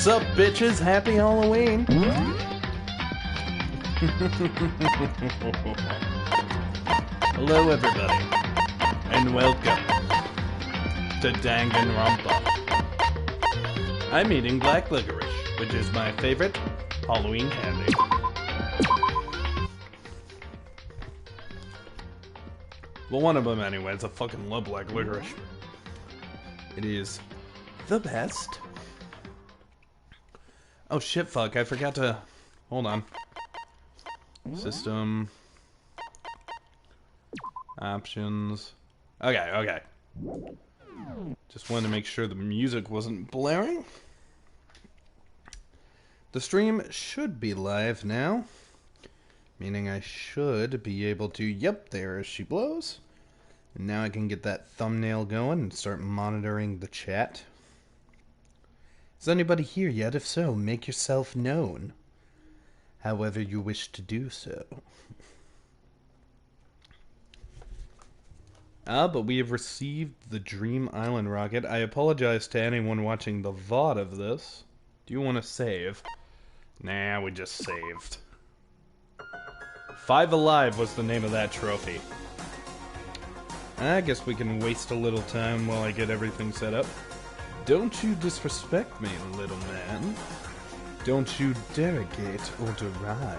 What's up, bitches? Happy Halloween! Hello, everybody, and welcome to Danganronpa. I'm eating black licorice, which is my favorite Halloween candy. Well, one of them anyways. I fucking love black licorice. It is the best. Oh shit, fuck, I forgot to... Hold on. System... Options... Okay. Just wanted to make sure the music wasn't blaring. The stream should be live now. Meaning I should be able to... Yep, there she blows. And now I can get that thumbnail going and start monitoring the chat. Is anybody here yet? If so, make yourself known. However you wish to do so. But we have received the Dream Island rocket. I apologize to anyone watching the VOD of this. Do you want to save? Nah, we just saved. 5 Alive was the name of that trophy. I guess we can waste a little time while I get everything set up. Don't you disrespect me, little man. Don't you derogate or deride.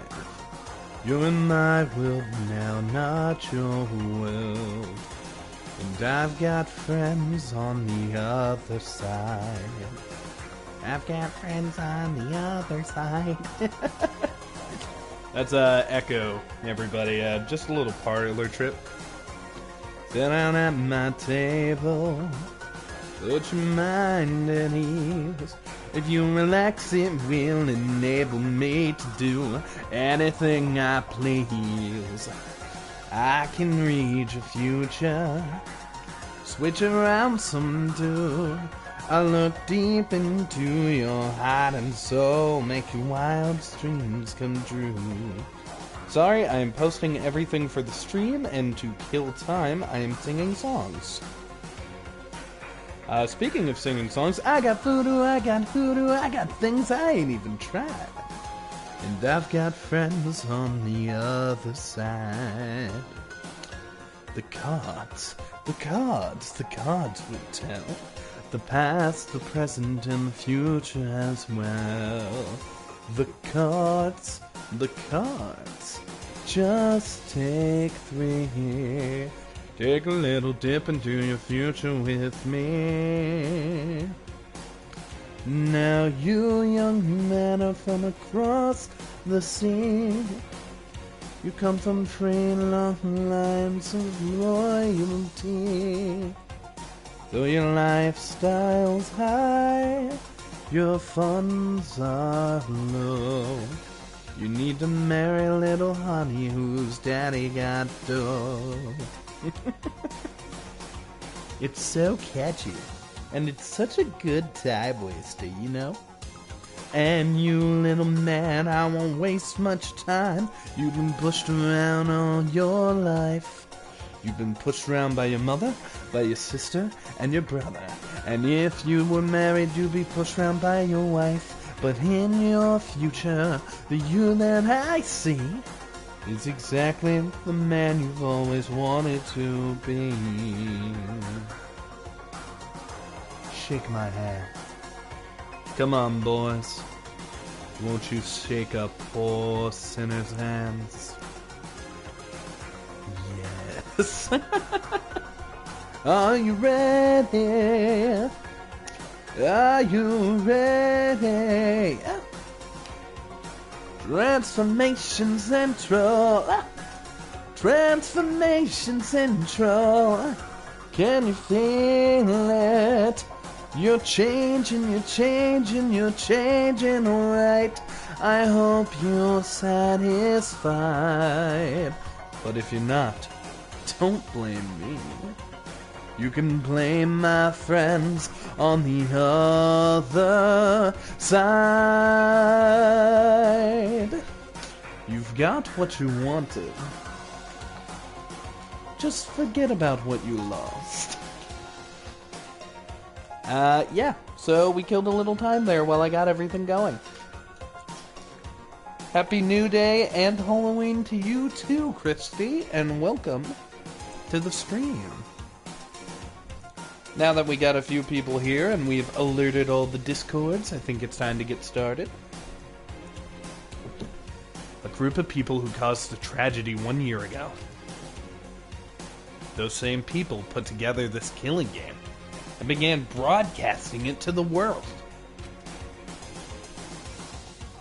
You're in my world now, not your world. And I've got friends on the other side. I've got friends on the other side. That's Echo, everybody. Just a little parlor trip. Sit down at my table. Put your mind at ease. If you relax, it will enable me to do anything I please. I can read your future, switch around some too. I look deep into your heart and soul, make your wild dreams come true. Sorry, I am posting everything for the stream, and to kill time, I am singing songs. Speaking of singing songs, I got voodoo, I got hoodoo, I got things I ain't even tried. And I've got friends on the other side. The cards will tell. The past, the present, and the future as well. The cards, just take 3. Take a little dip into your future with me. Now you young men are from across the sea. You come from free long lines of loyalty. Though your lifestyle's high, your funds are low. You need to marry little honey whose daddy got dough. It's so catchy, and it's such a good time waster, you know? And you little man, I won't waste much time. You've been pushed around all your life. You've been pushed around by your mother, by your sister, and your brother. And if you were married, you'd be pushed around by your wife. But in your future, the you that I see is exactly the man you've always wanted to be. Shake my hand. Come on, boys. Won't you shake a poor sinner's hands? Yes. Are you ready? Are you ready? Transformation Central. Transformation Central. Can you feel it? You're changing, you're changing, you're changing right. I hope you're satisfied. But if you're not, don't blame me. You can blame my friends on the other side. You've got what you wanted. Just forget about what you lost. Yeah, so we killed a little time there while I got everything going. Happy New Day and Halloween to you too, Christy, and welcome to the stream. Now that we got a few people here and we've alerted all the discords, I think it's time to get started. A group of people who caused a tragedy 1 year ago. Those same people put together this killing game and began broadcasting it to the world.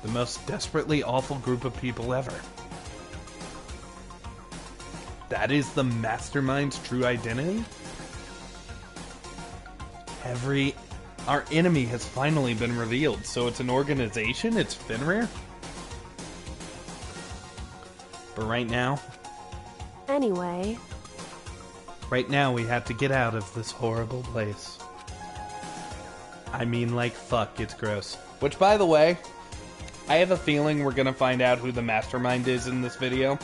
The most desperately awful group of people ever. That is the mastermind's true identity? Our enemy has finally been revealed, so it's an organization? It's Finrir? But right now... Anyway... Right now we have to get out of this horrible place. I mean, like, fuck, it's gross. Which, by the way, I have a feeling we're gonna find out who the mastermind is in this video.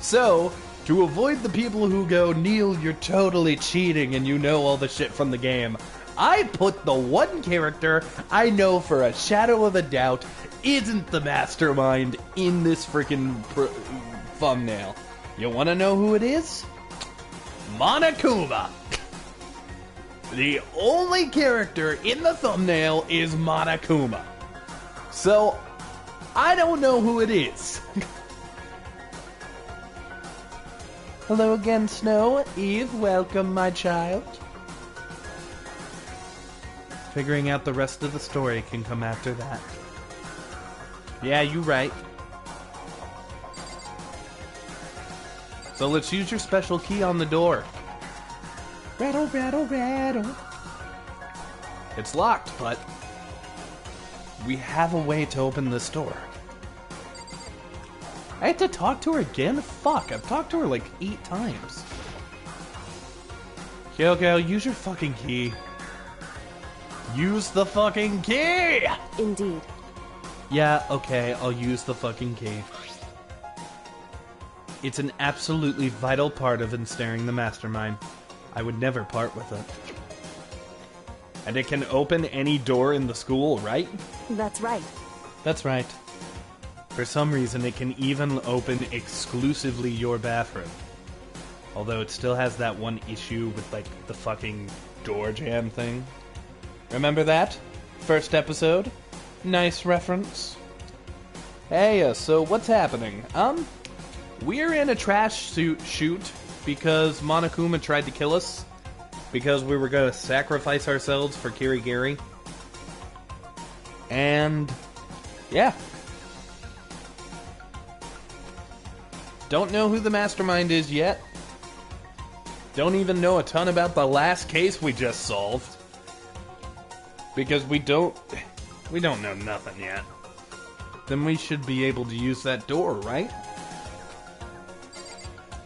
So, to avoid the people who go, Kneale, you're totally cheating and you know all the shit from the game, I put the one character I know for a shadow of a doubt isn't the mastermind in this freaking thumbnail. You wanna know who it is? Monokuma! The only character in the thumbnail is Monokuma. So, I don't know who it is. Hello again, Snow. Eve, welcome, my child. Figuring out the rest of the story can come after that. Yeah, you right. So let's use your special key on the door. Rattle, rattle, rattle. It's locked, but we have a way to open this door. I had to talk to her again? Fuck, I've talked to her like 8 times. Kyoko, use your fucking key. Use the fucking key! Indeed. Yeah, okay, I'll use the fucking key. It's an absolutely vital part of ensnaring the mastermind. I would never part with it. And it can open any door in the school, right? That's right. That's right. For some reason, it can even open exclusively your bathroom. Although it still has that one issue with, like, the fucking door jam thing. Remember that? First episode? Nice reference. Hey, so what's happening? We're in a trash shoot because Monokuma tried to kill us because we were gonna sacrifice ourselves for Kirigiri. And yeah. Don't know who the mastermind is yet. Don't even know a ton about the last case we just solved. Because we don't know nothing yet. Then we should be able to use that door, right?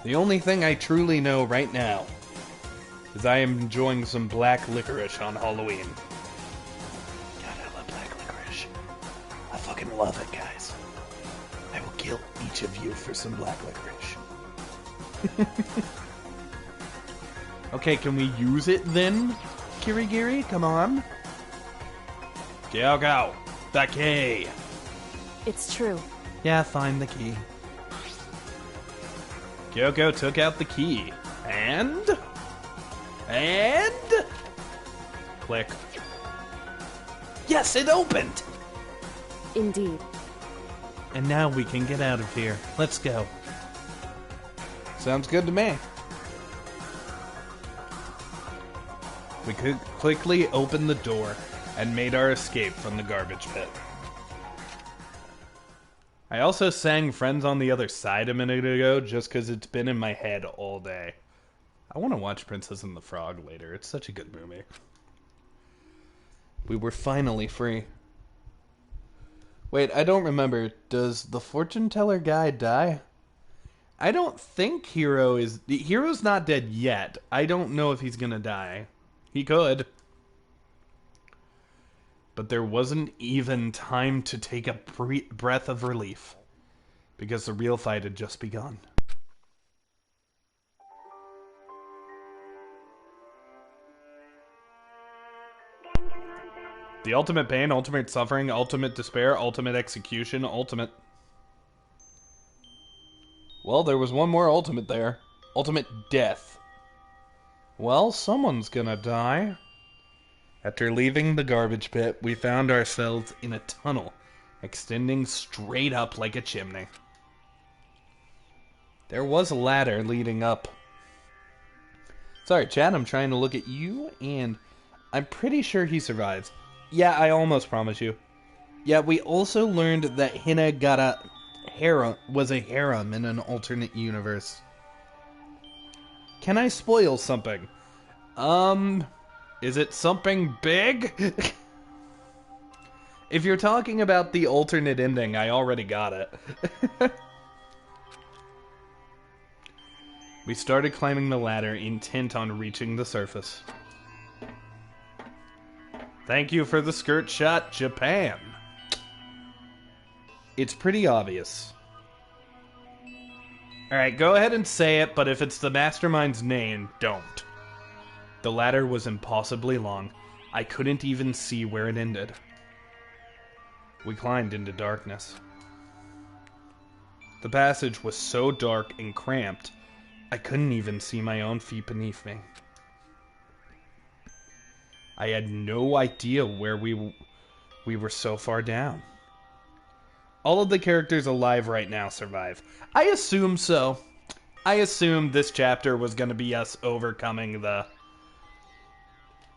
The only thing I truly know right now is I am enjoying some black licorice on Halloween. God, I love black licorice. I fucking love it, guys. I will kill each of you for some black licorice. Okay, can we use it then, Kirigiri? Come on. Go, the key. It's true. Yeah, find the key. Kyoko took out the key. And... Click. Yes, it opened! Indeed. And now we can get out of here. Let's go. Sounds good to me. We could quickly open the door and made our escape from the garbage pit. I also sang Friends on the Other Side a minute ago just because it's been in my head all day. I want to watch Princess and the Frog later. It's such a good movie. We were finally free. Wait, I don't remember. Does the fortune teller guy die? I don't think Hero is... Hero's not dead yet. I don't know if he's gonna die. He could. But there wasn't even time to take a breath of relief. Because the real fight had just begun. The ultimate pain, ultimate suffering, ultimate despair, ultimate execution, ultimate... Well, there was one more ultimate there. Ultimate death. Well, someone's gonna die. After leaving the garbage pit, we found ourselves in a tunnel, extending straight up like a chimney. There was a ladder leading up. Sorry, Chad, I'm trying to look at you, and I'm pretty sure he survives. Yeah, I almost promise you. Yeah, we also learned that Hina was a harem in an alternate universe. Can I spoil something? Is it something big? If you're talking about the alternate ending, I already got it. We started climbing the ladder, intent on reaching the surface. Thank you for the skirt shot, Japan. It's pretty obvious. Alright, go ahead and say it, but if it's the mastermind's name, don't. The ladder was impossibly long. I couldn't even see where it ended. We climbed into darkness. The passage was so dark and cramped, I couldn't even see my own feet beneath me. I had no idea where we were so far down. All of the characters alive right now survive. I assume so. I assumed this chapter was going to be us overcoming the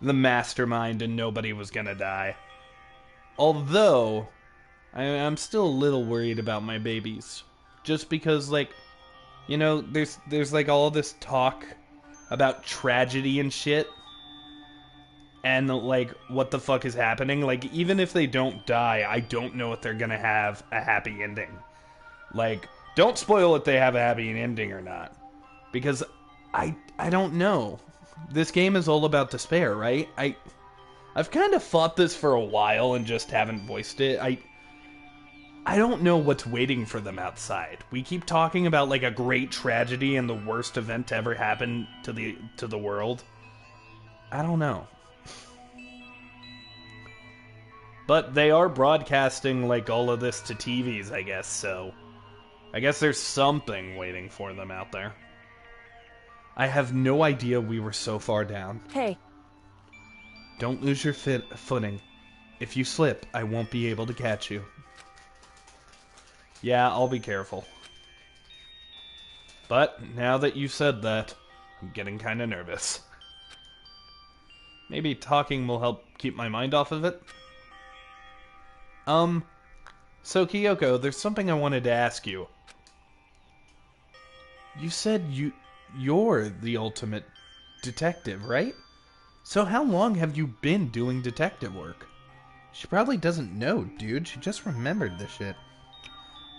mastermind and nobody was going to die. Although, I'm still a little worried about my babies. Just because, like, you know, there's like all this talk about tragedy and shit. And, like, what the fuck is happening? Like, even if they don't die, I don't know if they're gonna have a happy ending. Like, don't spoil if they have a happy ending or not. Because I don't know. This game is all about despair, right? I've kind of fought this for a while and just haven't voiced it. I don't know what's waiting for them outside. We keep talking about, like, a great tragedy and the worst event to ever happen to the world. I don't know. But they are broadcasting, like, all of this to TVs, I guess, so... I guess there's something waiting for them out there. I have no idea we were so far down. Hey. Don't lose your footing. If you slip, I won't be able to catch you. Yeah, I'll be careful. But, now that you said that, I'm getting kinda nervous. Maybe talking will help keep my mind off of it? So Kyoko, there's something I wanted to ask you. You said you're the ultimate detective, right? So how long have you been doing detective work? She probably doesn't know, dude. She just remembered this shit.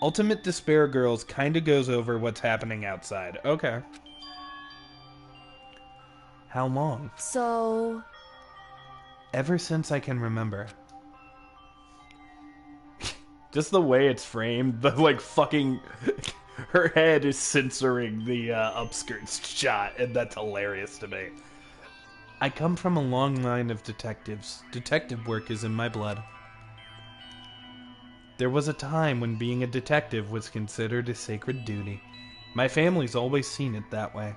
Ultimate Despair Girls kinda goes over what's happening outside. Okay. How long? So... Ever since I can remember. Just the way it's framed, the, like, fucking... Her head is censoring the upskirts shot, and that's hilarious to me. I come from a long line of detectives. Detective work is in my blood. There was a time when being a detective was considered a sacred duty. My family's always seen it that way.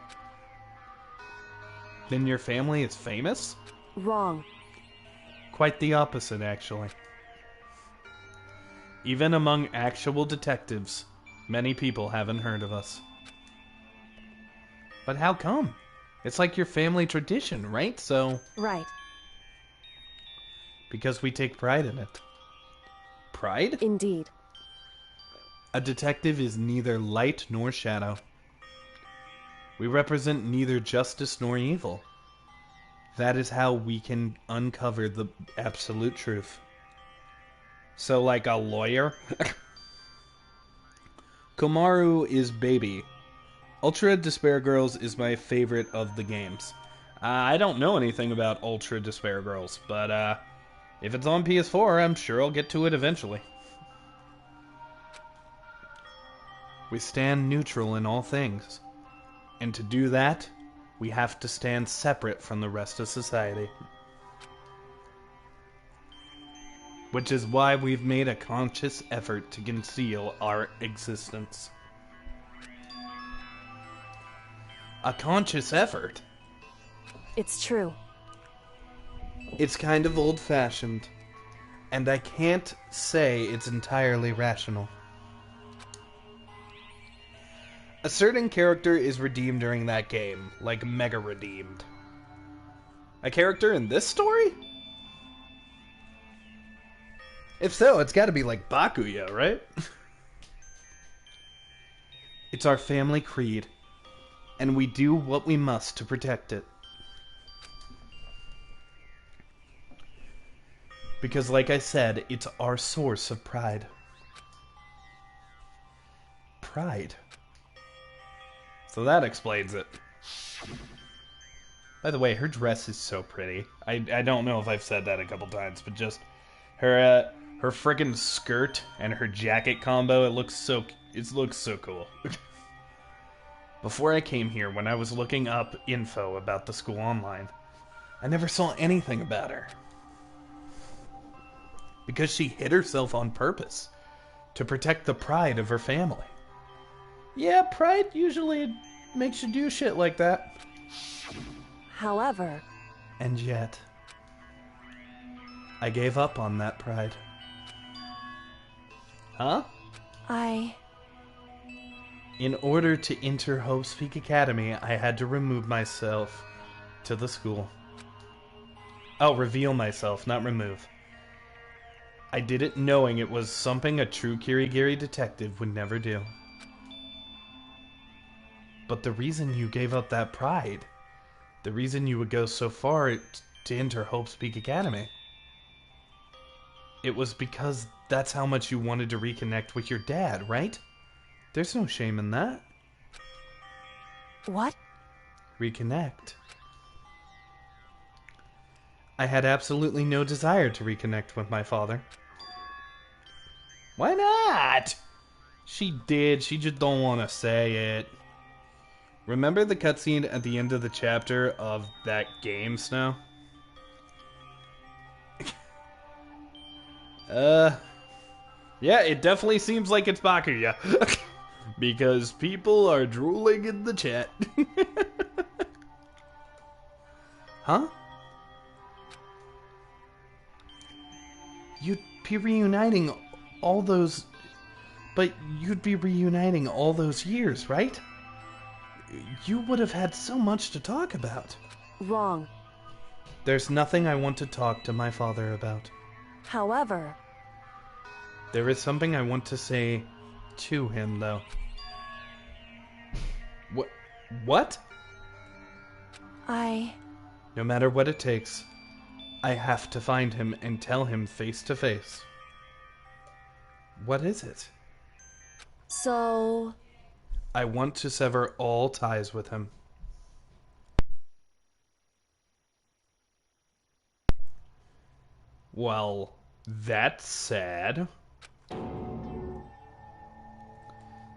Then your family is famous? Wrong. Quite the opposite, actually. Even among actual detectives, many people haven't heard of us. But how come? It's like your family tradition, right? So... Right. Because we take pride in it. Pride? Indeed. A detective is neither light nor shadow. We represent neither justice nor evil. That is how we can uncover the absolute truth. So, like a lawyer? Komaru is baby. Ultra Despair Girls is my favorite of the games. I don't know anything about Ultra Despair Girls, but if it's on PS4, I'm sure I'll get to it eventually. We stand neutral in all things. And to do that, we have to stand separate from the rest of society. which is why we've made a conscious effort to conceal our existence. A conscious effort? It's true. It's kind of old-fashioned, and I can't say it's entirely rational. A certain character is redeemed during that game, like mega redeemed. A character in this story? If so, it's gotta be like Bakuya, right? It's our family creed, and we do what we must to protect it. Because like I said, it's our source of pride. Pride. So that explains it. By the way, her dress is so pretty. I don't know if I've said that a couple times, but just her frickin' skirt and her jacket combo, it looks so cool. Before I came here, when I was looking up info about the school online, I never saw anything about her. Because she hid herself on purpose to protect the pride of her family. Yeah, pride usually makes you do shit like that. However... And yet, I gave up on that pride. Huh? In order to enter Hope's Peak Academy, I had to remove myself to the school. Oh, reveal myself, not remove. I did it knowing it was something a true Kirigiri detective would never do. But the reason you gave up that pride, the reason you would go so far to enter Hope's Peak Academy, it was because that's how much you wanted to reconnect with your dad, right? There's no shame in that. What? Reconnect. I had absolutely no desire to reconnect with my father. Why not? She did, she just don't want to say it. Remember the cutscene at the end of the chapter of that game, Snow? Yeah, it definitely seems like it's Bakuya. Because people are drooling in the chat. Huh? You'd be reuniting all those... But you'd be reuniting all those years, right? You would have had so much to talk about. Wrong. There's nothing I want to talk to my father about. However... There is something I want to say to him, though. What? No matter what it takes, I have to find him and tell him face to face. What is it? So... I want to sever all ties with him. Well, that's sad.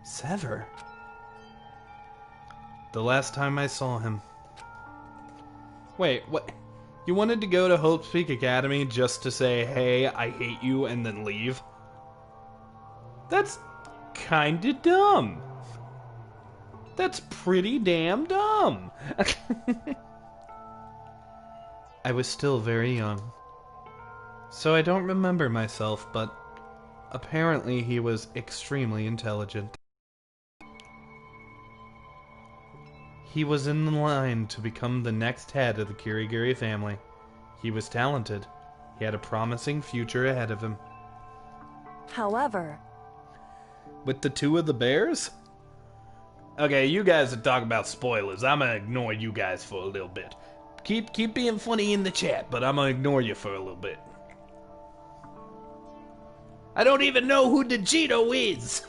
Sever? The last time I saw him. Wait, what? You wanted to go to Hope's Peak Academy just to say, hey, I hate you, and then leave? That's kinda dumb. That's pretty damn dumb. I was still very young. So I don't remember myself, but apparently he was extremely intelligent. He was in the line to become the next head of the Kirigiri family. He was talented. He had a promising future ahead of him. However... With the two of the bears? Okay, you guys are talking about spoilers. I'm gonna ignore you guys for a little bit. Keep being funny in the chat, but I'm gonna ignore you for a little bit. I don't even know who Digito is!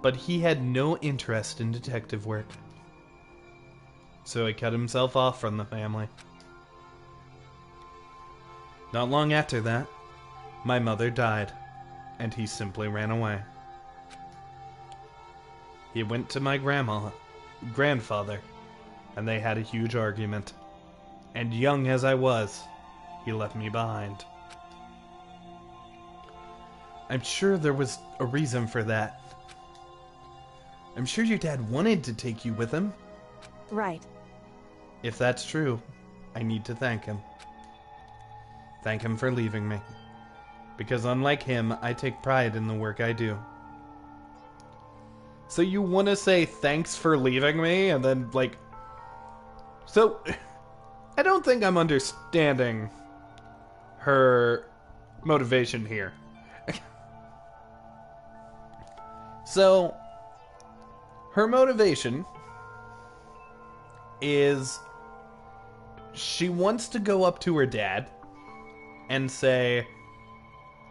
But he had no interest in detective work. So he cut himself off from the family. Not long after that, my mother died, and he simply ran away. He went to my grandfather, and they had a huge argument. And young as I was, he left me behind. I'm sure there was a reason for that. I'm sure your dad wanted to take you with him. Right. If that's true, I need to thank him. Thank him for leaving me. Because unlike him, I take pride in the work I do. So you want to say thanks for leaving me, and then, like... So, I don't think I'm understanding her motivation here. So, her motivation is she wants to go up to her dad and say,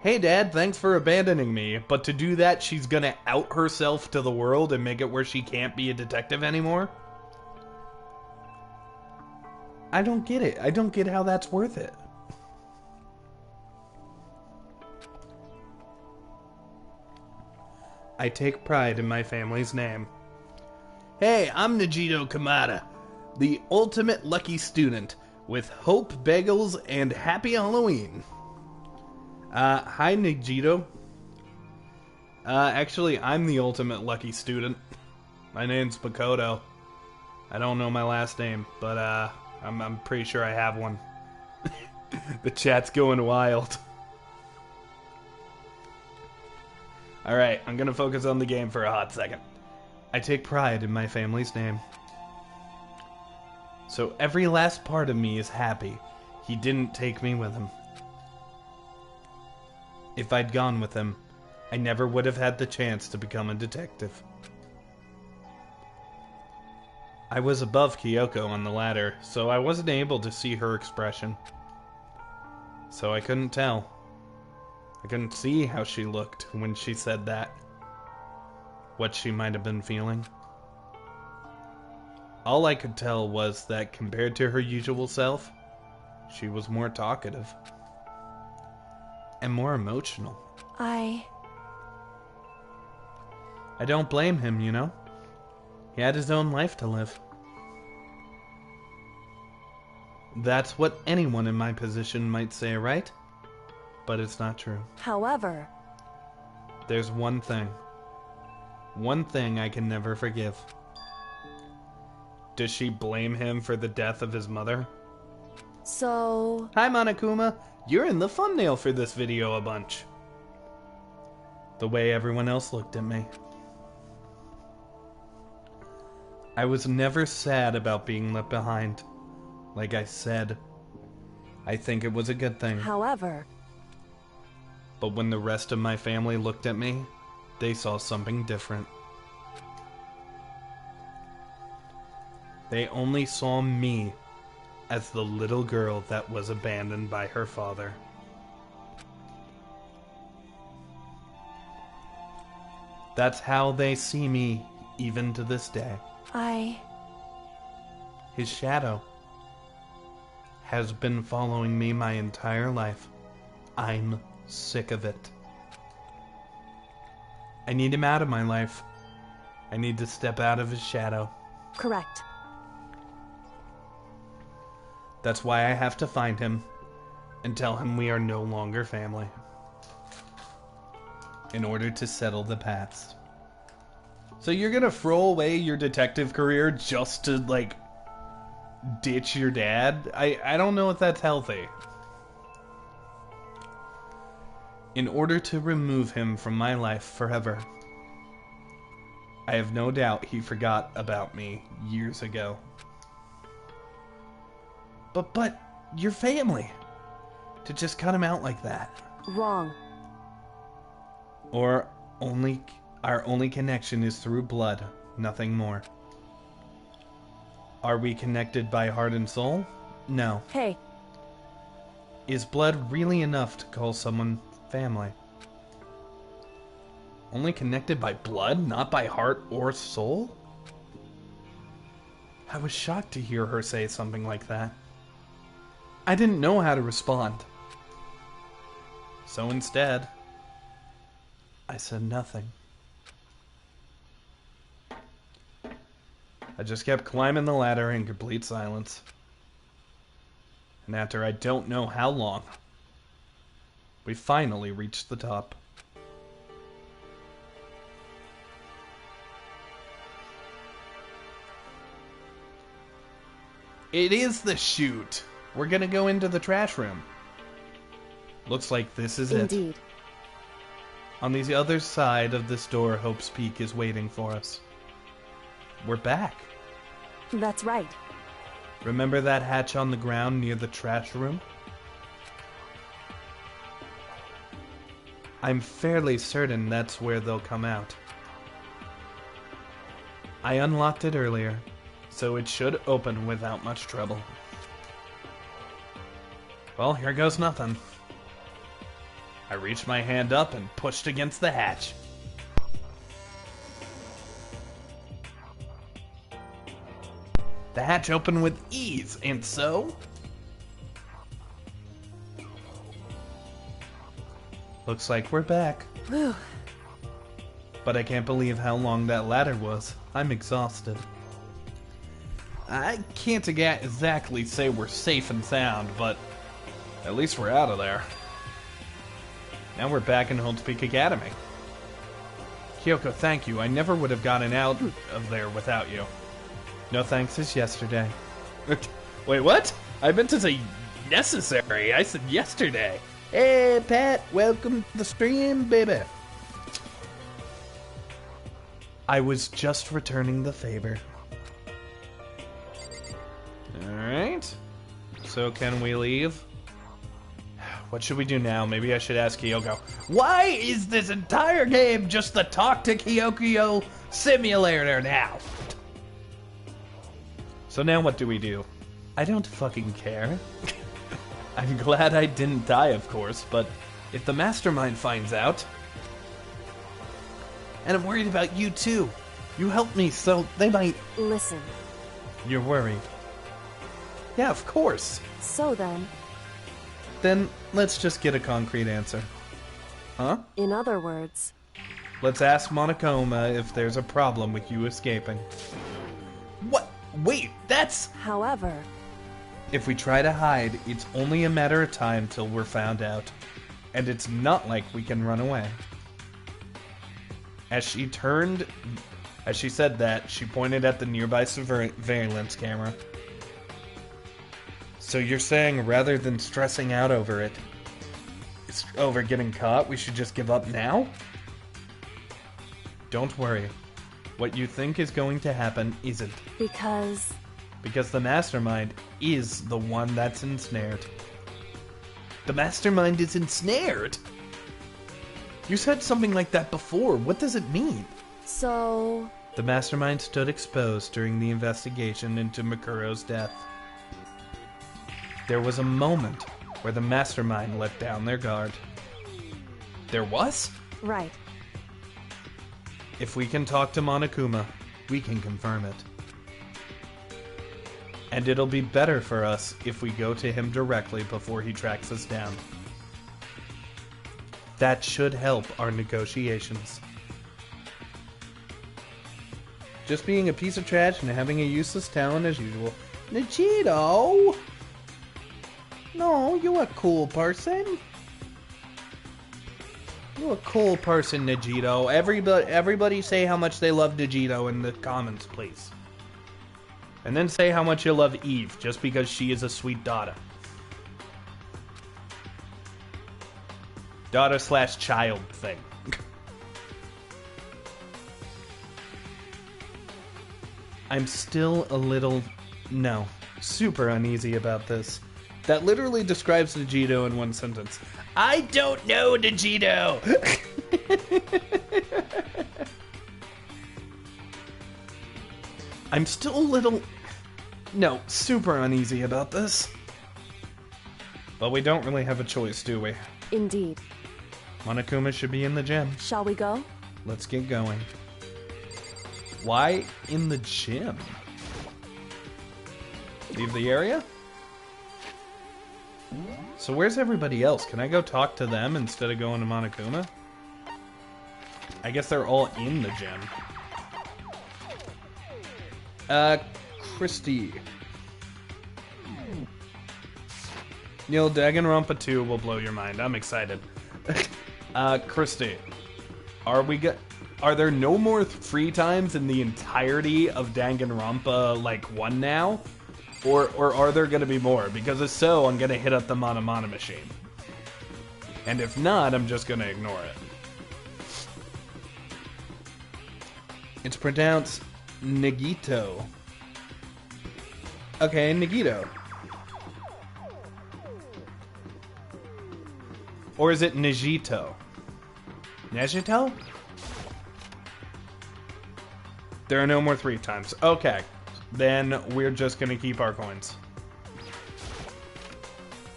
hey dad, thanks for abandoning me, but to do that she's gonna out herself to the world and make it where she can't be a detective anymore? I don't get it. I don't get how that's worth it. I take pride in my family's name. Hey, I'm Nagito Kamada, the ultimate lucky student, with hope, bagels, and happy Halloween. Hi, Nagito. Actually, I'm the ultimate lucky student. My name's Makoto. I don't know my last name, but, I'm pretty sure I have one. The chat's going wild. Alright, I'm gonna focus on the game for a hot second. I take pride in my family's name. So every last part of me is happy he didn't take me with him. If I'd gone with him, I never would have had the chance to become a detective. I was above Kyoko on the ladder, so I wasn't able to see her expression. So I couldn't tell. I couldn't see how she looked when she said that. What she might have been feeling. All I could tell was that compared to her usual self, she was more talkative. And more emotional. I don't blame him, you know? He had his own life to live. That's what anyone in my position might say, right? But it's not true. However, there's one thing. One thing I can never forgive. Does she blame him for the death of his mother? So... Hi, Monokuma. You're in the thumbnail for this video a bunch. The way everyone else looked at me. I was never sad about being left behind. Like I said, I think it was a good thing. However... But when the rest of my family looked at me, they saw something different. They only saw me as the little girl that was abandoned by her father. That's how they see me even to this day. His shadow has been following me my entire life. I'm sick of it. I need him out of my life. I need to step out of his shadow. Correct. That's why I have to find him and tell him we are no longer family. In order to settle the past. So you're gonna throw away your detective career just to, like, ditch your dad? I don't know if that's healthy. In order to remove him from my life forever. I have no doubt he forgot about me years ago. But, your family. To just cut him out like that. Wrong. Or our only connection is through blood, nothing more. Are we connected by heart and soul? No. Hey. Is blood really enough to call someone family? Only connected by blood, not by heart or soul? I was shocked to hear her say something like that. I didn't know how to respond. So instead, I said nothing. I just kept climbing the ladder in complete silence. And after I don't know how long, we finally reached the top. It is the chute. We're gonna go into the trash room. Looks like this is it. Indeed. On the other side of this door, Hope's Peak is waiting for us. We're back. That's right. Remember that hatch on the ground near the trash room? I'm fairly certain that's where they'll come out. I unlocked it earlier, so it should open without much trouble. Well, here goes nothing. I reached my hand up and pushed against the hatch. The hatch opened with ease, and so... looks like we're back. Whew. But I can't believe how long that ladder was. I'm exhausted. I can't exactly say we're safe and sound, but at least we're out of there. Now we're back in Hope's Peak Academy. Kyoko, thank you. I never would have gotten out of there without you. No thanks is yesterday. Wait, what? I meant to say necessary. I said yesterday. Hey, Pat, welcome to the stream, baby. I was just returning the favor. Alright. So can we leave? What should we do now? Maybe I should ask Kyoko. Why is this entire game just the Talk to Kyoko simulator now? So now what do we do? I don't fucking care. I'm glad I didn't die, of course, but if the mastermind finds out... And I'm worried about you too. You helped me, so they might... Listen. You're worried. Yeah, of course. So then... Then let's just get a concrete answer. Huh? In other words... Let's ask Monokuma if there's a problem with you escaping. What? Wait, that's... However... If we try to hide, it's only a matter of time till we're found out. And it's not like we can run away. As she said that, she pointed at the nearby surveillance camera. So you're saying rather than stressing out over it, over getting caught, we should just give up now? Don't worry. What you think is going to happen isn't. Because the mastermind is the one that's ensnared. The mastermind is ensnared? You said something like that before. What does it mean? So... The mastermind stood exposed during the investigation into Makuro's death. There was a moment where the mastermind let down their guard. There was? Right. If we can talk to Monokuma, we can confirm it. And it'll be better for us if we go to him directly before he tracks us down. That should help our negotiations. Just being a piece of trash and having a useless talent as usual. Nagito! No, you're a cool person. You're a cool person, Nagito. Everybody say how much they love Nagito in the comments, please. And then say how much you love Eve, just because she is a sweet daughter. Daughter/child thing. I'm still a little... no, super uneasy about this. That literally describes Nagito in one sentence. I don't know, Nagito! I'm still a little... no, super uneasy about this. But we don't really have a choice, do we? Indeed. Monokuma should be in the gym. Shall we go? Let's get going. Why in the gym? Leave the area? So where's everybody else? Can I go talk to them instead of going to Monokuma? I guess they're all in the gym. Christy. Danganronpa 2 will blow your mind. I'm excited. Christy, are there no more free times in the entirety of Danganronpa, like, 1 now? Or are there gonna be more? Because if so, I'm gonna hit up the Mana machine. And if not, I'm just gonna ignore it. It's pronounced Nagito. Okay, Nagito. Or is it Nagito? Nagito? There are no more 3 times. Okay. Then we're just gonna keep our coins.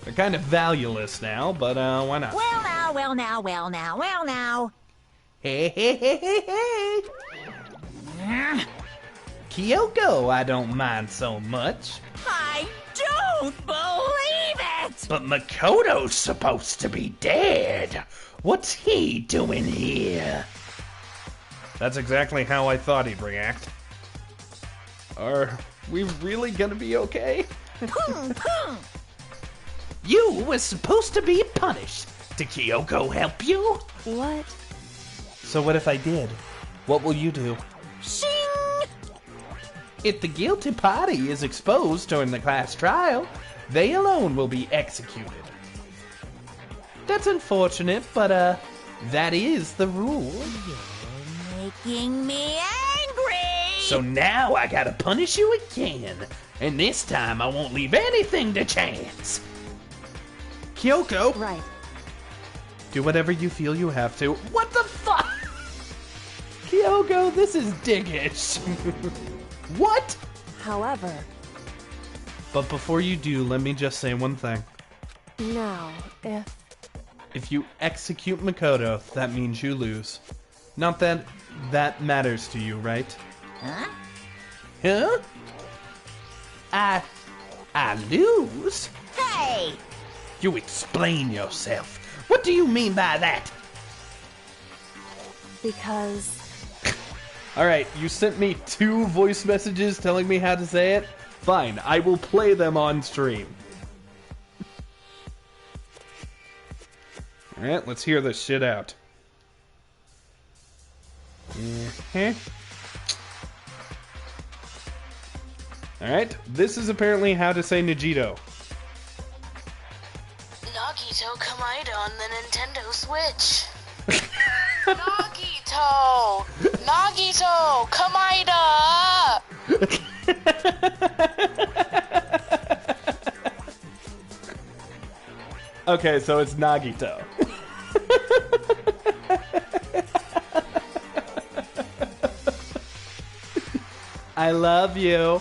They're kind of valueless now, but why not? Well now. Hey. Kyoko, I don't mind so much. I don't believe it! But Makoto's supposed to be dead. What's he doing here? That's exactly how I thought he'd react. Are we really gonna be okay? You were supposed to be punished. Did Kyoko help you? What? So what if I did? What will you do? Shing! If the guilty party is exposed during the class trial, they alone will be executed. That's unfortunate, but that is the rule. You're making me angry! So now I gotta punish you again, and this time I won't leave anything to chance. Kyoko, Right. do whatever you feel you have to. What the fuck? Kyoko, this is dickish. What? However, But before you do, let me just say one thing. now, If you execute Makoto, that means you lose. Not that that matters to you, right? Huh? Huh? I lose? Hey! You explain yourself. What do you mean by that? because Alright, you sent me 2 voice messages telling me how to say it. Fine, I will play them on stream. Alright, let's hear this shit out. Alright, this is apparently how to say Nagito. Nagito Kamaida on the Nintendo Switch. Nagito! Nagito Kamaida! Okay, so it's Nagito. I love you.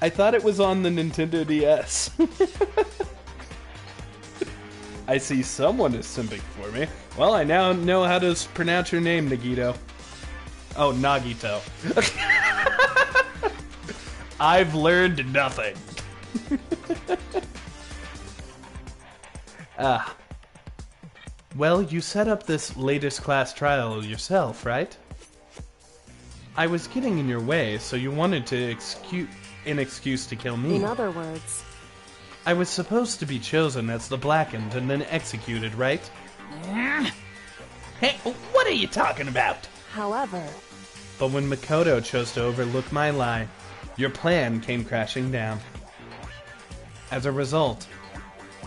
I thought it was on the Nintendo DS. I see someone is simping for me. Well, I now know how to pronounce your name, Nagito. Oh, Nagito. I've learned nothing. Well, you set up this latest class trial yourself, right? I was getting in your way, so you wanted to an excuse to kill me. in other words, I was supposed to be chosen as the Blackened and then executed, right? Hey, what are you talking about? however, But when Makoto chose to overlook my lie, your plan came crashing down. As the results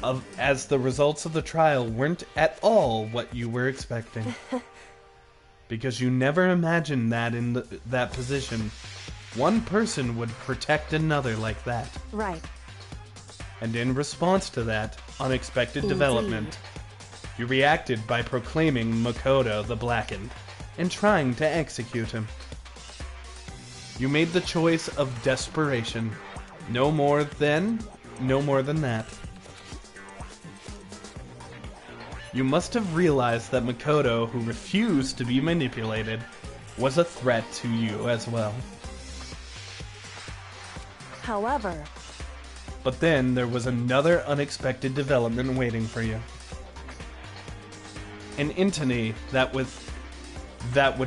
of the trial weren't at all what you were expecting. Because you never imagined that in that position, one person would protect another like that. right, And in response to that unexpected Indeed. development, you reacted by proclaiming Makoto the Blackened and trying to execute him. You made the choice of desperation. No more than that. You must have realized that Makoto, who refused to be manipulated, was a threat to you as well. however, But then there was another unexpected development waiting for you. An entity that would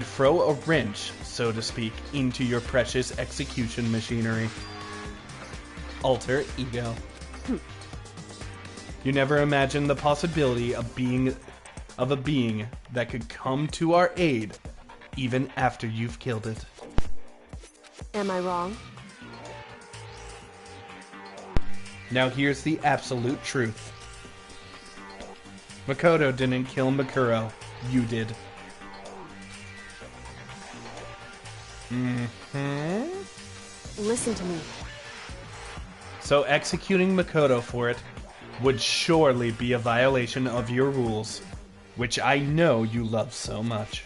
throw a wrench, so to speak, into your precious execution machinery. Alter ego. You never imagined the possibility of a being that could come to our aid even after you've killed it. Am I wrong? Now here's the absolute truth. Makoto didn't kill Makuro. You did. Listen to me. So executing Makoto for it would surely be a violation of your rules, which I know you love so much.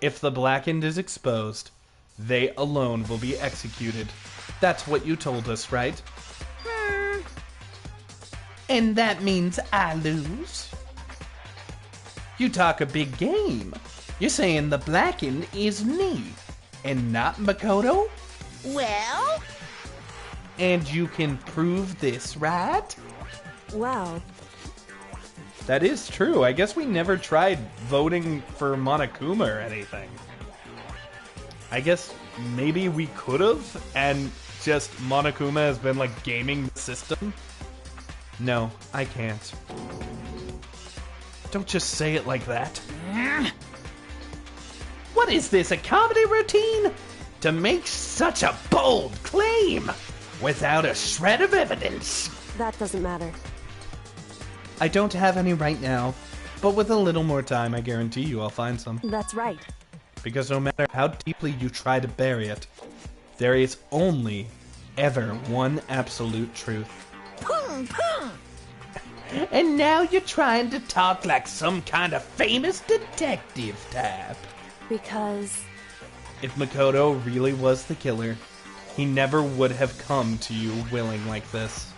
If the blackened is exposed, they alone will be executed. That's what you told us, right? And that means I lose? You talk a big game. You're saying the blackened is me, and not Makoto? Well? And you can prove this, right? Well, That is true. I guess we never tried voting for Monokuma or anything. I guess maybe we could have, and just Monokuma has been like gaming the system. No, I can't. Don't just say it like that. What is this, a comedy routine? To make such a bold claim without a shred of evidence. that doesn't matter. I don't have any right now, but with a little more time, I guarantee you I'll find some. That's right. Because no matter how deeply you try to bury it, there is only ever one absolute truth. Pum, pum. And now you're trying to talk like some kind of famous detective type. Because If Makoto really was the killer, he never would have come to you willing like this.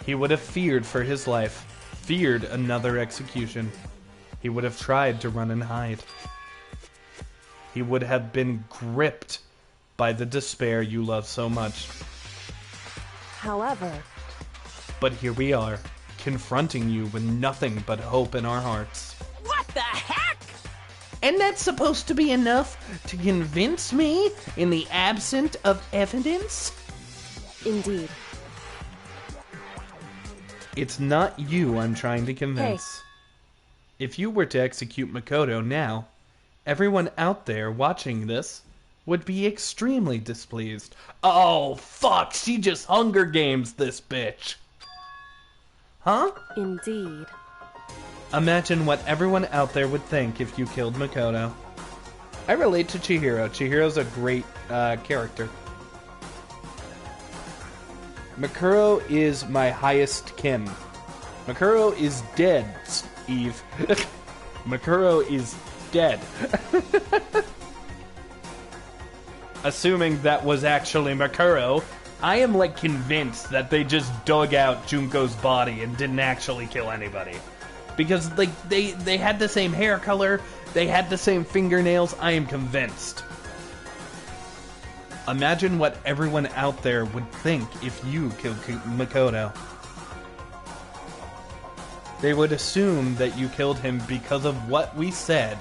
He would have feared for his life, feared another execution. He would have tried to run and hide. He would have been gripped by the despair you love so much. however, But here we are, confronting you with nothing but hope in our hearts. What the heck? And that's supposed to be enough to convince me in the absence of evidence? indeed. It's not you I'm trying to convince. If you were to execute Makoto now, everyone out there watching this would be extremely displeased. Oh, fuck, she just Hunger Games this bitch. Huh? Indeed. Imagine what everyone out there would think if you killed Makoto. I relate to Chihiro. Chihiro's a great character. Makuro is my highest kin. Makuro is dead, Eve. Makuro is dead. Assuming that was actually Makuro, I am like convinced that they just dug out Junko's body and didn't actually kill anybody. Because like they had the same hair color, they had the same fingernails, I am convinced. Imagine what everyone out there would think if you killed Makoto. They would assume that you killed him because of what we said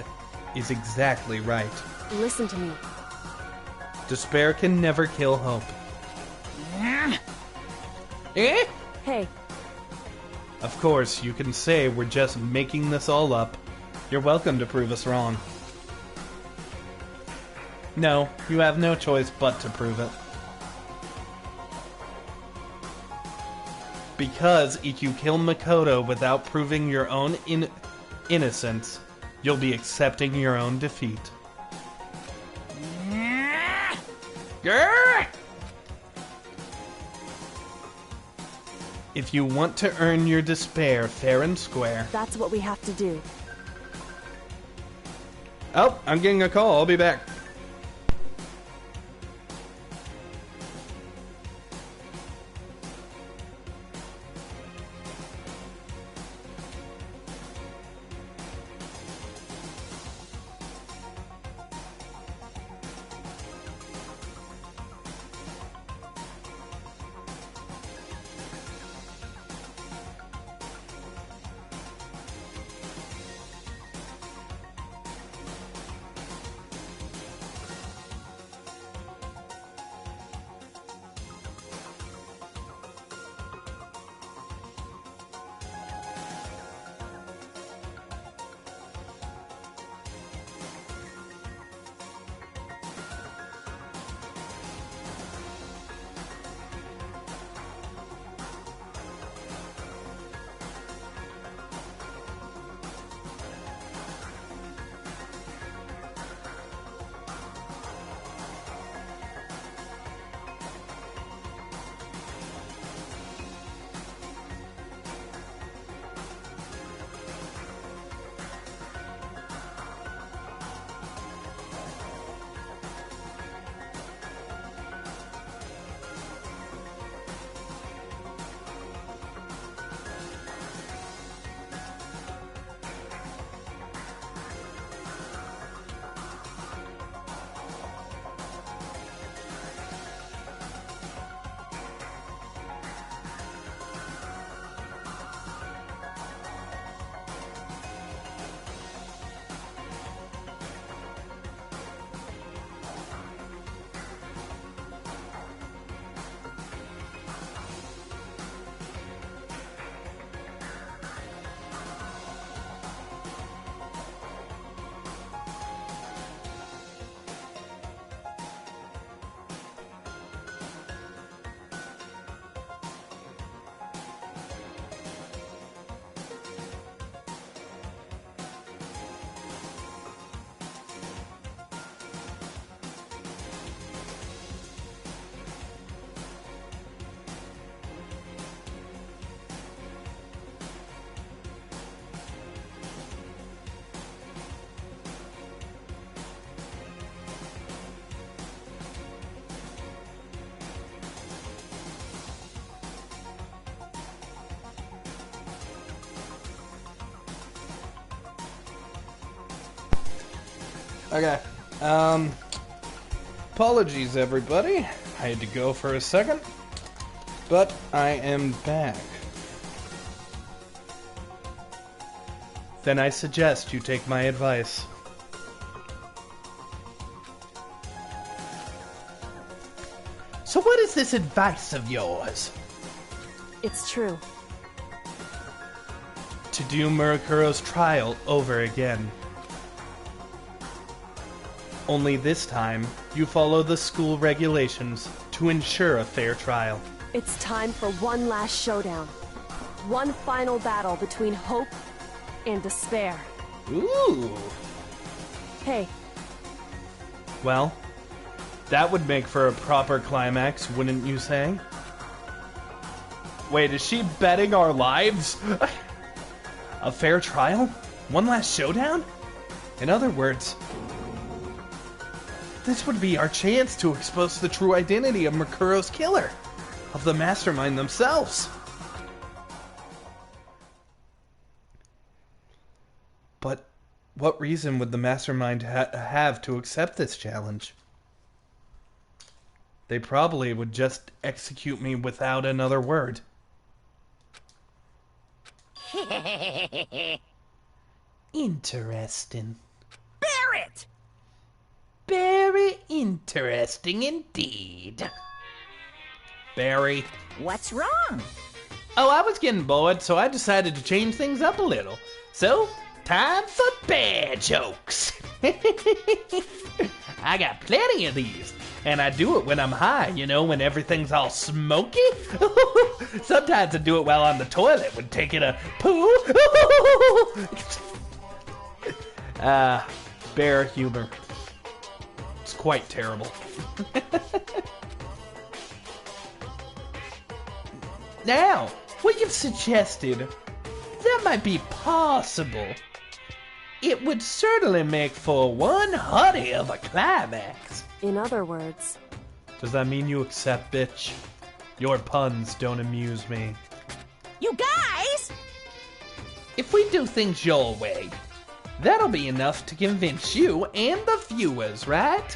is exactly right. Listen to me. Despair can never kill hope. Eh? Hey, Of course, you can say we're just making this all up. You're welcome to prove us wrong. No, you have no choice but to prove it. Because if you kill Makoto without proving your own innocence, you'll be accepting your own defeat. If you want to earn your despair fair and square... that's what we have to do. Oh, I'm getting a call. I'll be back. Okay. Apologies, everybody. I had to go for a second, but I am back. Then I suggest you take my advice. So what is this advice of yours? It's true. To do Murakuro's trial over again. Only this time, you follow the school regulations to ensure a fair trial. It's time for one last showdown. One final battle between hope and despair. Ooh. Hey, Well, that would make for a proper climax, wouldn't you say? Wait, is she betting our lives? A fair trial? One last showdown? In other words, this would be our chance to expose the true identity of Murakuro's killer, of the mastermind themselves. But what reason would the mastermind have to accept this challenge? They probably would just execute me without another word. Interesting. Barrett! Very interesting indeed. Barry. What's wrong? Oh, I was getting bored, so I decided to change things up a little. So, time for bear jokes. I got plenty of these. And I do it when I'm high, you know, when everything's all smoky. Sometimes I do it while on the toilet when taking a poo. Bear humor. It's quite terrible. Now, what you've suggested, that might be possible. It would certainly make for one hottie of a climax. in other words, Does that mean you accept, bitch? Your puns don't amuse me. You guys! If we do things your way, that'll be enough to convince you and the viewers, right?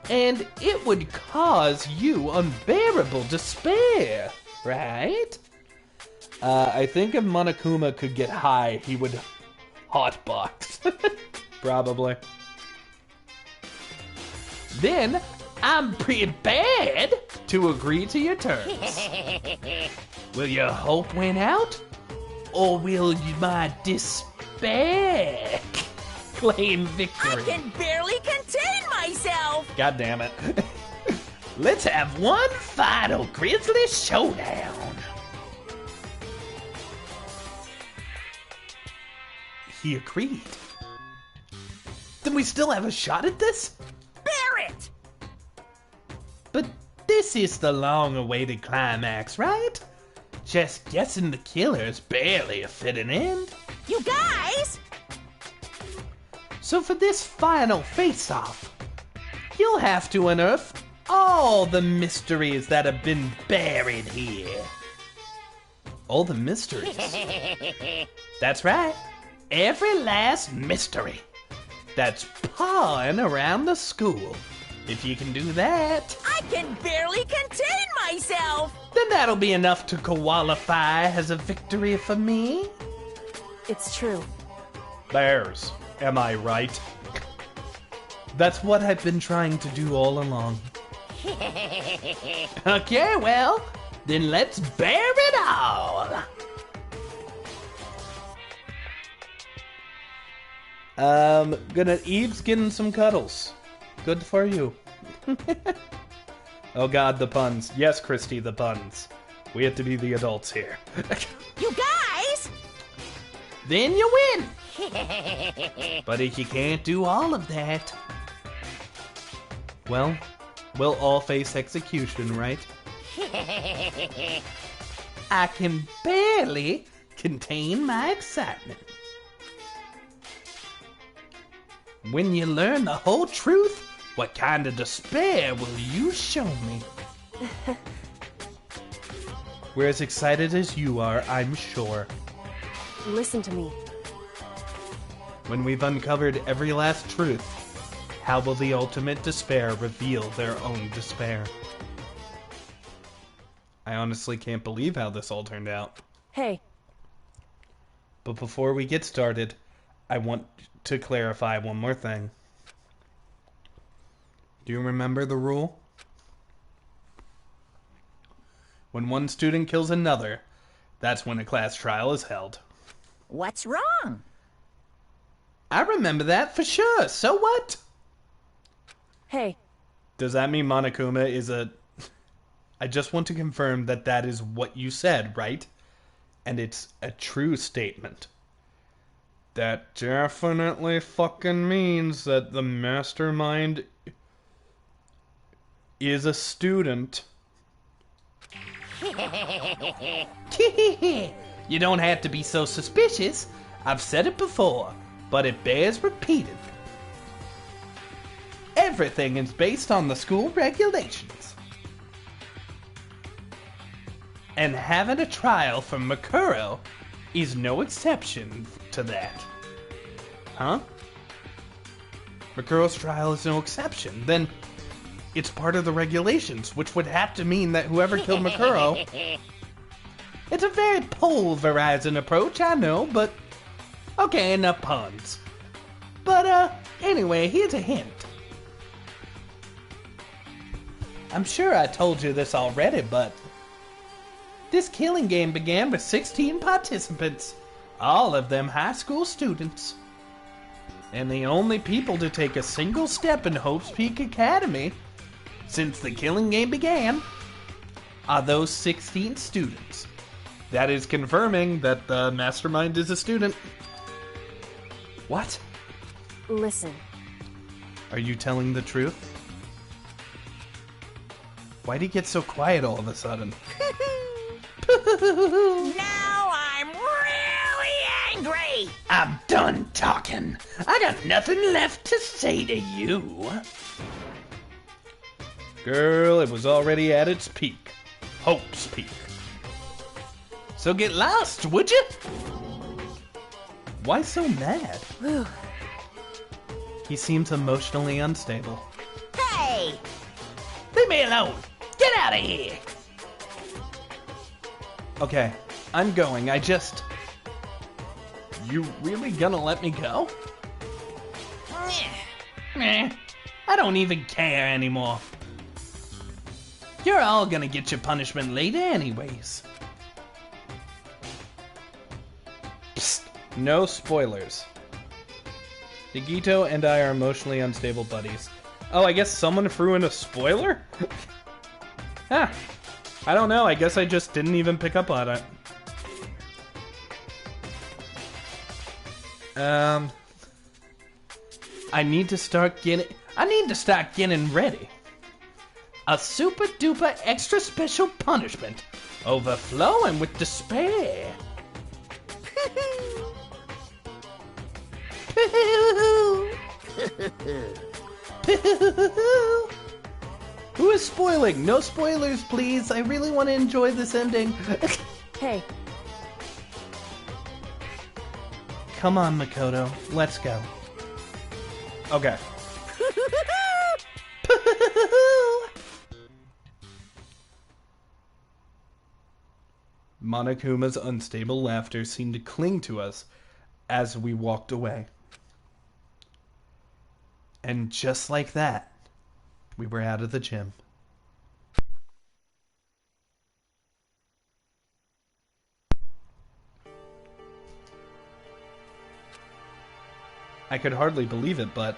And it would cause you unbearable despair, right? I think if Monokuma could get high, he would hotbox. Probably. Then, I'm prepared to agree to your terms. Will your hope win out? Or will my despair claim victory? I can barely contain myself! God damn it. Let's have one final grisly showdown. He agreed. Then we still have a shot at this? Barrett! But this is the long-awaited climax, right? Just guessing the killer's barely a fitting end. You guys! So for this final face-off, you'll have to unearth all the mysteries that have been buried here. All the mysteries? That's right. Every last mystery that's pawing around the school. If you can do that, I can barely contain myself! then that'll be enough to qualify as a victory for me. it's true. Bears, am I right? That's what I've been trying to do all along. Okay, well, then let's bear it all. Eve's getting some cuddles. Good for you. Oh god, the puns. Yes, Christy, the puns. We have to be the adults here. You guys! Then you win! But if you can't do all of that, well, we'll all face execution, right? I can barely contain my excitement. When you learn the whole truth, what kind of despair will you show me? We're as excited as you are, I'm sure. Listen to me. When we've uncovered every last truth, how will the ultimate despair reveal their own despair? I honestly can't believe how this all turned out. Hey. But before we get started, I want to clarify one more thing. Do you remember the rule? When one student kills another, that's when a class trial is held. What's wrong? I remember that for sure. So what? Hey. Does that mean Monokuma is a... I just want to confirm that that is what you said, right? And it's a true statement. That definitely fucking means that the mastermind is a student. You don't have to be so suspicious. I've said it before, but it bears repeating. Everything is based on the school regulations. And having a trial for Makuro is no exception to that. Huh? Makuro's trial is no exception. Then it's part of the regulations, which would have to mean that whoever killed Makuro... It's a very pulverizing approach, I know, but... Okay, enough puns. But, anyway, here's a hint. I'm sure I told you this already, but... This killing game began with 16 participants, all of them high school students. And the only people to take a single step in Hope's Peak Academy, since the killing game began, are those 16 students. That is confirming that the mastermind is a student. What? Listen. Are you telling the truth? Why'd he get so quiet all of a sudden? Now I'm really angry! I'm done talking. I got nothing left to say to you. Girl, it was already at its peak. Hope's peak. So get lost, would you? Why so mad? Whew. He seems emotionally unstable. Hey! Leave me alone! Get out of here! Okay, I'm going. You really gonna let me go? Meh. I don't even care anymore. You're all gonna get your punishment later anyways. Psst, no spoilers. Nagito and I are emotionally unstable buddies. Oh, I guess someone threw in a spoiler? Huh. I don't know, I guess I just didn't even pick up on it. I need to start getting ready. A super duper extra special punishment, overflowing with despair. Who is spoiling? No spoilers, please. I really want to enjoy this ending. Hey. Come on, Makoto. Let's go. Okay. Monokuma's unstable laughter seemed to cling to us as we walked away. And just like that, we were out of the gym. I could hardly believe it, but...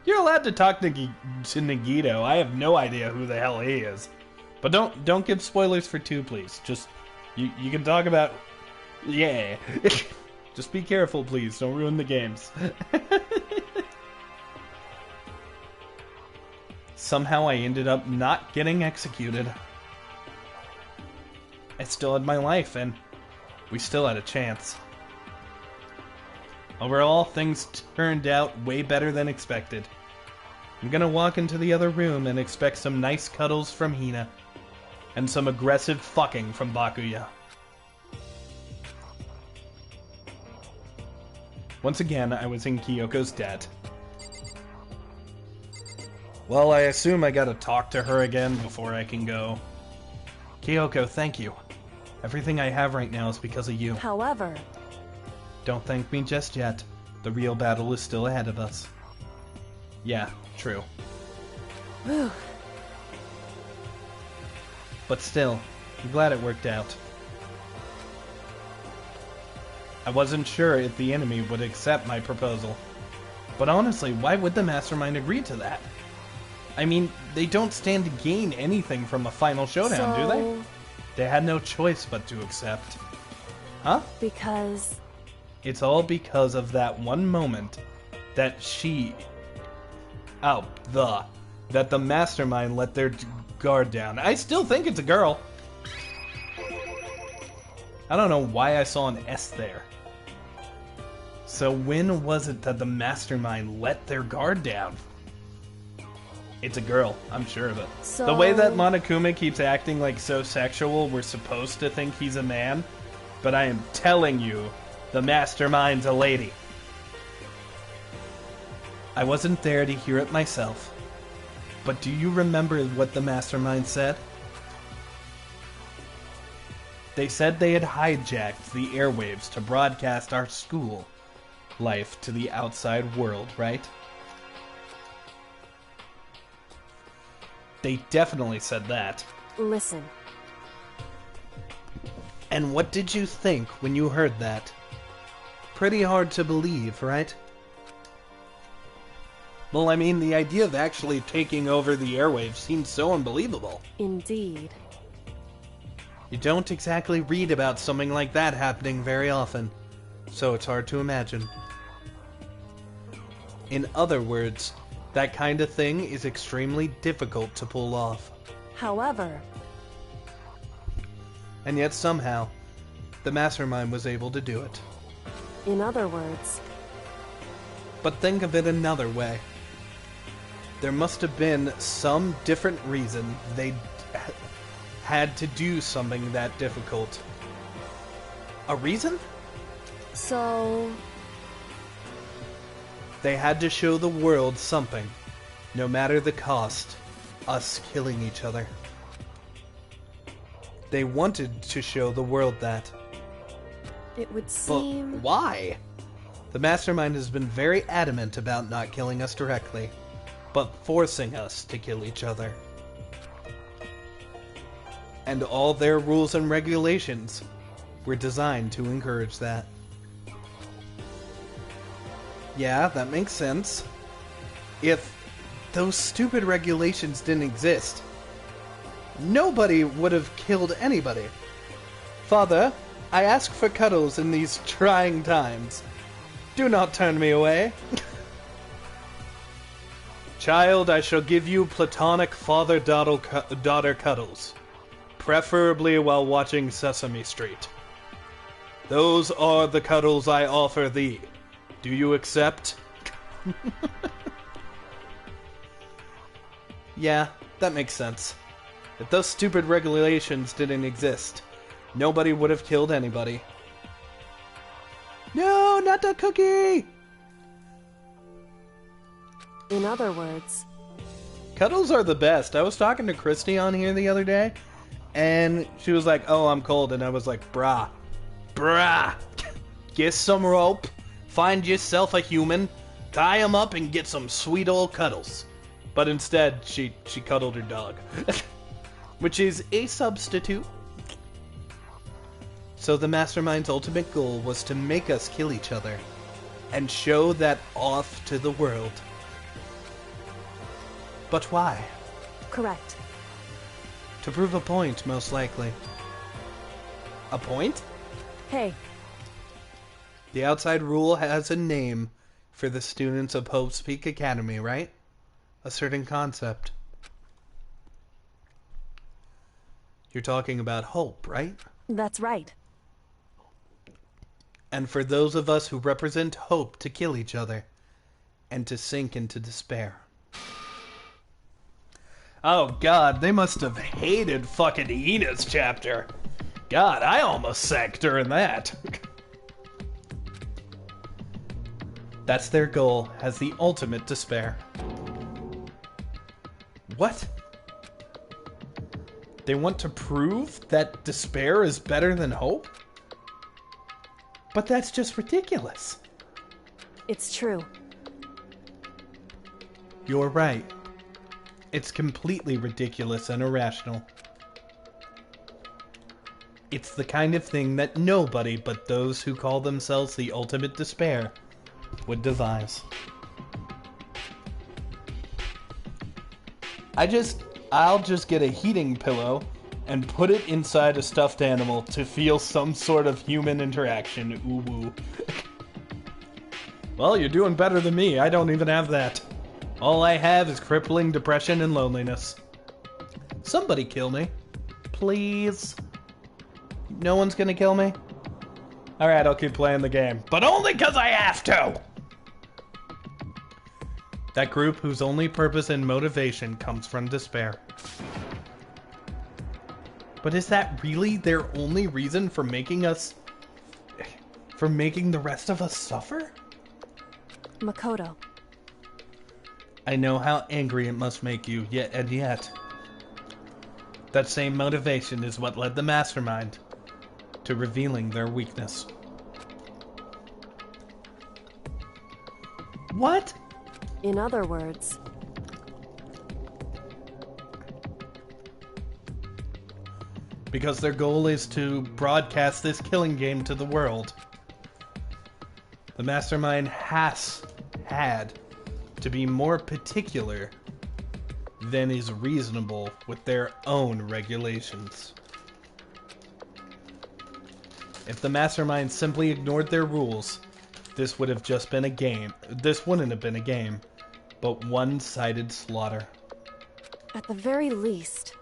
You're allowed to talk to Nagito. I have no idea who the hell he is. But don't give spoilers for 2, please. Just, you can talk about... Yeah. Just be careful, please. Don't ruin the games. Somehow I ended up not getting executed. I still had my life, and we still had a chance. Overall, things turned out way better than expected. I'm gonna walk into the other room and expect some nice cuddles from Hina. And some aggressive fucking from Bakuya. Once again, I was in Kyoko's debt. Well, I assume I gotta talk to her again before I can go. Kyoko, thank you. Everything I have right now is because of you. However... Don't thank me just yet. The real battle is still ahead of us. Yeah, true. Whew. But still, I'm glad it worked out. I wasn't sure if the enemy would accept my proposal. But honestly, why would the Mastermind agree to that? I mean, they don't stand to gain anything from a final showdown, do they? They had no choice but to accept. Huh? Because... It's all because of that one moment that that the Mastermind let their guard down. I still think it's a girl. I don't know why I saw an S there. So when was it that the Mastermind let their guard down? It's a girl, I'm sure of it. So... The way that Monokuma keeps acting like so sexual, we're supposed to think he's a man. But I am telling you, the Mastermind's a lady. I wasn't there to hear it myself. But do you remember what the Mastermind said? They said they had hijacked the airwaves to broadcast our school life to the outside world, right? They definitely said that. Listen. And what did you think when you heard that? Pretty hard to believe, right? Well, I mean, the idea of actually taking over the airwaves seems so unbelievable. Indeed. You don't exactly read about something like that happening very often, so it's hard to imagine. In other words, that kind of thing is extremely difficult to pull off. However... And yet somehow, the Mastermind was able to do it. In other words... But think of it another way. There must have been some different reason they had to do something that difficult. A reason? So... They had to show the world something, no matter the cost, us killing each other. They wanted to show the world that. It would seem... But why? The Mastermind has been very adamant about not killing us directly, but forcing us to kill each other. And all their rules and regulations were designed to encourage that. Yeah, that makes sense. If those stupid regulations didn't exist, nobody would have killed anybody. Father, I ask for cuddles in these trying times. Do not turn me away. Child, I shall give you platonic father-daughter cuddles, preferably while watching Sesame Street. Those are the cuddles I offer thee. Do you accept? Yeah, that makes sense. If those stupid regulations didn't exist, nobody would have killed anybody. No, not the cookie! In other words... Cuddles are the best. I was talking to Christy on here the other day, and she was like, oh, I'm cold, and I was like, brah. Get some rope, find yourself a human, tie him up, and get some sweet old cuddles. But instead, she cuddled her dog. Which is a substitute. So the Mastermind's ultimate goal was to make us kill each other, and show that off to the world. But why? Correct. To prove a point, most likely. A point? Hey. The outside rule has a name for the students of Hope's Peak Academy, right? A certain concept. You're talking about hope, right? That's right. And for those of us who represent hope to kill each other, and to sink into despair. Oh god, they must have hated fucking Ina's chapter. God, I almost sank during that. That's their goal, has the ultimate despair. What? They want to prove that despair is better than hope? But that's just ridiculous. It's true. You're right. It's completely ridiculous and irrational. It's the kind of thing that nobody but those who call themselves the ultimate despair would devise. I'll just get a heating pillow and put it inside a stuffed animal to feel some sort of human interaction. Ooh woo. Well, you're doing better than me. I don't even have that. All I have is crippling depression and loneliness. Somebody kill me. Please. No one's gonna kill me? Alright, I'll keep playing the game. But only because I have to! That group whose only purpose and motivation comes from despair. But is that really their only reason for making us... for making the rest of us suffer? Makoto. I know how angry it must make you, yet. That same motivation is what led the mastermind to revealing their weakness. What? In other words, because their goal is to broadcast this killing game to the world. The mastermind had to be more particular than is reasonable with their own regulations. If the mastermind simply ignored their rules, this would have just been a game. This wouldn't have been a game, but one-sided slaughter. at the very least.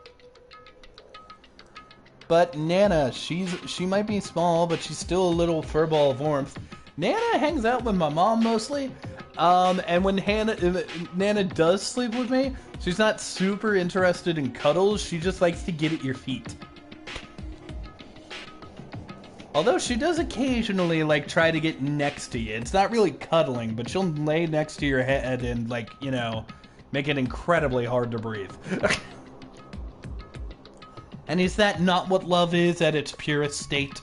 But Nana, she might be small, but she's still a little furball of warmth. Nana hangs out with my mom mostly. And when Nana does sleep with me, she's not super interested in cuddles. She just likes to get at your feet. Although she does occasionally, like, try to get next to you. It's not really cuddling, but she'll lay next to your head and, like, you know, make it incredibly hard to breathe. And is that not what love is at its purest state?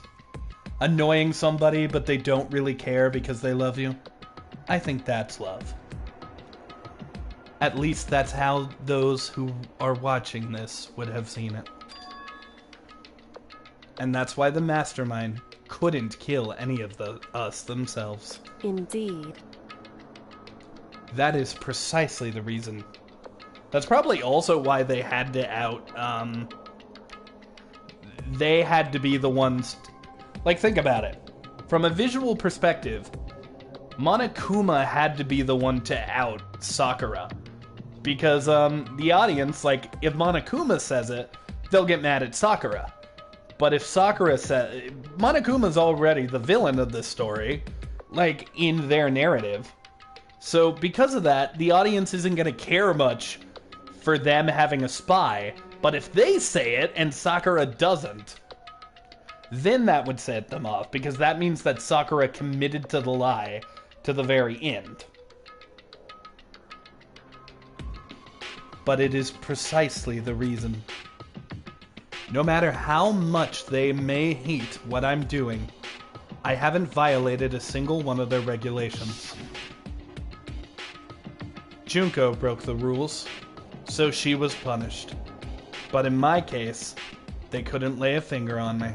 Annoying somebody, but they don't really care because they love you? I think that's love. At least that's how those who are watching this would have seen it. And that's why the mastermind couldn't kill any of us themselves. Indeed. That is precisely the reason. That's probably also why they had to they had to be the ones... Like, think about it. From a visual perspective, Monokuma had to be the one to out Sakura. Because, the audience, like, if Monokuma says it, they'll get mad at Sakura. But if Sakura says... Monokuma's already the villain of this story, like, in their narrative. So, because of that, the audience isn't going to care much for them having a spy. But if they say it, and Sakura doesn't, then that would set them off, because that means that Sakura committed to the lie to the very end. But it is precisely the reason. No matter how much they may hate what I'm doing, I haven't violated a single one of their regulations. Junko broke the rules, so she was punished. But in my case, they couldn't lay a finger on me.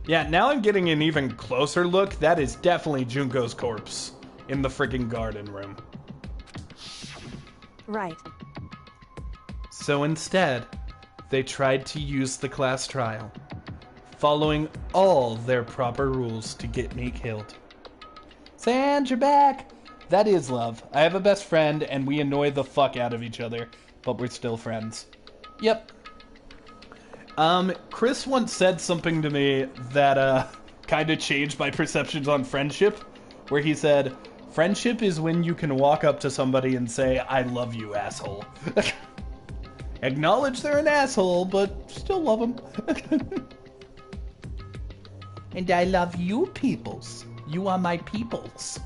Yeah, now I'm getting an even closer look. That is definitely Junko's corpse in the freaking garden room. Right. So instead, they tried to use the class trial, following all their proper rules to get me killed. Sand, you're back! That is love. I have a best friend, and we annoy the fuck out of each other, but we're still friends. Yep. Chris once said something to me that, kind of changed my perceptions on friendship, where he said, friendship is when you can walk up to somebody and say, I love you, asshole. Acknowledge they're an asshole, but still love them. And I love you peoples. You are my peoples.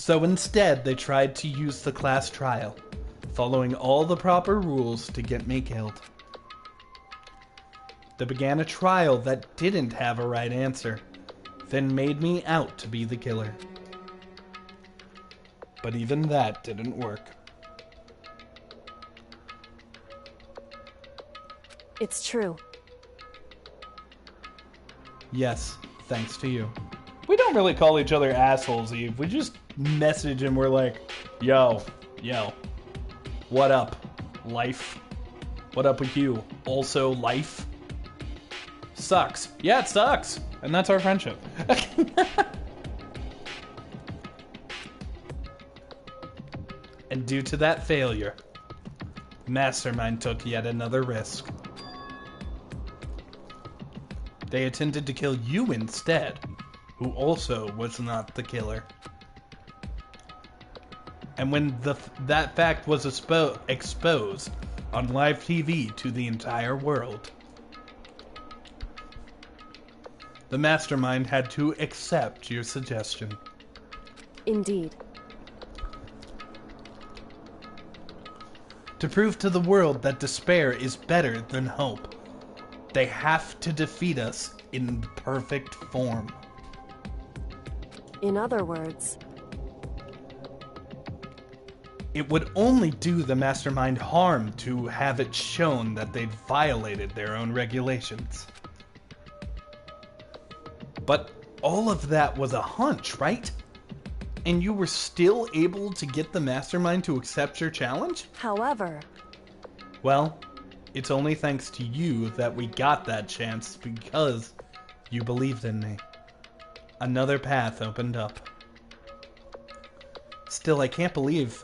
So instead, they tried to use the class trial, following all the proper rules to get me killed. They began a trial that didn't have a right answer, then made me out to be the killer. But even that didn't work. It's true. Yes, thanks to you. We don't really call each other assholes, Eve. We just message and we're like, yo, what up, life? What up with you? Also, life? Sucks. Yeah, it sucks. And that's our friendship. And due to that failure, Mastermind took yet another risk. They attempted to kill you instead, who also was not the killer. And when that fact was exposed on live TV to the entire world, the Mastermind had to accept your suggestion. Indeed. To prove to the world that despair is better than hope, they have to defeat us in perfect form. In other words, it would only do the Mastermind harm to have it shown that they'd violated their own regulations. But all of that was a hunch, right? And you were still able to get the Mastermind to accept your challenge? however, Well, it's only thanks to you that we got that chance because you believed in me. Another path opened up. Still, I can't believe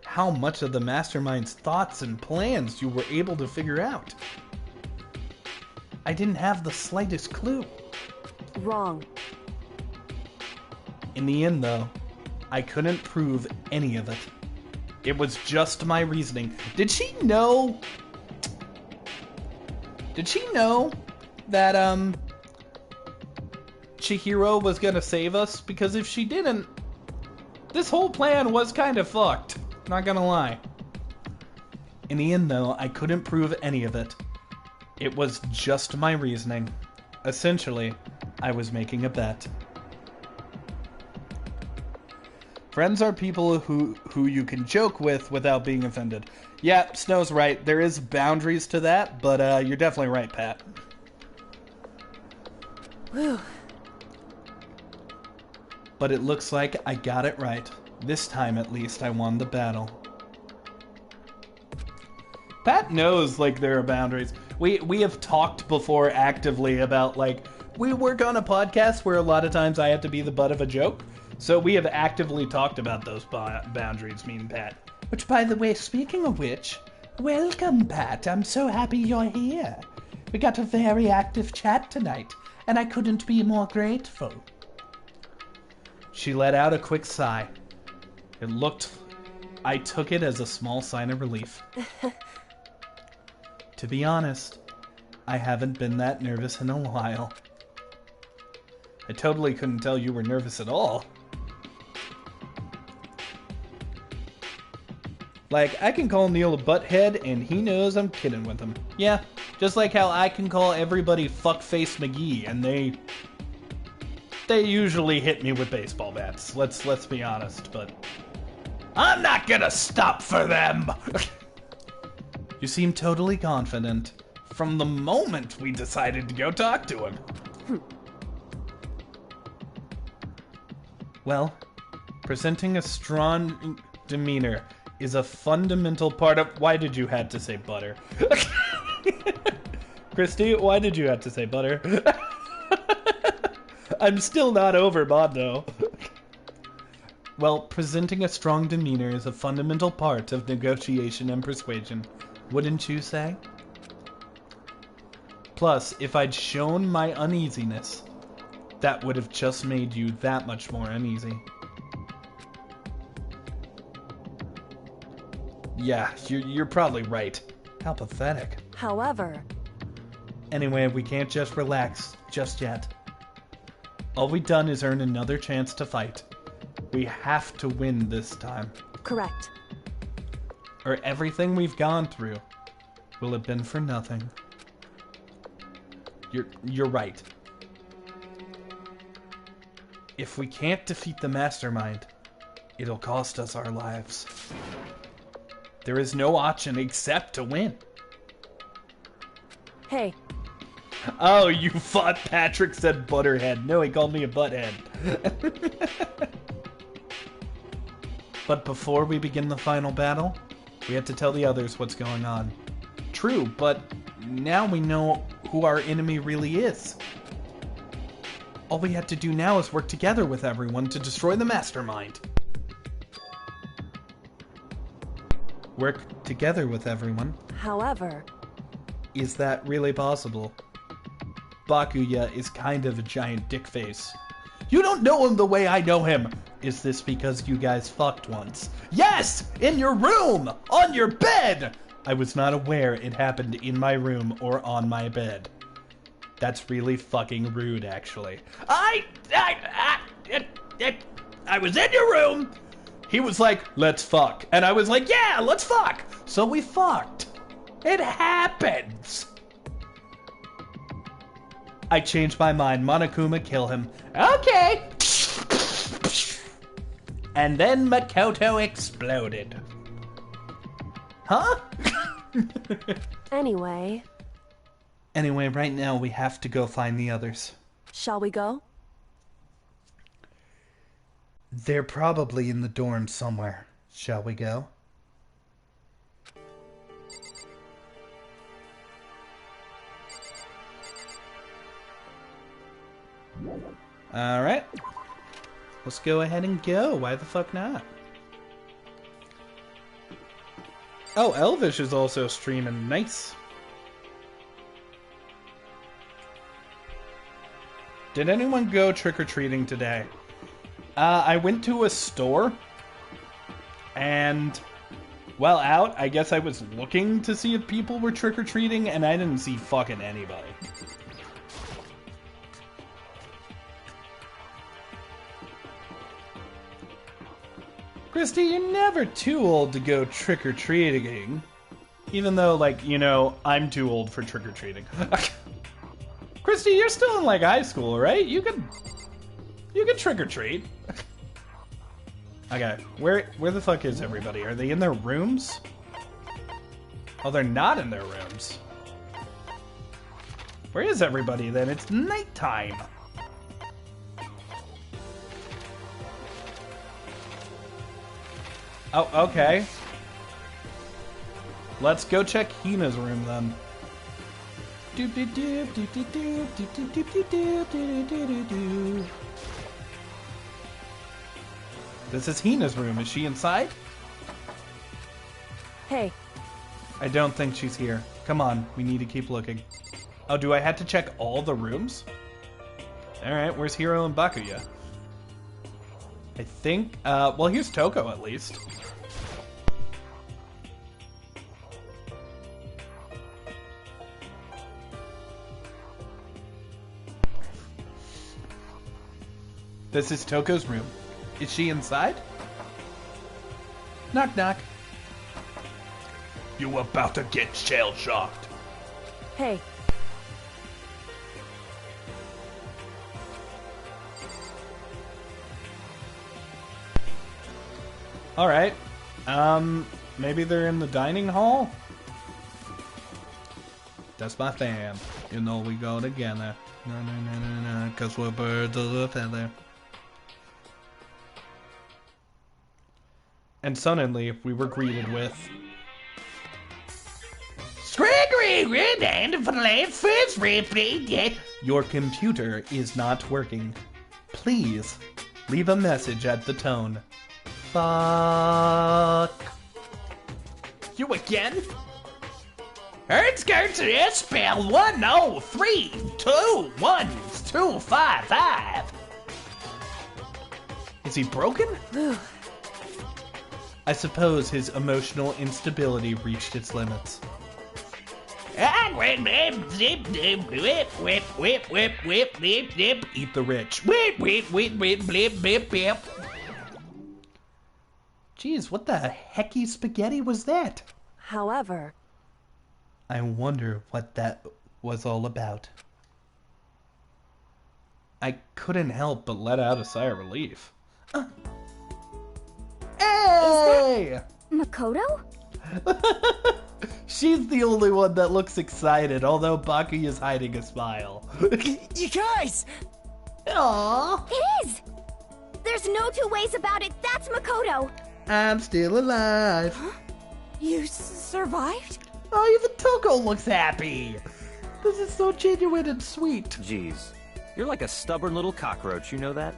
how much of the Mastermind's thoughts and plans you were able to figure out. I didn't have the slightest clue. wrong. In the end, though, I couldn't prove any of it. It was just my reasoning. Did she know that, Chihiro was gonna save us? Because if she didn't, this whole plan was kind of fucked. Not gonna lie. In the end, though, I couldn't prove any of it. It was just my reasoning. Essentially, I was making a bet. Friends are people who you can joke with without being offended. Yeah, Snow's right. There is boundaries to that, but you're definitely right, Pat. Whew. But it looks like I got it right. This time, at least, I won the battle. Pat knows, like, there are boundaries. We have talked before actively about, like, we work on a podcast where a lot of times I have to be the butt of a joke. So we have actively talked about those boundaries, me and Pat. Which, by the way, speaking of which, welcome, Pat. I'm so happy you're here. We got a very active chat tonight, and I couldn't be more grateful. She let out a quick sigh. I took it as a small sign of relief. To be honest, I haven't been that nervous in a while. I totally couldn't tell you were nervous at all. Like, I can call Kneale a butthead, and he knows I'm kidding with him. Yeah, just like how I can call everybody Fuckface McGee, and they usually hit me with baseball bats. Let's be honest, but I'm not gonna stop for them! You seem totally confident from the moment we decided to go talk to him. Well, presenting a strong demeanor is a fundamental part of... Why did you have to say butter? Christy, why did you have to say butter? I'm still not over Mondo. Well, presenting a strong demeanor is a fundamental part of negotiation and persuasion, wouldn't you say? Plus, if I'd shown my uneasiness, that would have just made you that much more uneasy. Yeah, you're probably right. How pathetic. However, Anyway, we can't just relax just yet. All we've done is earn another chance to fight. We have to win this time. Correct. Or everything we've gone through will have been for nothing. You're right. If we can't defeat the mastermind, it'll cost us our lives. There is no option except to win. Hey. Oh, you thought Patrick said butterhead. No, he called me a butthead. But before we begin the final battle, we have to tell the others what's going on. True, but now we know who our enemy really is. All we have to do now is work together with everyone to destroy the mastermind. Work together with everyone? However... Is that really possible? Bakuya is kind of a giant dick face. You don't know him the way I know him! Is this because you guys fucked once? Yes! In your room! On your bed! I was not aware it happened in my room or on my bed. That's really fucking rude, actually. I was in your room! He was like, let's fuck. And I was like, yeah, let's fuck! So we fucked. It happens! I changed my mind. Monokuma, kill him. Okay! And then Makoto exploded. Huh? Anyway, right now we have to go find the others. shall we go? They're probably in the dorm somewhere. Shall we go? Alright. Let's go ahead and go. Why the fuck not? Oh, Elvish is also streaming. Nice. Did anyone go trick-or-treating today? I went to a store, and while out, I guess I was looking to see if people were trick-or-treating, and I didn't see fucking anybody. Christy, you're never too old to go trick-or-treating. Even though, like, you know, I'm too old for trick-or-treating. Christy, you're still in, like, high school, right? You can trick-or-treat. Okay, where the fuck is everybody? Are they in their rooms? Oh, they're not in their rooms. Where is everybody then? It's nighttime. Oh, okay. Let's go check Hina's room then. This is Hina's room. Is she inside? Hey. I don't think she's here. Come on, we need to keep looking. Oh, do I have to check all the rooms? Alright, where's Hiro and Bakuya? I think, well, here's Toko at least. This is Toko's room. Is she inside? Knock, knock. You about to get shell-shocked. Hey. Alright. Maybe they're in the dining hall? That's my fam. You know we go together. No, 'cause we're birds of a feather. And suddenly, we were greeted with... Your computer is not working. Please, leave a message at the tone. Fuck. You again? Skirts is spell 10321255. Is he broken? I suppose his emotional instability reached its limits. Eat the rich. Jeez, what the hecky spaghetti was that? However, I wonder what that was all about. I couldn't help but let out a sigh of relief. Hey! Makoto? She's the only one that looks excited, although Baki is hiding a smile. You guys! Aww. It is! There's no two ways about it. That's Makoto. I'm still alive. Huh? You survived? Oh, even Toko looks happy. This is so genuine and sweet. Jeez. You're like a stubborn little cockroach, you know that?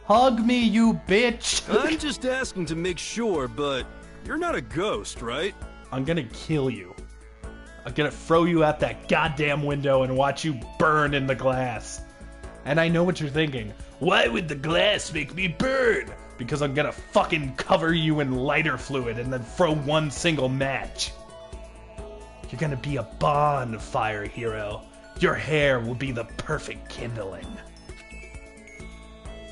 Hug me, you bitch. I'm just asking to make sure, but you're not a ghost, right? I'm gonna kill you. I'm gonna throw you out that goddamn window and watch you burn in the glass. And I know what you're thinking. Why would the glass make me burn? Because I'm gonna fucking cover you in lighter fluid and then throw one single match. You're gonna be a bonfire hero. Your hair will be the perfect kindling.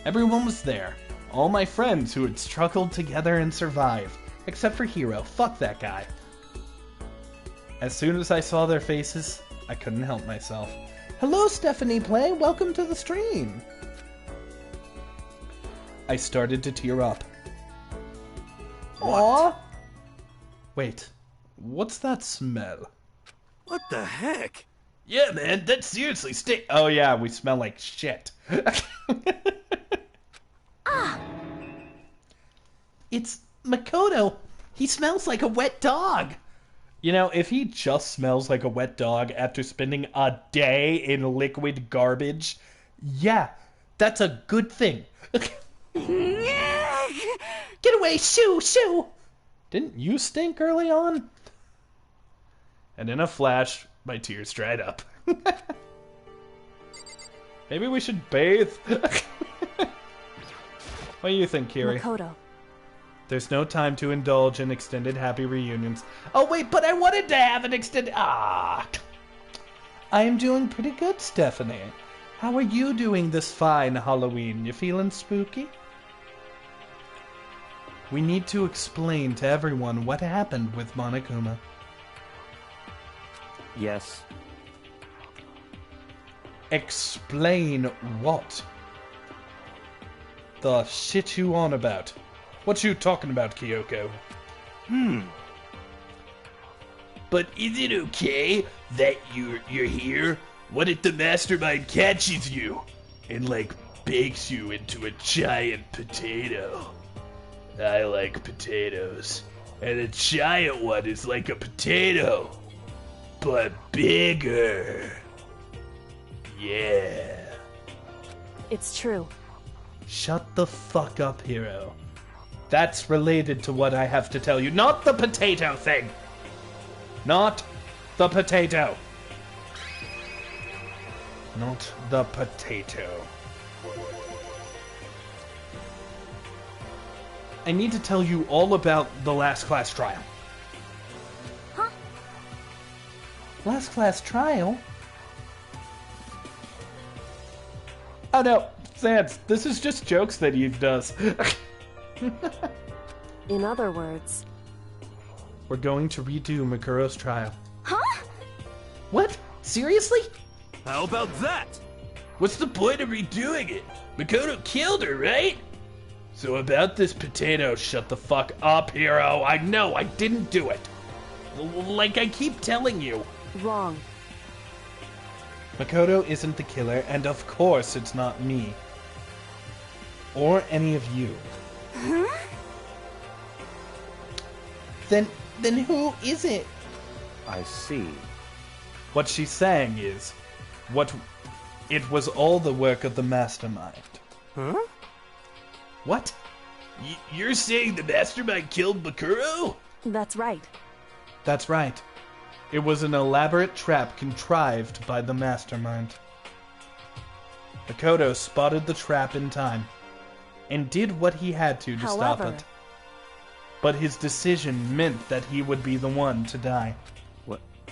Everyone was there. All my friends who had struggled together and survived. Except for Hiro. Fuck that guy. As soon as I saw their faces, I couldn't help myself. Hello, Stephannie Play. Welcome to the stream. I started to tear up. Aww. Wait, what's that smell? What the heck? Yeah, man, that seriously stink. Oh yeah, we smell like shit. It's Makoto. He smells like a wet dog. You know, if he just smells like a wet dog after spending a day in liquid garbage, yeah, that's a good thing. Get away, shoo, shoo! Didn't you stink early on? And in a flash, my tears dried up. Maybe we should bathe? What do you think, Kiri? Makoto. There's no time to indulge in extended happy reunions. Oh wait, but I wanted to have an extended... I am doing pretty good, Stephannie. How are you doing this fine Halloween? You feeling spooky? We need to explain to everyone what happened with Monokuma. Yes. Explain what? The shit you on about? What you talking about, Kyoko? But is it okay that you're here? What if the mastermind catches you and, like, bakes you into a giant potato? I like potatoes. And a giant one is like a potato, but bigger. Yeah. It's true. Shut the fuck up, Hiro. That's related to what I have to tell you, not the potato thing! Not the potato. Not the potato. I need to tell you all about the last class trial. Huh? Last class trial? Oh no, Sans, this is just jokes that Eve does. In other words... We're going to redo Makuro's trial. Huh? What? Seriously? How about that? What's the point of redoing it? Makoto killed her, right? So about this potato, shut the fuck up, Hiro. I know, I didn't do it. Like I keep telling you. Wrong. Makoto isn't the killer, and of course it's not me. Or any of you. Huh? Then who is it? I see. What she's saying is, it was all the work of the mastermind. Huh? What? You're saying the mastermind killed Makuro? That's right. That's right. It was an elaborate trap contrived by the mastermind. Makoto spotted the trap in time, and did what he had to stop However... it. But his decision meant that he would be the one to die.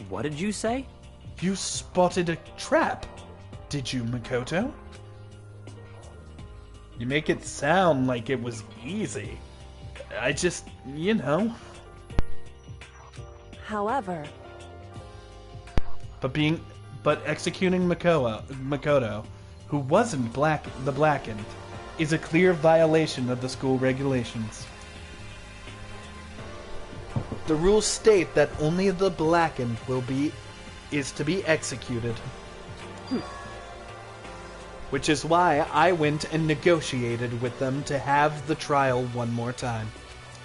What did you say? You spotted a trap, did you, Makoto? You make it sound like it was easy. I just, you know. However, But executing Makoto, who wasn't the Blackened, is a clear violation of the school regulations. The rules state that only the Blackened is to be executed. Which is why I went and negotiated with them to have the trial one more time.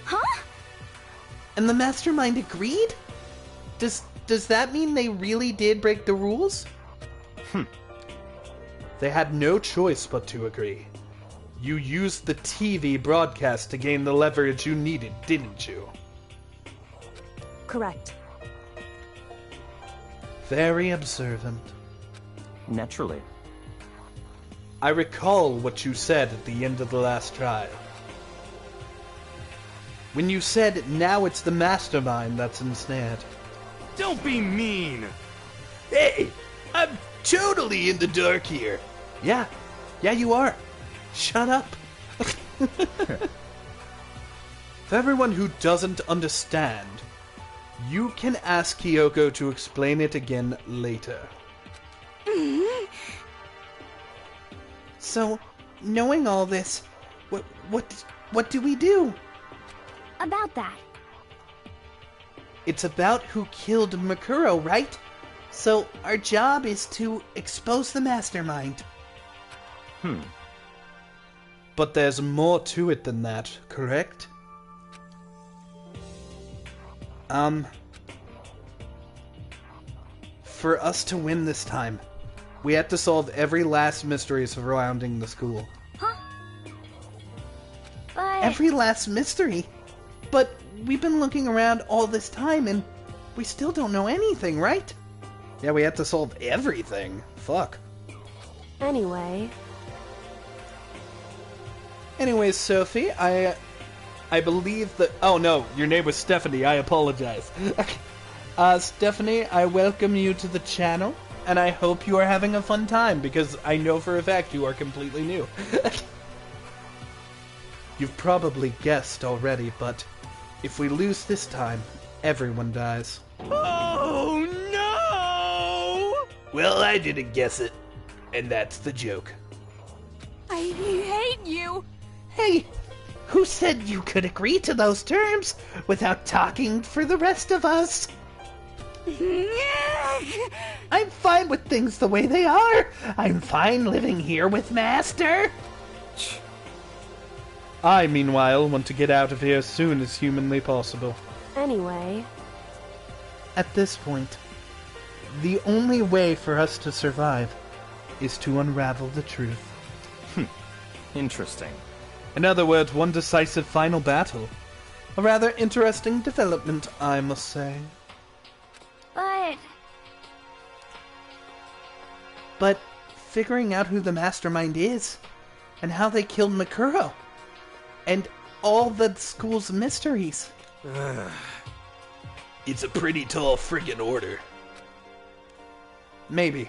Huh? And the mastermind agreed? Does that mean they really did break the rules? They had no choice but to agree. You used the TV broadcast to gain the leverage you needed, didn't you? correct. Very observant. Naturally. I recall what you said at the end of the last trial. When you said, now it's the mastermind that's ensnared. Don't be mean! Hey! I'm totally in the dark here! Yeah, you are. Shut up. For everyone who doesn't understand, you can ask Kyoko to explain it again later. So, knowing all this, what do we do? About that. It's about who killed Makuro, right? So, our job is to expose the mastermind. But there's more to it than that, correct? For us to win this time, we had to solve every last mystery surrounding the school. Huh? But... Every last mystery? But we've been looking around all this time and we still don't know anything, right? Yeah, we had to solve everything. Fuck. Anyway, Anyways, Sophie, I believe that... Oh, no, your name was Stephannie. I apologize. Stephannie, I welcome you to the channel, and I hope you are having a fun time, because I know for a fact you are completely new. You've probably guessed already, but if we lose this time, everyone dies. Oh no! Well, I didn't guess it, and that's the joke. I hate you! Hey, who said you could agree to those terms without talking for the rest of us? I'm fine with things the way they are. I'm fine living here with Master. I, meanwhile, want to get out of here as soon as humanly possible. anyway, At this point, the only way for us to survive is to unravel the truth. Interesting. In other words, one decisive final battle. A rather interesting development, I must say. But figuring out who the mastermind is, and how they killed Makuro, and all the school's mysteries. It's a pretty tall friggin' order. Maybe.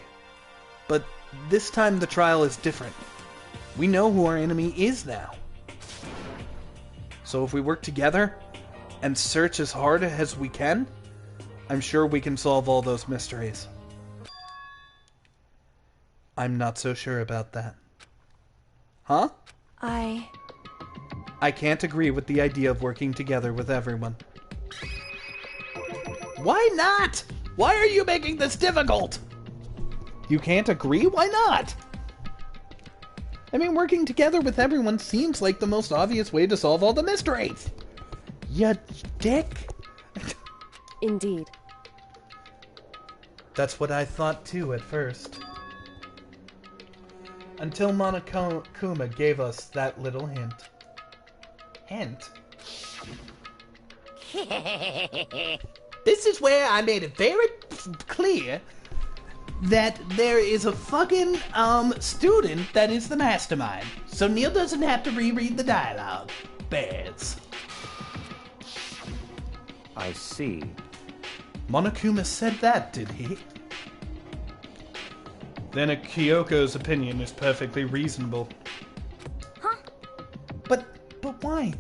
But this time the trial is different. We know who our enemy is now. So if we work together, and search as hard as we can, I'm sure we can solve all those mysteries. I'm not so sure about that. Huh? I can't agree with the idea of working together with everyone. Why not? Why are you making this difficult? You can't agree? Why not? I mean, working together with everyone seems like the most obvious way to solve all the mysteries. You dick. indeed. That's what I thought too at first. Until Monokuma gave us that little hint. Hint? This is where I made it very clear that there is a fucking student that is the mastermind. So Kneale doesn't have to reread the dialogue. Bears. I see. Monokuma said that, did he? Then Kyoko's opinion is perfectly reasonable. Huh? But why?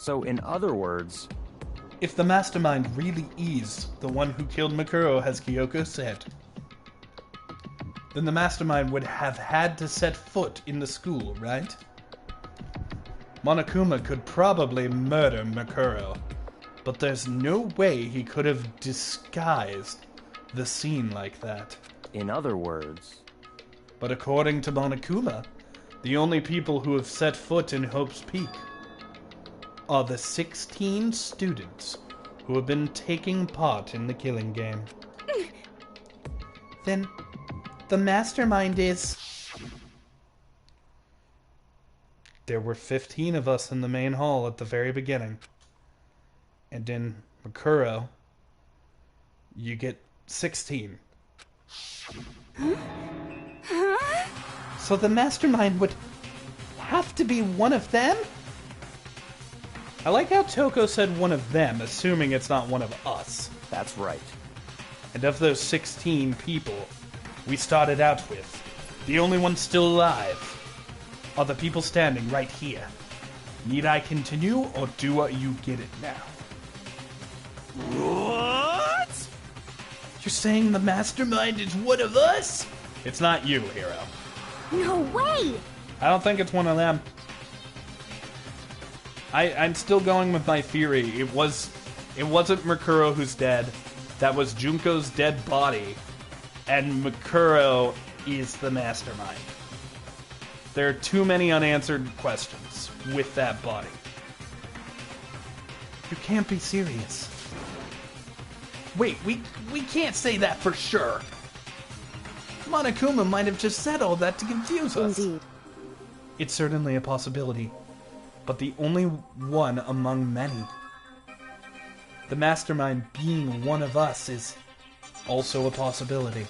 So, in other words... If the mastermind really is the one who killed Mikuro, as Kyoko said, then the mastermind would have had to set foot in the school, right? Monokuma could probably murder Mikuro, but there's no way he could have disguised the scene like that. In other words... But according to Monokuma, the only people who have set foot in Hope's Peak are the 16 students who have been taking part in the killing game. Then the mastermind is... There were 15 of us in the main hall at the very beginning. And in Mikuro, you get 16. So the mastermind would have to be one of them? I like how Toko said one of them, assuming it's not one of us. That's right. And of those 16 people we started out with, the only ones still alive are the people standing right here. Need I continue, or do you get it now? What? You're saying the mastermind is one of us? It's not you, Hero. No way! I don't think it's one of them. I'm still going with my theory. It wasn't Mikuro who's dead. That was Junko's dead body. And Mikuro is the mastermind. There are too many unanswered questions with that body. You can't be serious. Wait, we can't say that for sure. Monokuma might have just said all that to confuse us. Indeed. It's certainly a possibility, but the only one among many. The mastermind being one of us is also a possibility.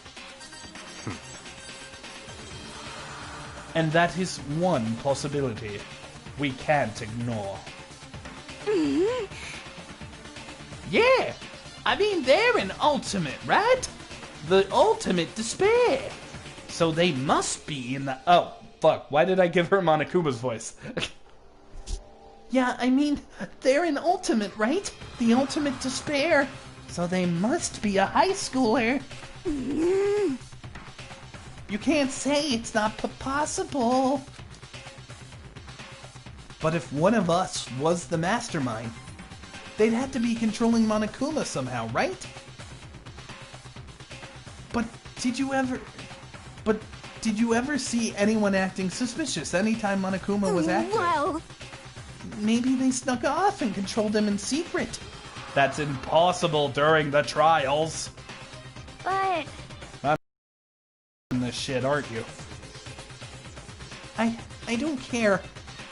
And that is one possibility we can't ignore. Yeah! I mean, they're an ultimate, right? The ultimate despair. So they must be in the... Oh, fuck. Why did I give her Monokuma's voice? Yeah, I mean, they're an ultimate, right? The ultimate despair. So they must be a high schooler. You can't say it's not possible. But if one of us was the mastermind, they'd have to be controlling Monokuma somehow, right? But did you ever see anyone acting suspicious anytime Monokuma was acting? Well... Maybe they snuck off and controlled him in secret. That's impossible during the trials. But... In this shit, aren't you? I don't care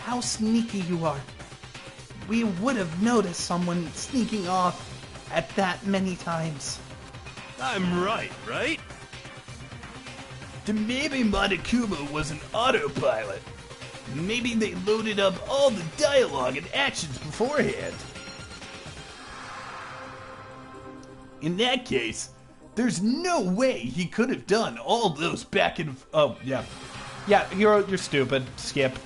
how sneaky you are. We would have noticed someone sneaking off at that many times. I'm right? Then maybe Monokuma was an autopilot. Maybe they loaded up all the dialogue and actions beforehand. In that case, there's no way he could have done all those back and... Oh, yeah. Yeah, you're stupid. Skip.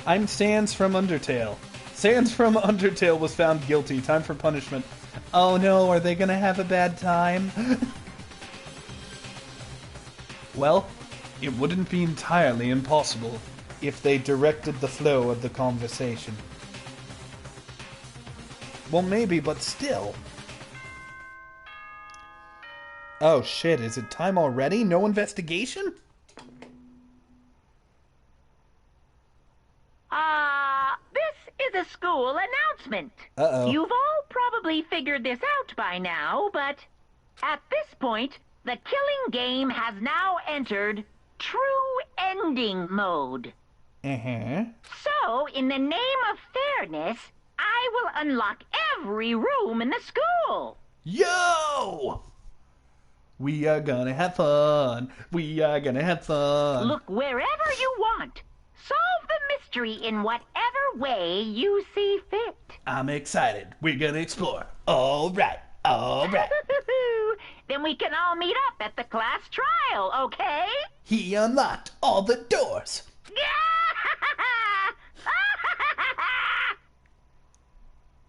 I'm Sans from Undertale. Sans from Undertale was found guilty. Time for punishment. Oh no, are they gonna have a bad time? Well, it wouldn't be entirely impossible if they directed the flow of the conversation. Well, maybe, but still. Oh shit, is it time already? No investigation? This is a school announcement. Uh-oh. You've all probably figured this out by now, but at this point, the killing game has now entered true ending mode. Uh-huh. So, in the name of fairness, I will unlock every room in the school. Yo! We are gonna have fun. We are gonna have fun. Look wherever you want. Solve the mystery in whatever way you see fit. I'm excited. We're gonna explore. All right. All right. Then we can all meet up at the class trial, okay? He unlocked all the doors.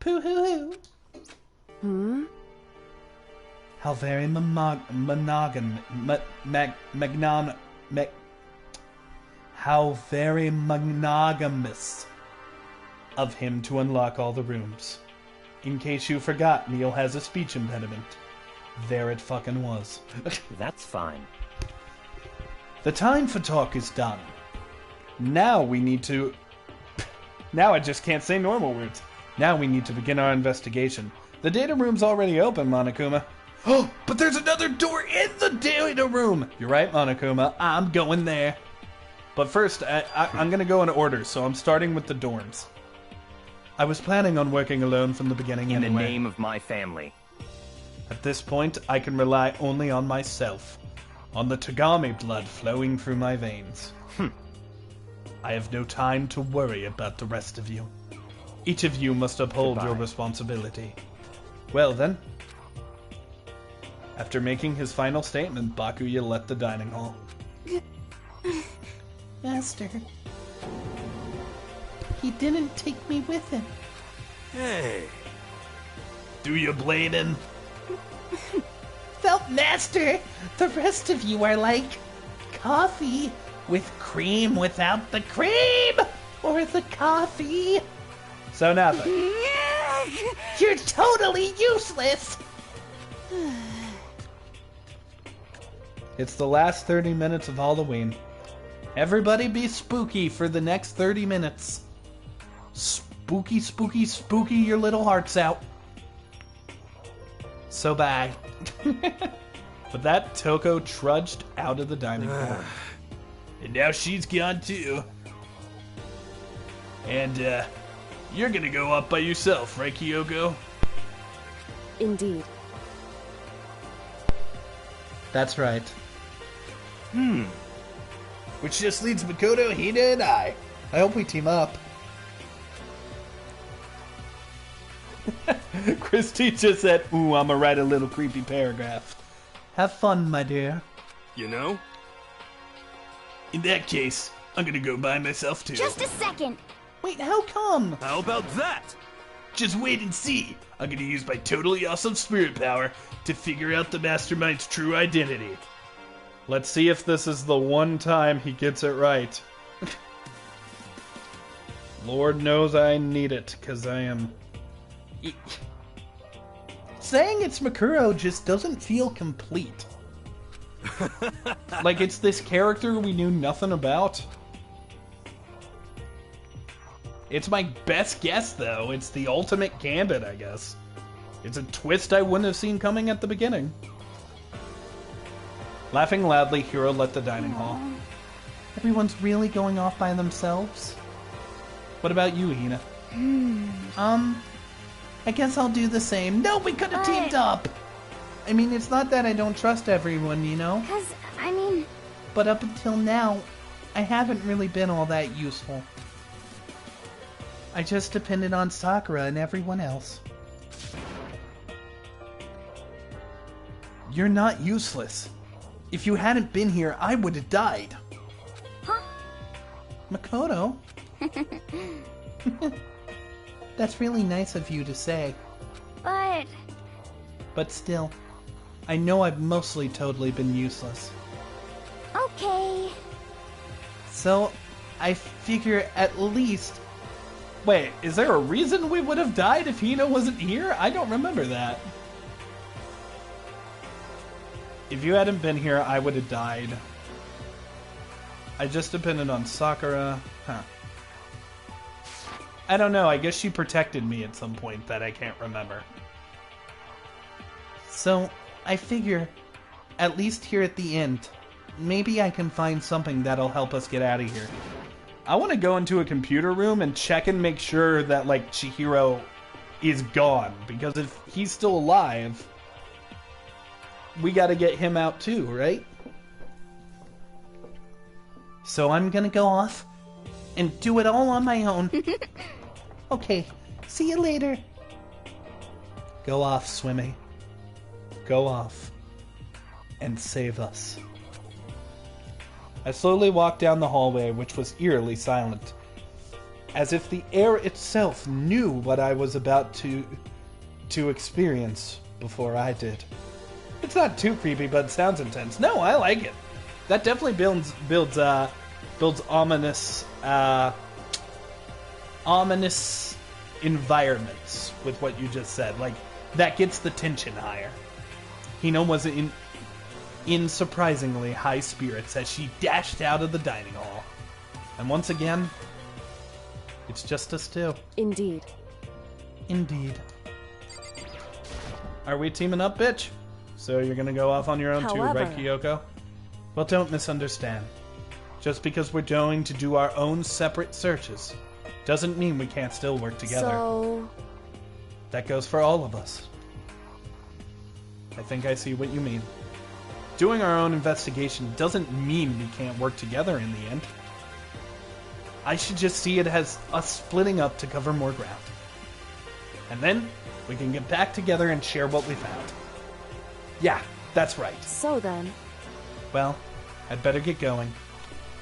Poo-hoo-hoo. Hmm? How very how very monogamous of him to unlock all the rooms. In case you forgot, Kneale has a speech impediment. There it fucking was. That's fine. The time for talk is done. Now we need to... Now I just can't say normal words. Now we need to begin our investigation. The data room's already open, Monokuma. Oh, but there's another door in the data room! You're right, Monokuma. I'm going there. But first, I'm gonna go in order, so I'm starting with the dorms. I was planning on working alone from the beginning anyway. In the name of my family. At this point, I can rely only on myself. On the Tagami blood flowing through my veins. I have no time to worry about the rest of you. Each of you must uphold your responsibility. Well then. After making his final statement, Bakuya left the dining hall. Master. He didn't take me with him. Hey. Do you blame him? Well, Master, the rest of you are like coffee with cream without the cream, or the coffee. So nothing. You're totally useless. It's the last 30 minutes of Halloween. Everybody be spooky for the next 30 minutes. Spooky, spooky, spooky your little hearts out. So bye. With that, Toko trudged out of the dining hall. And now she's gone too. And, you're gonna go up by yourself, right, Kyoko? Indeed. That's right. Which just leads Makoto, Hina, and I. I hope we team up. Christy just said, ooh, I'ma write a little creepy paragraph. Have fun, my dear. You know? In that case, I'm gonna go by myself too. Just a second. Wait, how come? How about that? Just wait and see. I'm gonna use my totally awesome spirit power to figure out the mastermind's true identity. Let's see if this is the one time he gets it right. Lord knows I need it, because I am... Saying it's Makuro just doesn't feel complete. Like it's this character we knew nothing about. It's my best guess, though. It's the ultimate gambit, I guess. It's a twist I wouldn't have seen coming at the beginning. Laughing loudly, Hiro left the dining hall. Everyone's really going off by themselves? What about you, Hina? I guess I'll do the same. No, we could have teamed up! I mean, it's not that I don't trust everyone, you know? But up until now, I haven't really been all that useful. I just depended on Sakura and everyone else. You're not useless. If you hadn't been here, I would have died. Huh? Makoto? That's really nice of you to say. But still, I know I've mostly totally been useless. Okay. So, I figure at least... Wait, is there a reason we would have died if Hina wasn't here? I don't remember that. If you hadn't been here, I would have died. I just depended on Sakura. Huh. I don't know, I guess she protected me at some point that I can't remember. So, I figure, at least here at the end, maybe I can find something that'll help us get out of here. I want to go into a computer room and check and make sure that, like, Chihiro is gone. Because if he's still alive, we gotta get him out too, right? So I'm gonna go off and do it all on my own. Okay, see you later. Go off, Swimmy. Go off. And save us. I slowly walked down the hallway, which was eerily silent. as if the air itself knew what I was about to experience before I did. It's not too creepy, but it sounds intense. No, I like it. That definitely builds ominous environments with what you just said. Like, that gets the tension higher. Hina was in surprisingly high spirits as she dashed out of the dining hall. And once again, it's just us two. Indeed. Indeed. Are we teaming up, bitch? So you're gonna go off on your own too, right, Kyoko? Well, don't misunderstand. Just because we're going to do our own separate searches doesn't mean we can't still work together. So... That goes for all of us. I think I see what you mean. Doing our own investigation doesn't mean we can't work together in the end. I should just see it as us splitting up to cover more ground. And then we can get back together and share what we found. Yeah, that's right. So then... Well, I'd better get going.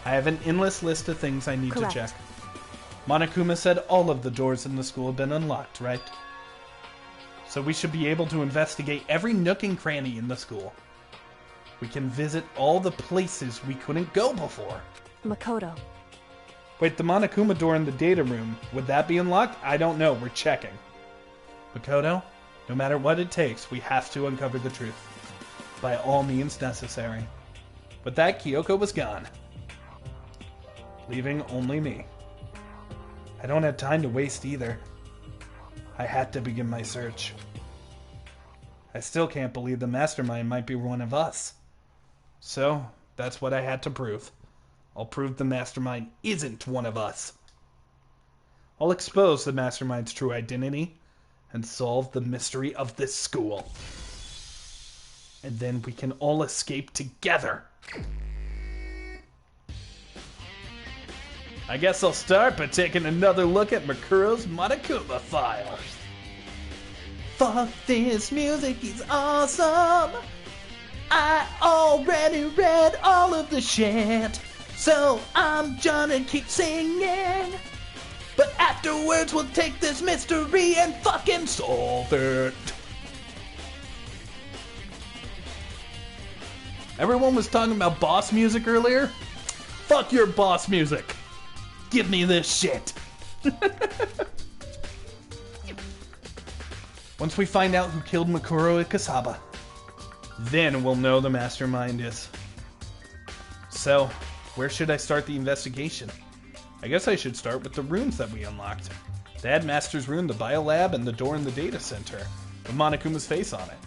I have an endless list of things I need to check. Monokuma said all of the doors in the school have been unlocked, right? So we should be able to investigate every nook and cranny in the school. We can visit all the places we couldn't go before. Makoto. Wait, the Monokuma door in the data room, would that be unlocked? I don't know, we're checking. Makoto, no matter what it takes, we have to uncover the truth. By all means necessary. With that, Kyoko was gone. Leaving only me. I don't have time to waste either. I had to begin my search. I still can't believe the mastermind might be one of us. So, that's what I had to prove. I'll prove the mastermind isn't one of us. I'll expose the mastermind's true identity and solve the mystery of this school. And then we can all escape together. I guess I'll start by taking another look at Makuro's Monokuma file. Fuck this music is awesome. I already read all of the shit, so I'm gonna keep singing. But afterwards we'll take this mystery and fucking solve it. Everyone was talking about boss music earlier. Fuck your boss music. Give me this shit. Once we find out who killed Makuro at Kasaba, then we'll know the mastermind is. So, where should I start the investigation? I guess I should start with the rooms that we unlocked. The headmaster's room, the biolab, and the door in the data center, with Monokuma's face on it.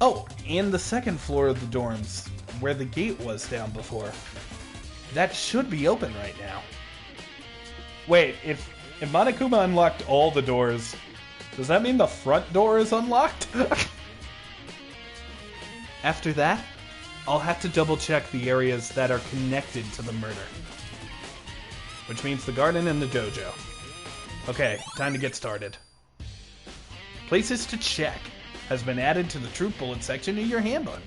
Oh, and the second floor of the dorms, where the gate was down before. That should be open right now. Wait, if Monokuma unlocked all the doors, does that mean the front door is unlocked? After that, I'll have to double check the areas that are connected to the murder. Which means the garden and the dojo. Okay, time to get started. Places to check has been added to the truth bullet section of your handbook.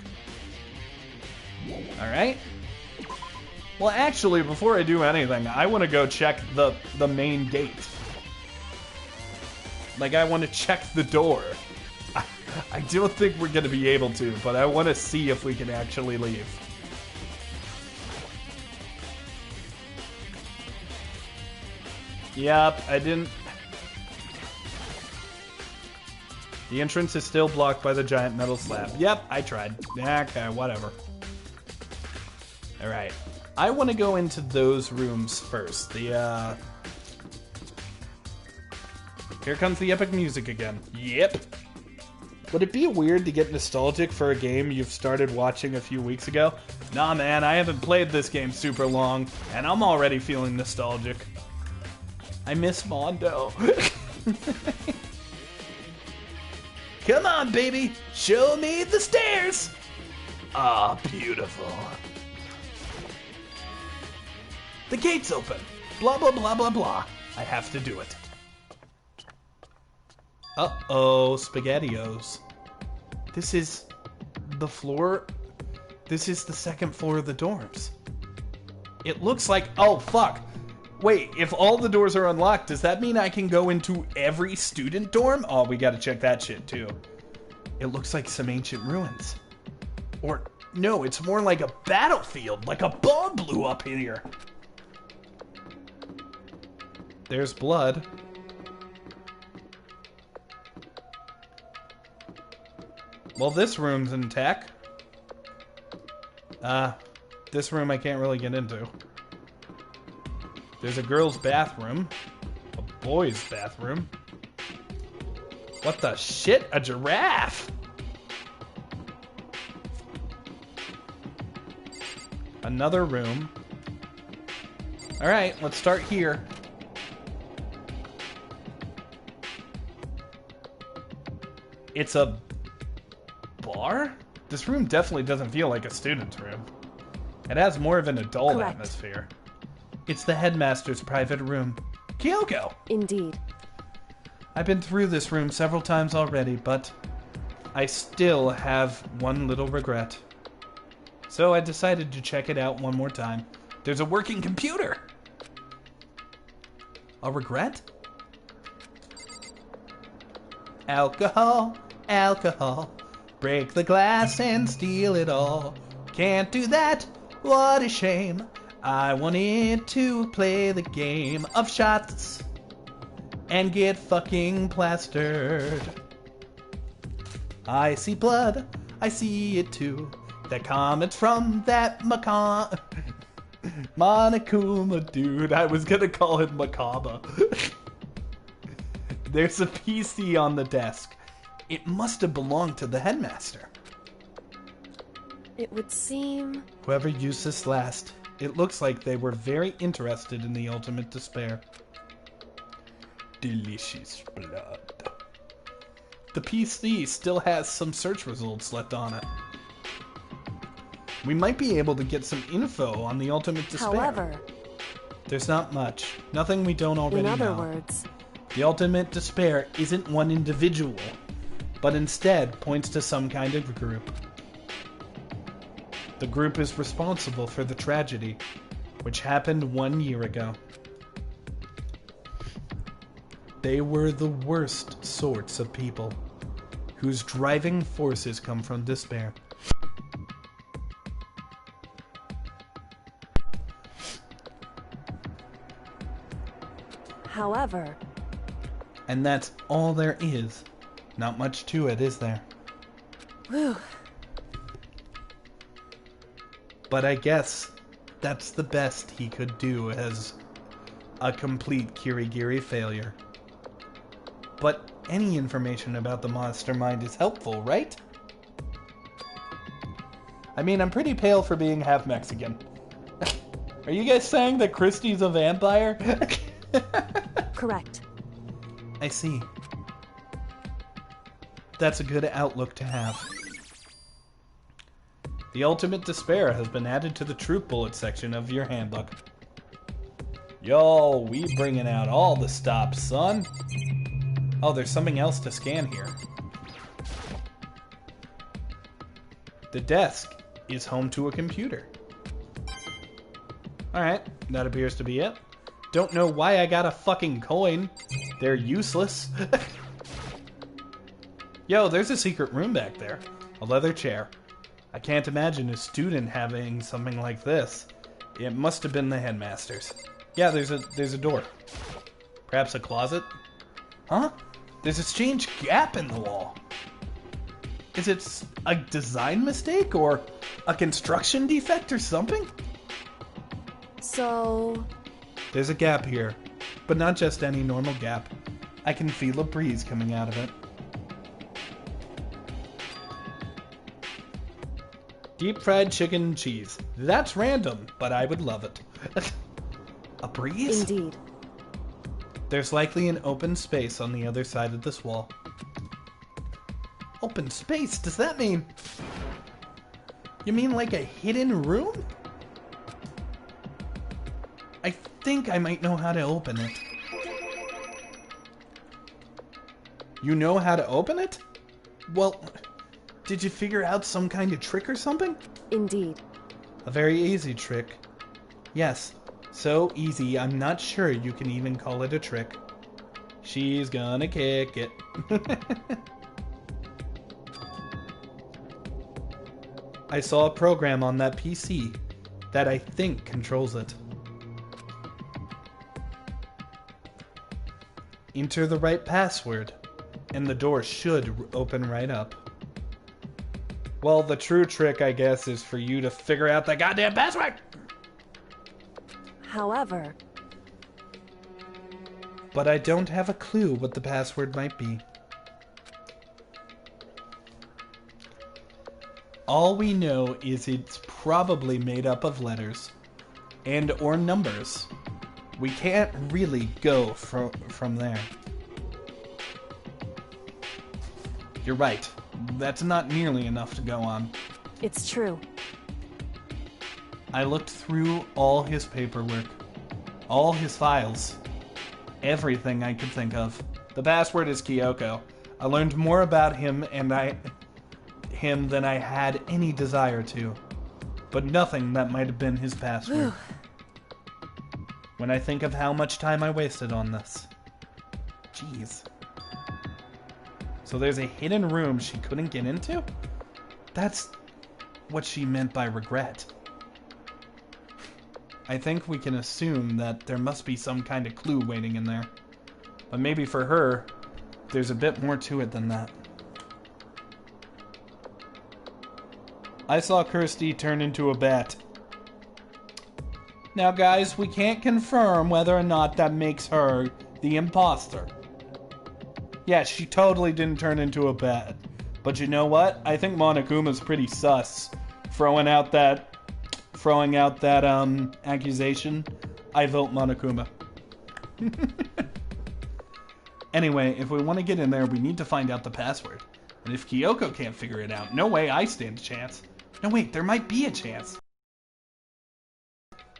Alright. Well, actually, before I do anything, I want to go check the main gate. Like, I want to check the door. I don't think we're going to be able to, but I want to see if we can actually leave. Yep, I didn't... The entrance is still blocked by the giant metal slab. Yep, I tried. Okay, whatever. Alright. I want to go into those rooms first. Here comes the epic music again. Yep. Would it be weird to get nostalgic for a game you've started watching a few weeks ago? Nah, man, I haven't played this game super long, and I'm already feeling nostalgic. I miss Mondo. Come on, baby. Show me the stairs. Ah, beautiful. The gate's open. Blah, blah, blah, blah, blah. I have to do it. Uh-oh, SpaghettiOs. This is the floor. This is the second floor of the dorms. It looks like... Oh, fuck. Wait, if all the doors are unlocked, does that mean I can go into every student dorm? Oh, we gotta check that shit, too. It looks like some ancient ruins. Or, no, it's more like a battlefield, like a bomb blew up in here. There's blood. Well, this room's intact. This room I can't really get into. There's a girl's bathroom. A boy's bathroom. What the shit? A giraffe! Another room. Alright, let's start here. It's a bar? This room definitely doesn't feel like a student's room. It has more of an adult atmosphere. It's the headmaster's private room. Kyoko! Indeed. I've been through this room several times already, but I still have one little regret. So I decided to check it out one more time. There's a working computer! A regret? Alcohol, alcohol. Break the glass and steal it all. Can't do that, what a shame. I wanted to play the game of shots and get fucking plastered. I see blood, I see it too. That comment's from that Monokuma dude. I was gonna call it Makaba. There's a PC on the desk. It must have belonged to the headmaster. It would seem... Whoever used this last, it looks like they were very interested in the ultimate despair. Delicious blood. The PC still has some search results left on it. We might be able to get some info on the ultimate despair. However... There's not much. Nothing we don't already know. In other words... The ultimate despair isn't one individual, but instead points to some kind of group. The group is responsible for the tragedy, which happened 1 year ago. They were the worst sorts of people, whose driving forces come from despair. However... And that's all there is. Not much to it, is there? Whew. But I guess that's the best he could do as a complete Kirigiri failure. But any information about the mastermind is helpful, right? I mean, I'm pretty pale for being half Mexican. Are you guys saying that Christie's a vampire? Correct. I see. That's a good outlook to have. The ultimate despair has been added to the troop bullet section of your handbook. Yo, we bringing out all the stops, son. Oh, there's something else to scan here. The desk is home to a computer. Alright, that appears to be it. Don't know why I got a fucking coin. They're useless. Yo, there's a secret room back there. A leather chair. I can't imagine a student having something like this. It must have been the headmaster's. Yeah, there's a door. Perhaps a closet? Huh? There's a strange gap in the wall. Is it a design mistake or a construction defect or something? So... There's a gap here, but not just any normal gap. I can feel a breeze coming out of it. Deep fried chicken and cheese. That's random, but I would love it. A breeze? Indeed. There's likely an open space on the other side of this wall. Open space? Does that mean... You mean like a hidden room? I think I might know how to open it. You know how to open it? Well, did you figure out some kind of trick or something? Indeed. A very easy trick. Yes, So easy, I'm not sure you can even call it a trick. She's gonna kick it. I saw a program on that PC that I think controls it. Enter the right password, and the door should open right up. Well, the true trick, I guess, is for you to figure out the goddamn password! However... But I don't have a clue what the password might be. All we know is it's probably made up of letters and or numbers. We can't really go from there. You're right. That's not nearly enough to go on. It's true. I looked through all his paperwork, all his files, everything I could think of. The password is Kyoko. I learned more about him than I had any desire to, but nothing that might have been his password. When I think of how much time I wasted on this. Jeez. So there's a hidden room she couldn't get into? That's what she meant by regret. I think we can assume that there must be some kind of clue waiting in there. But maybe for her, there's a bit more to it than that. I saw Kirsty turn into a bat. Now guys, we can't confirm whether or not that makes her the imposter. Yeah, she totally didn't turn into a bat. But you know what? I think Monokuma's pretty sus. Throwing out that accusation. I vote Monokuma. Anyway, if we want to get in there, we need to find out the password. And if Kyoko can't figure it out, no way I stand a chance. No, wait, there might be a chance.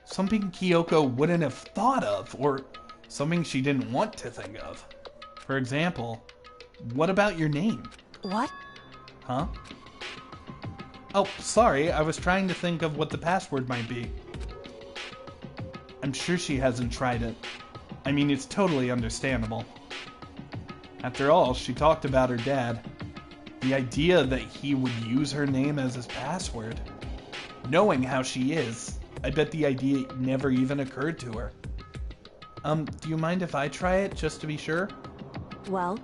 Something Kyoko wouldn't have thought of, or something she didn't want to think of. For example, what about your name? What? Huh? Oh, sorry, I was trying to think of what the password might be. I'm sure she hasn't tried it. I mean, it's totally understandable. After all, she talked about her dad. The idea that he would use her name as his password. Knowing how she is, I bet the idea never even occurred to her. Do you mind if I try it, just to be sure? Well?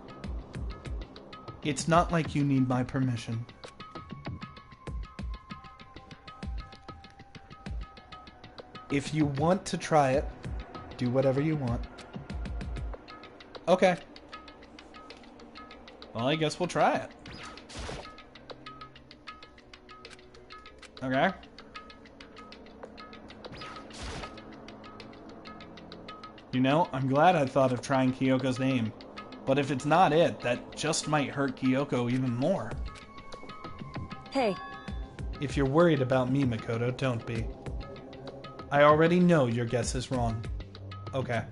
It's not like you need my permission. If you want to try it, do whatever you want. Okay. Well, I guess we'll try it. Okay. You know, I'm glad I thought of trying Kyoko's name. But if it's not it, that just might hurt Kyoko even more. Hey. If you're worried about me, Makoto, don't be. I already know your guess is wrong. Okay.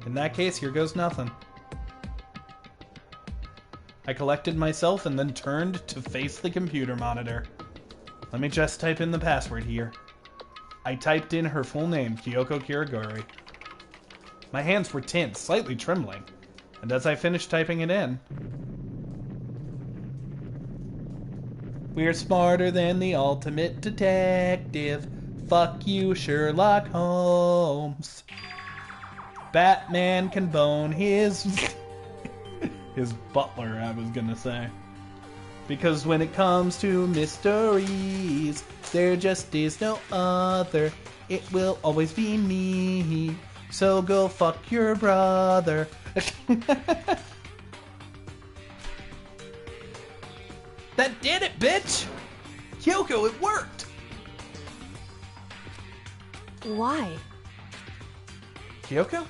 In that case, here goes nothing. I collected myself and then turned to face the computer monitor. Let me just type in the password here. I typed in her full name, Kyoko Kirigori. My hands were tense, slightly trembling, and as I finished typing it in... We're smarter than the ultimate detective. Fuck you, Sherlock Holmes. Batman can bone his... his butler, I was gonna say. Because when it comes to mysteries, there just is no other. It will always be me. So go fuck your brother. That did it, bitch! Kyoko, it worked! Why? Kyoko?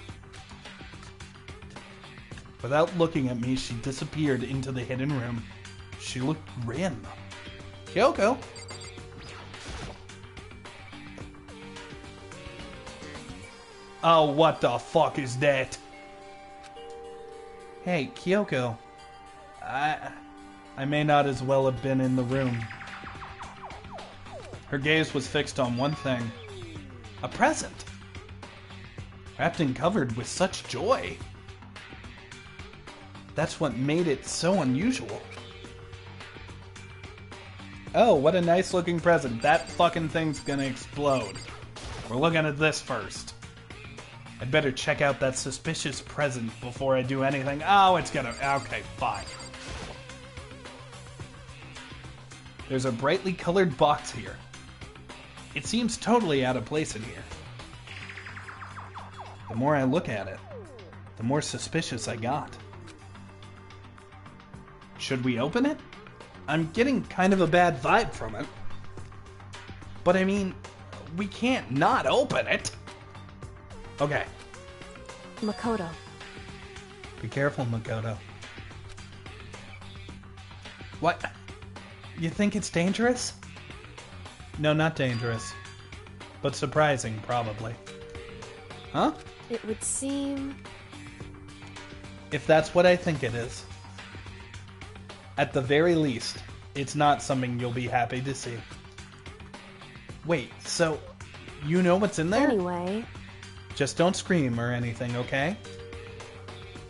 Without looking at me, she disappeared into the hidden room. She looked grim. Kyoko? Oh, what the fuck is that? Hey, Kyoko. I may not as well have been in the room. Her gaze was fixed on one thing. A present. wrapped and covered with such joy. That's what made it so unusual. Oh, what a nice looking present. That fucking thing's gonna explode. We're looking at this first. I'd better check out that suspicious present before I do anything. Oh, it's gonna... Okay, fine. There's a brightly colored box here. It seems totally out of place in here. The more I look at it, the more suspicious I got. Should we open it? I'm getting kind of a bad vibe from it. But I mean, we can't not open it. Okay. Makoto. Be careful, Makoto. What? You think it's dangerous? No, not dangerous. But surprising, probably. Huh? It would seem... If that's what I think it is. At the very least, it's not something you'll be happy to see. Wait, so you know what's in there? Anyway... Just don't scream or anything, okay?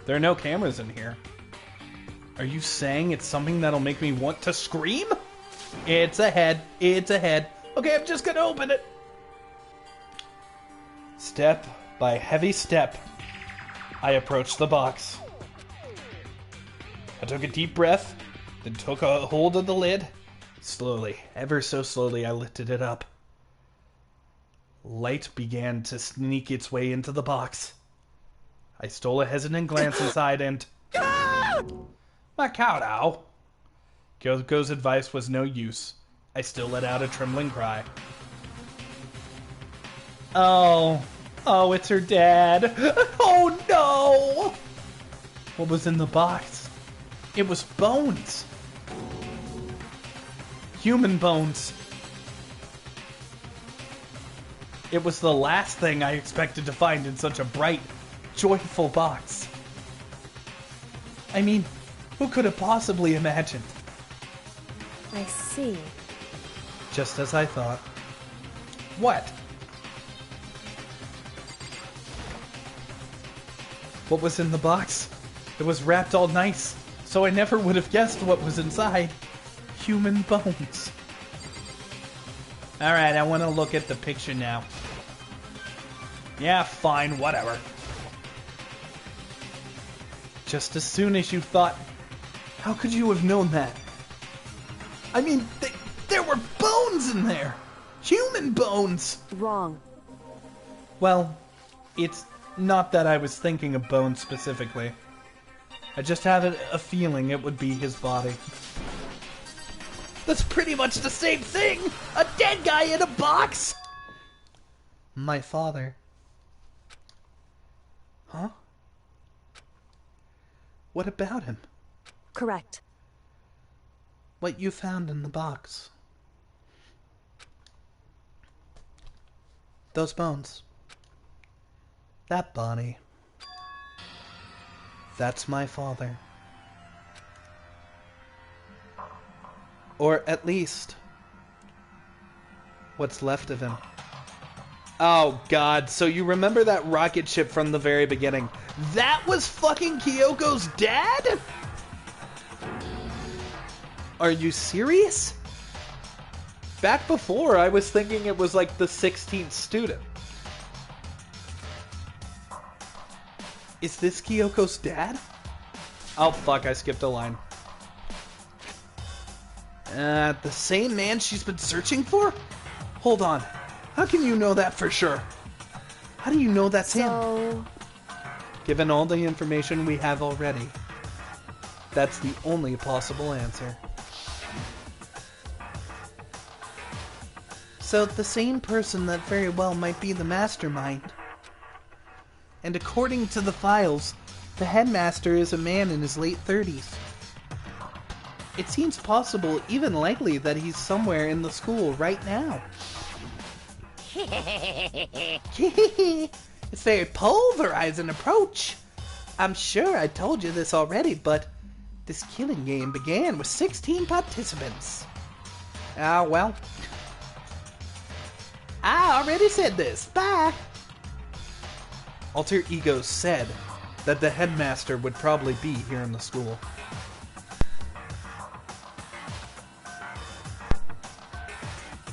There are no cameras in here. Are you saying it's something that'll make me want to scream? It's a head. It's a head. Okay, I'm just gonna open it. Step by heavy step, I approached the box. I took a deep breath, then took a hold of the lid. Slowly, ever so slowly, I lifted it up. Light began to sneak its way into the box. I stole a hesitant glance inside and... Makoto! Kyoko's advice was no use. I still let out a trembling cry. Oh, it's her dad. Oh no! What was in the box? It was bones. Human bones. It was the last thing I expected to find in such a bright, joyful box. I mean, who could have possibly imagined? I see. Just as I thought. What? What was in the box? It was wrapped all nice, so I never would have guessed what was inside. Human bones. Alright, I want to look at the picture now. Yeah, fine, whatever. Just as soon as you thought... How could you have known that? I mean, there were bones in there! Human bones! Wrong. Well, it's not that I was thinking of bones specifically. I just had a feeling it would be his body. That's pretty much the same thing! A dead guy in a box! My father. Huh? What about him? Correct. What you found in the box. Those bones. That body. That's my father. Or at least, what's left of him. Oh god, so you remember that rocket ship from the very beginning? That was fucking Kyoko's dad? Are you serious? Back before, I was thinking it was like the 16th student. Is this Kyoko's dad? Oh fuck, I skipped a line. The same man she's been searching for? Hold on. How can you know that for sure? How do you know that's him? Given all the information we have already, that's the only possible answer. So the same person that very well might be the mastermind. And according to the files, the headmaster is a man in his late 30s. It seems possible, even likely, that he's somewhere in the school right now. It's a very pulverizing approach. I'm sure I told you this already, but this killing game began with 16 participants. Ah, well. I already said this. Bye. alter egos said that the headmaster would probably be here in the school.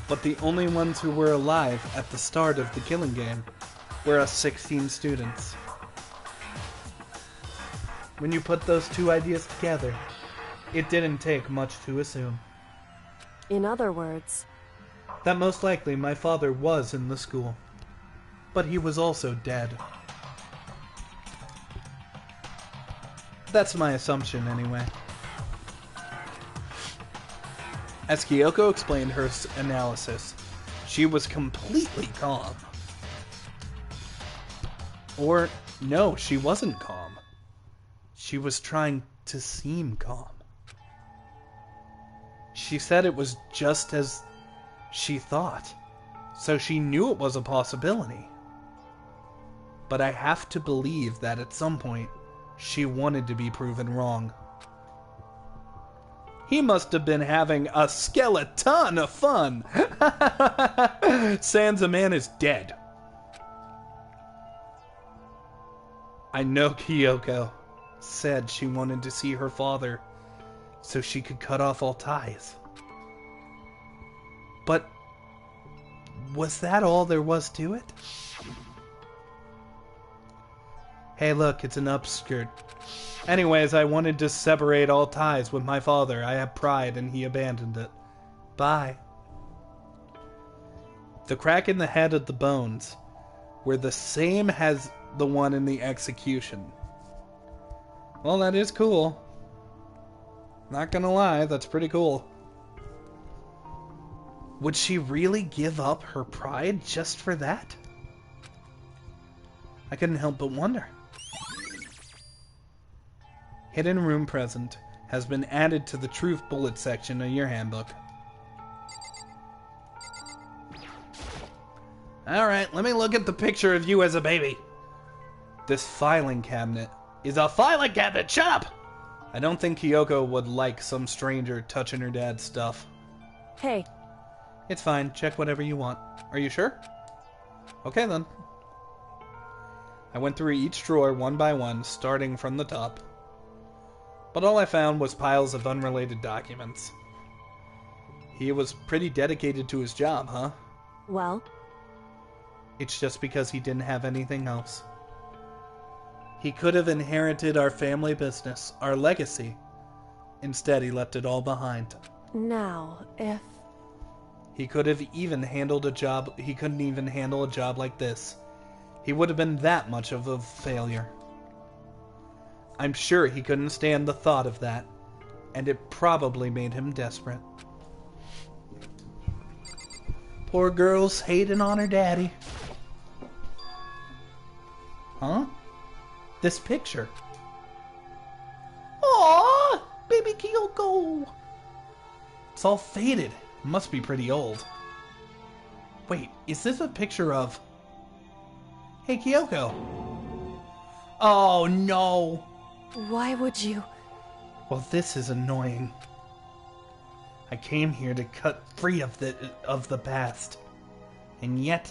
But the only ones who were alive at the start of the killing game were us 16 students. When you put those two ideas together, it didn't take much to assume. In other words, that most likely my father was in the school, but he was also dead. That's my assumption anyway. As Kyoko explained her analysis, she was completely calm. Or, no, she wasn't calm. She was trying to seem calm. She said it was just as she thought, so she knew it was a possibility. But I have to believe that at some point, she wanted to be proven wrong. He must have been having a skeleton of fun. Sansa Man is dead. I know Kyoko said she wanted to see her father so she could cut off all ties. But was that all there was to it? Hey look, it's an upskirt. Anyways, I wanted to separate all ties with my father. I have pride and he abandoned it. Bye. The crack in the head of the bones were the same as the one in the execution. Well, that is cool. Not gonna lie, that's pretty cool. Would she really give up her pride just for that? I couldn't help but wonder. Hidden room present has been added to the truth bullet section of your handbook. Alright, let me look at the picture of you as a baby. This filing cabinet is a filing cabinet! Shut up! I don't think Kyoko would like some stranger touching her dad's stuff. Hey. It's fine, check whatever you want. Are you sure? Okay then. I went through each drawer one by one, starting from the top. But all I found was piles of unrelated documents. He was pretty dedicated to his job, huh? Well? It's just because he didn't have anything else. He could have inherited our family business, our legacy. Instead, he left it all behind. Now, if... He could have even handled a job... He couldn't even handle a job like this. He would have been that much of a failure. I'm sure he couldn't stand the thought of that, and it probably made him desperate. Poor girl's hating on her daddy. Huh? This picture. Aww! Baby Kyoko! It's all faded. It must be pretty old. Wait, is this a picture of... Hey, Kyoko. Oh, no. Why would you... Well, this is annoying. I came here to cut free of the past. And yet...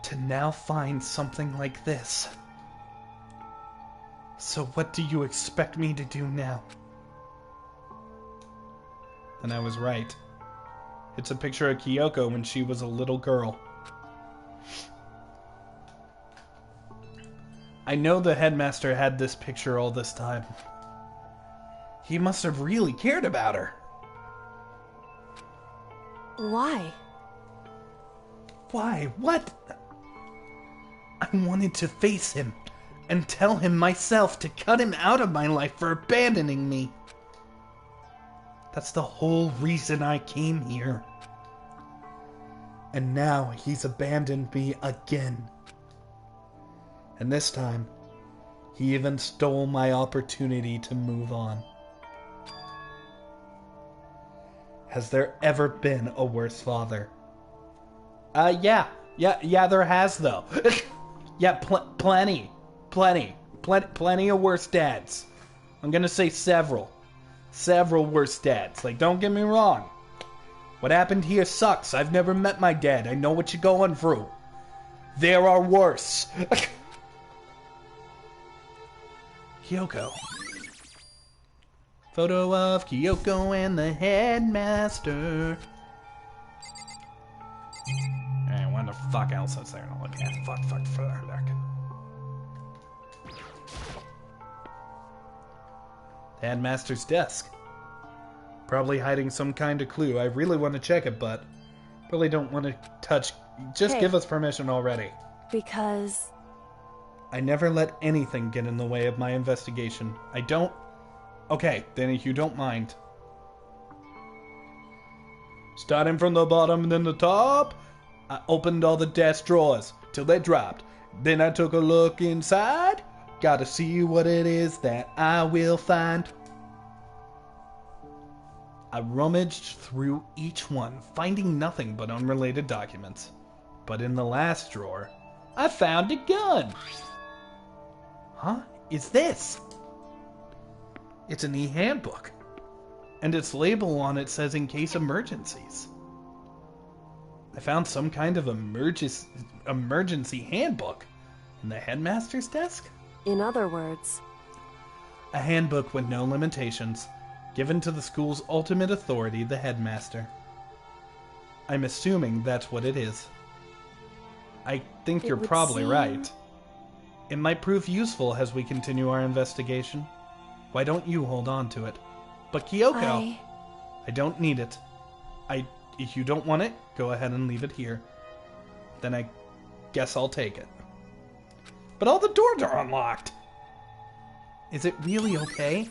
to now find something like this. So what do you expect me to do now? And I was right. It's a picture of Kyoko when she was a little girl. I know the headmaster had this picture all this time. He must have really cared about her. Why? Why? What? I wanted to face him and tell him myself to cut him out of my life for abandoning me. That's the whole reason I came here. And now he's abandoned me again. And this time, he even stole my opportunity to move on. Has there ever been a worse father? Yeah, there has though. Yeah, plenty of worse dads. I'm gonna say several worse dads. Like, don't get me wrong. What happened here sucks. I've never met my dad. I know what you're going through. There are worse. Kyoko. Photo of Kyoko and the headmaster. Hey, what the fuck else is there to look at? Fuck. The headmaster's desk. Probably hiding some kind of clue. I really want to check it, but really don't want to touch. Just give us permission already. Because... I never let anything get in the way of my investigation. I don't... Okay, then if you don't mind. Starting from the bottom and then the top, I opened all the desk drawers till they dropped. Then I took a look inside. Gotta see what it is that I will find. I rummaged through each one, finding nothing but unrelated documents. But in the last drawer, I found a gun. Huh? Is this? It's an e-handbook. And its label on it says in case emergencies. I found some kind of emergency handbook in the headmaster's desk? In other words... A handbook with no limitations, given to the school's ultimate authority, the headmaster. I'm assuming that's what it is. I think you're probably right. It might prove useful as we continue our investigation. Why don't you hold on to it? But Kyoko, I don't need it. If you don't want it, go ahead and leave it here. Then I guess I'll take it. But all the doors are unlocked. Is it really okay?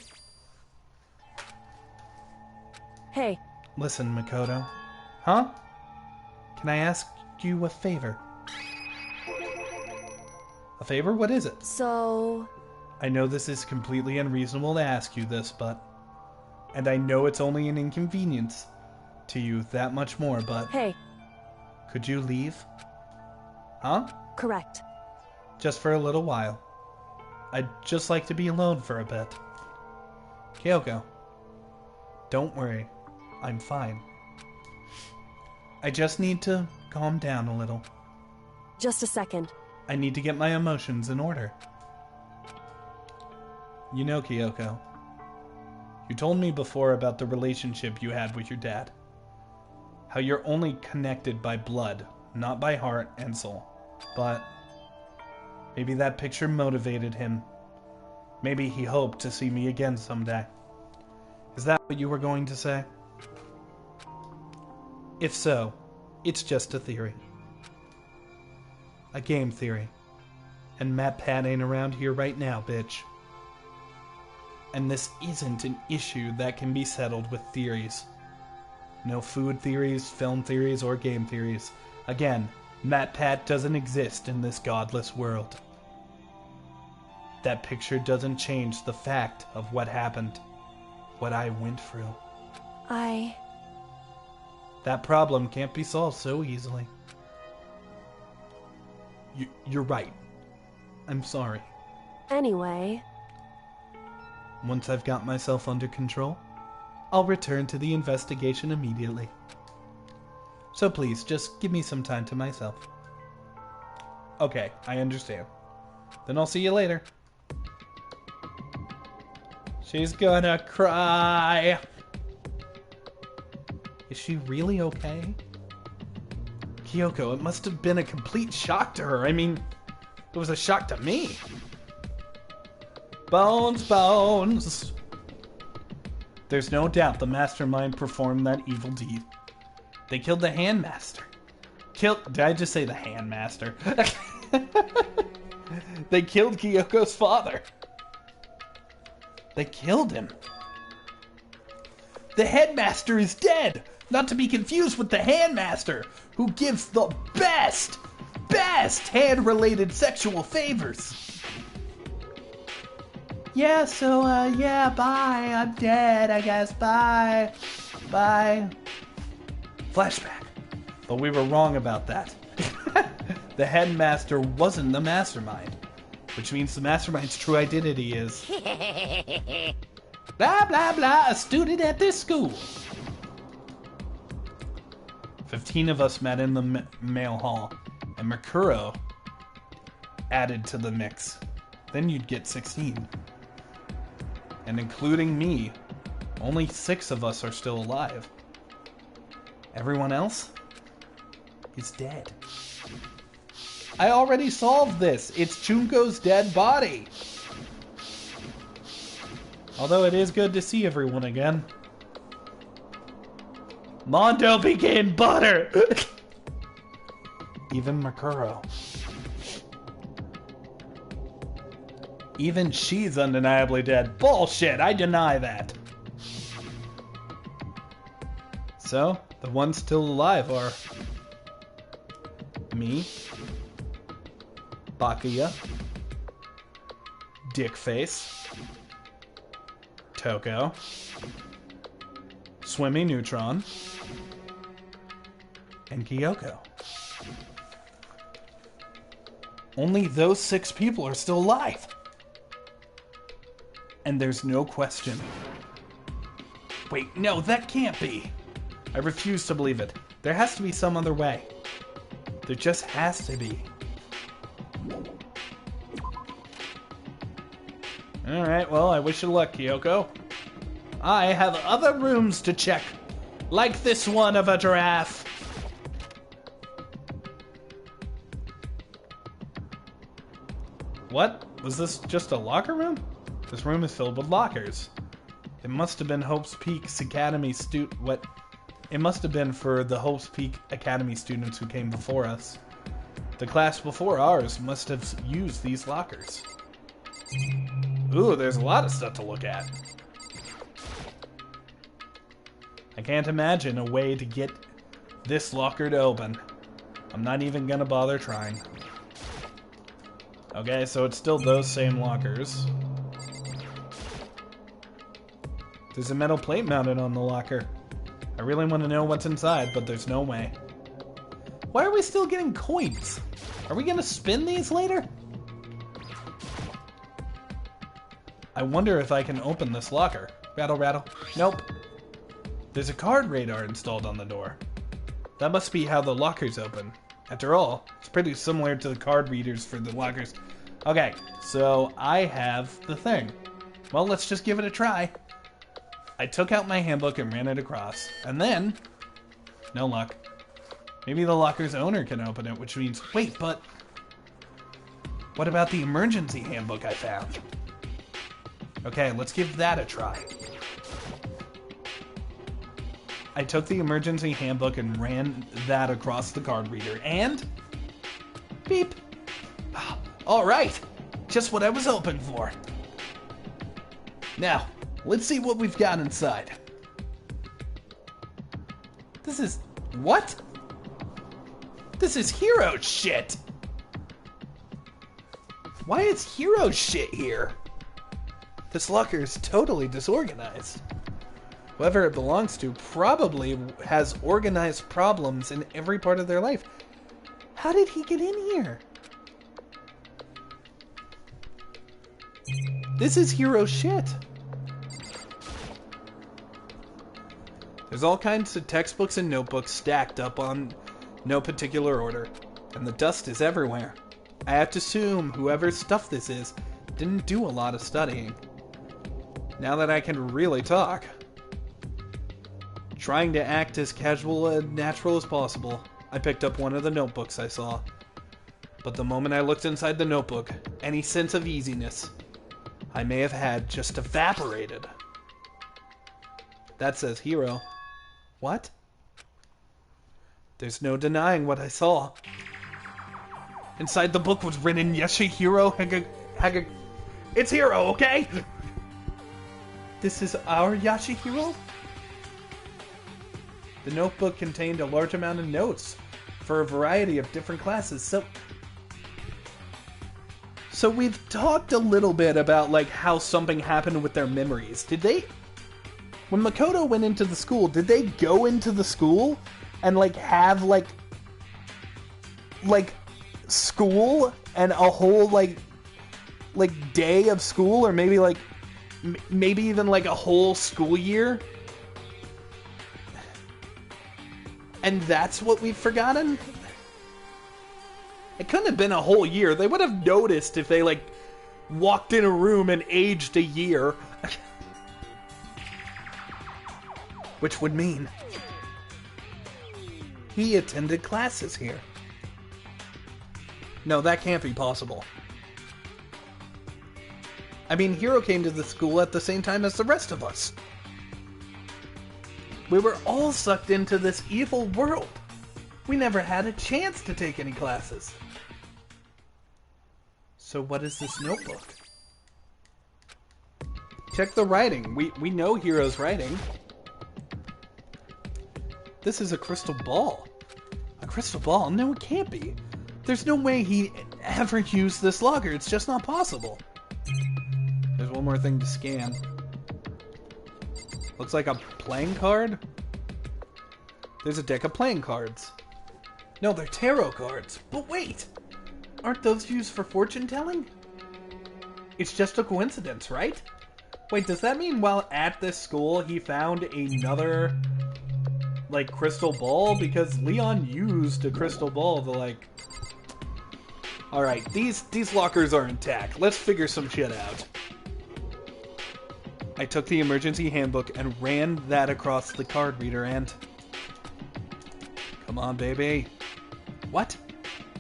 Hey. Listen, Makoto. Huh? Can I ask you a favor? A favor? What is it? So... I know this is completely unreasonable to ask you this, but... And I know it's only an inconvenience to you that much more, but... Hey. Could you leave? Huh? Correct. Just for a little while. I'd just like to be alone for a bit. Kyoko. Don't worry. I'm fine. I just need to calm down a little. Just a second. I need to get my emotions in order. You know, Kyoko, you told me before about the relationship you had with your dad. How you're only connected by blood, not by heart and soul. But maybe that picture motivated him. Maybe he hoped to see me again someday. Is that what you were going to say? If so, it's just a theory. A game theory. And Matt Pat ain't around here right now, bitch. And this isn't an issue that can be settled with theories. No food theories, film theories, or game theories. Again, Matt Pat doesn't exist in this godless world. That picture doesn't change the fact of what happened. What I went through. That problem can't be solved so easily. You're right. I'm sorry. Anyway... Once I've got myself under control, I'll return to the investigation immediately. So please, just give me some time to myself. Okay, I understand. Then I'll see you later. She's gonna cry. Is she really okay? Kyoko, it must have been a complete shock to her. I mean, it was a shock to me. Bones, bones. There's no doubt the mastermind performed that evil deed. They killed the handmaster. Did I just say the handmaster? They killed Kyoko's father. They killed him. The headmaster is dead. Not to be confused with the handmaster, who gives the best hand-related sexual favors. Yeah, so, yeah, bye. I'm dead, I guess. Bye. Bye. Flashback. But we were wrong about that. The headmaster wasn't the mastermind. Which means the mastermind's true identity is... blah, blah, blah, a student at this school. 15 of us met in the mail hall. And Makuro added to the mix. Then you'd get 16. And including me, only 6 of us are still alive. Everyone else is dead. I already solved this. It's Junko's dead body. Although it is good to see everyone again. Mondo became butter! Even Makuro. Even she's undeniably dead. Bullshit, I deny that. So, the ones still alive are me, Bakuya, Dickface, Toko, Swimmy Neutron, and Kyoko. Only those 6 people are still alive. And there's no question. Wait, no, that can't be. I refuse to believe it. There has to be some other way. There just has to be. Alright, well, I wish you luck, Kyoko. I have other rooms to check. Like this one of a giraffe. What? Was this just a locker room? This room is filled with lockers. It must have been Hope's Peak's Academy what? It must have been for the Hope's Peak Academy students who came before us. The class before ours must have used these lockers. Ooh, there's a lot of stuff to look at. I can't imagine a way to get this locker to open. I'm not even gonna bother trying. Okay, so it's still those same lockers. There's a metal plate mounted on the locker. I really want to know what's inside, but there's no way. Why are we still getting coins? Are we gonna spin these later? I wonder if I can open this locker. Rattle, rattle. Nope. There's a card radar installed on the door. That must be how the lockers open. After all, it's pretty similar to the card readers for the lockers. Okay, so I have the thing. Well, let's just give it a try. I took out my handbook and ran it across. And then, no luck. Maybe the locker's owner can open it, which means, wait, but what about the emergency handbook I found? Okay, let's give that a try. I took the emergency handbook and ran that across the card reader, and beep. All right, just what I was hoping for. Now, let's see what we've got inside. This is... what? This is hero shit! Why is hero shit here? This locker is totally disorganized. Whoever it belongs to probably has organized problems in every part of their life. How did he get in here? This is hero shit. There's all kinds of textbooks and notebooks stacked up on no particular order, and the dust is everywhere. I have to assume whoever's stuff this is didn't do a lot of studying. Now that I can really talk. Trying to act as casual and natural as possible, I picked up one of the notebooks I saw. But the moment I looked inside the notebook, any sense of easiness I may have had just evaporated. That says hero. What? There's no denying what I saw. Inside the book was written Yashihiro Haga... It's hero, okay? This is our Yashihiro? The notebook contained a large amount of notes for a variety of different classes, So we've talked a little bit about, like, how something happened with their memories. Did they... when Makoto went into the school, did they go into the school and, like, have, like, school and a whole, like, day of school? Or maybe, like, maybe even, like, a whole school year? And that's what we've forgotten? It couldn't have been a whole year. They would have noticed if they, like, walked in a room and aged a year. Which would mean he attended classes here. No, that can't be possible. I mean, Hiro came to the school at the same time as the rest of us. We were all sucked into this evil world. We never had a chance to take any classes. So what is this notebook? Check the writing. We know Hiro's writing. This is a crystal ball. A crystal ball? No, it can't be. There's no way he ever used this locker. It's just not possible. There's one more thing to scan. Looks like a playing card? There's a deck of playing cards. No, they're tarot cards. But wait! Aren't those used for fortune telling? It's just a coincidence, right? Wait, does that mean while at this school he found another, like, crystal ball? Because Leon used a crystal ball to, like... Alright, these lockers are intact. Let's figure some shit out. I took the emergency handbook and ran that across the card reader and... Come on, baby. What?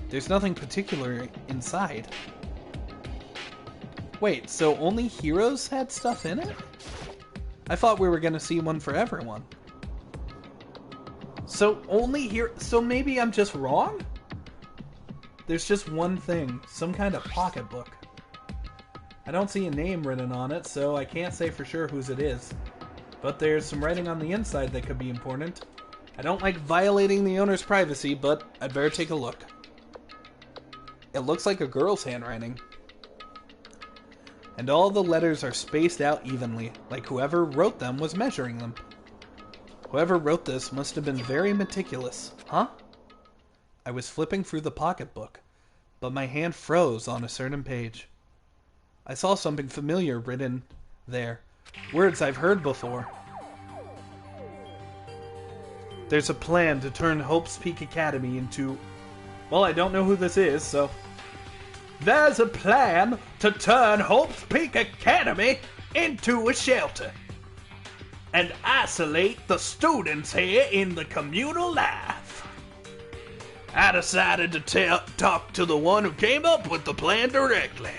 There's nothing particular inside. Wait, so only Heroes had stuff in it? I thought we were gonna see one for everyone. So only here. So maybe I'm just wrong? There's just one thing, some kind of pocketbook. I don't see a name written on it, so I can't say for sure whose it is. But there's some writing on the inside that could be important. I don't like violating the owner's privacy, but I'd better take a look. It looks like a girl's handwriting. And all the letters are spaced out evenly, like whoever wrote them was measuring them. Whoever wrote this must have been very meticulous. Huh? I was flipping through the pocketbook, but my hand froze on a certain page. I saw something familiar written there. Words I've heard before. There's a plan to turn Hope's Peak Academy into... Well, I don't know who this is, so... There's a plan to turn Hope's Peak Academy into a shelter. And isolate the students here in the communal life. I decided to talk to the one who came up with the plan directly.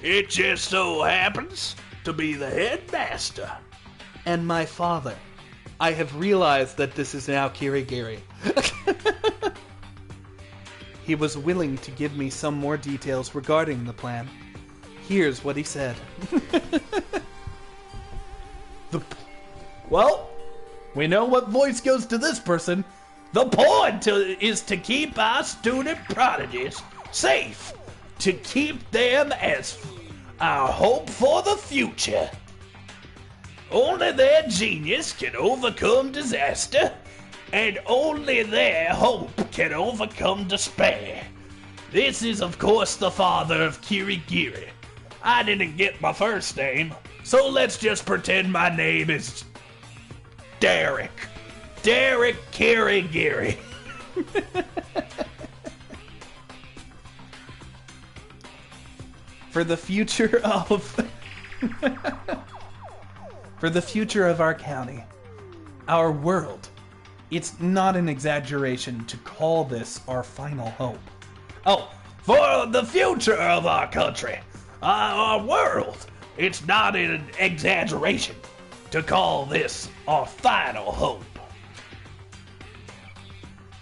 It just so happens to be the headmaster. And my father. I have realized that this is now Kirigiri. He was willing to give me some more details regarding the plan. Here's what he said. Well, we know what voice goes to this person. The point is to keep our student prodigies safe. To keep them as our hope for the future. Only their genius can overcome disaster, and only their hope can overcome despair. This is, of course, the father of Kirigiri. I didn't get my first name, so let's just pretend my name is Derek. Derek Kirigiri. For the future of... For the future of our county, our world, it's not an exaggeration to call this our final hope. Oh, for the future of our country, our world, it's not an exaggeration to call this our final hope.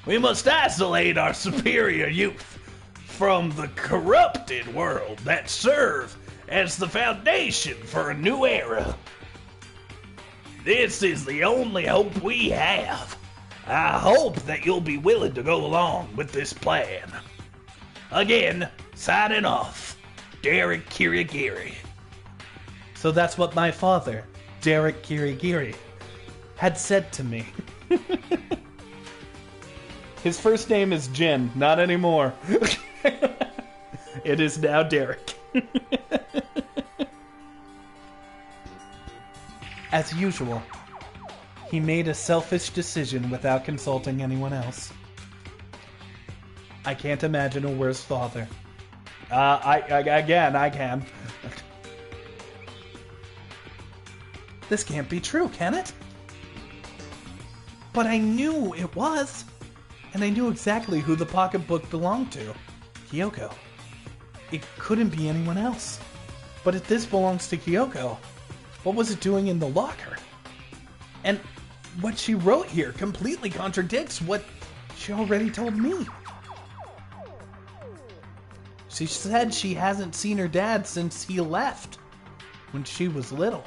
We must isolate our superior youth from the corrupted world that serve as the foundation for a new era. This is the only hope we have. I hope that you'll be willing to go along with this plan. Again, signing off, Derek Kirigiri. So that's what my father, Derek Kirigiri, had said to me. His first name is Jen, not anymore. It is now Derek. As usual, he made a selfish decision without consulting anyone else. I can't imagine a worse father. I can. This can't be true, can it? But I knew it was. And I knew exactly who the pocketbook belonged to. Kyoko. It couldn't be anyone else. But if this belongs to Kyoko, what was it doing in the locker? And what she wrote here completely contradicts what she already told me. She said she hasn't seen her dad since he left, when she was little.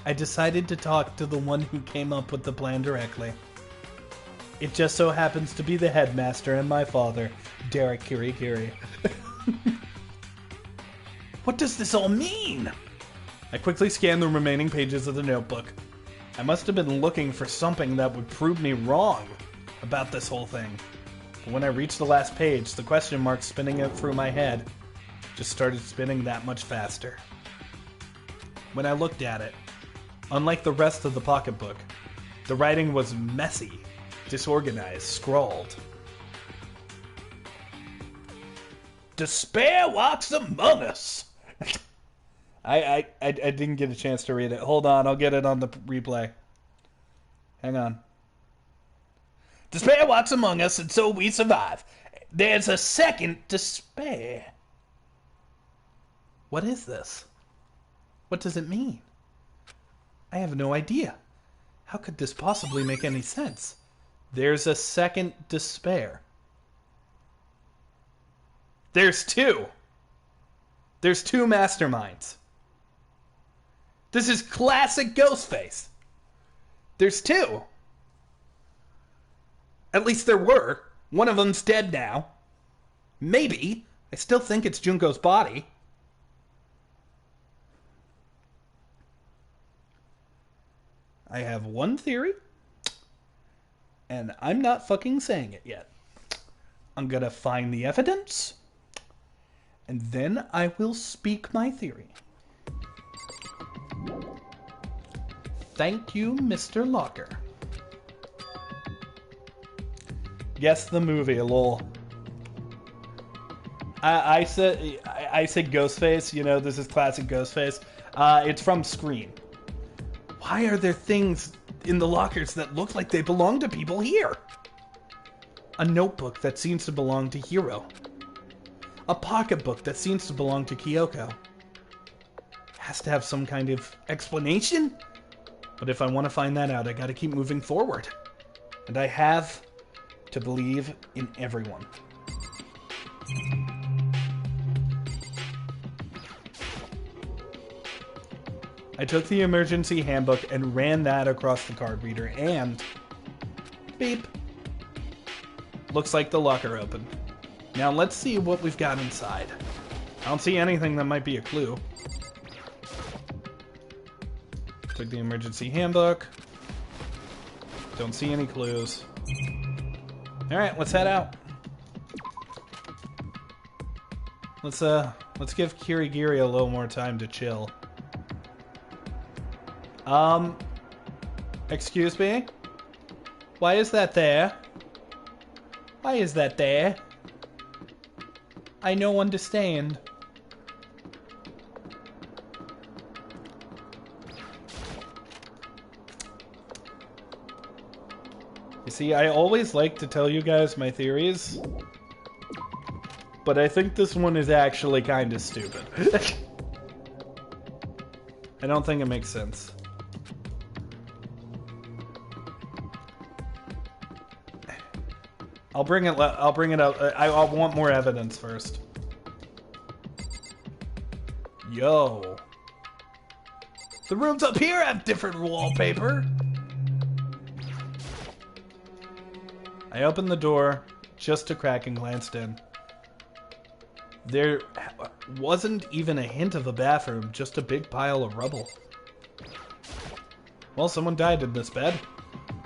I decided to talk to the one who came up with the plan directly. It just so happens to be the headmaster and my father, Derek Kirikiri. What does this all mean? I quickly scanned the remaining pages of the notebook. I must have been looking for something that would prove me wrong about this whole thing. But when I reached the last page, the question mark spinning it through my head just started spinning that much faster. When I looked at it, unlike the rest of the pocketbook, the writing was messy, disorganized, scrawled. Despair walks among us. I didn't get a chance to read it. Hold on, I'll get it on the replay. Hang on. Despair walks among us, and so we survive. There's a second despair. What is this? What does it mean? I have no idea. How could this possibly make any sense? There's a second despair. There's two. There's two masterminds. This is classic Ghostface. There's two. At least there were. One of them's dead now. Maybe. I still think it's Junko's body. I have one theory. And I'm not fucking saying it yet. I'm gonna find the evidence. And then I will speak my theory. Thank you, Mr. Locker. Guess the movie, lol. I said Ghostface. You know, this is classic Ghostface. It's from Scream. Why are there things in the lockers that look like they belong to people here? A notebook that seems to belong to Hiro. A pocketbook that seems to belong to Kyoko. Has to have some kind of explanation? But if I want to find that out, I gotta keep moving forward. And I have to believe in everyone. I took the emergency handbook and ran that across the card reader and... beep. Looks like the locker opened. Now let's see what we've got inside. I don't see anything that might be a clue. Took the emergency handbook. Don't see any clues. Alright, let's head out. Let's give Kirigiri a little more time to chill. Excuse me? Why is that there? Why is that there? I no understand. You see, I always like to tell you guys my theories, but I think this one is actually kind of stupid. I don't think it makes sense. I'll bring it out. I want more evidence first. Yo. The rooms up here have different wallpaper. I opened the door just a crack and glanced in. There wasn't even a hint of a bathroom, just a big pile of rubble. Well, someone died in this bed.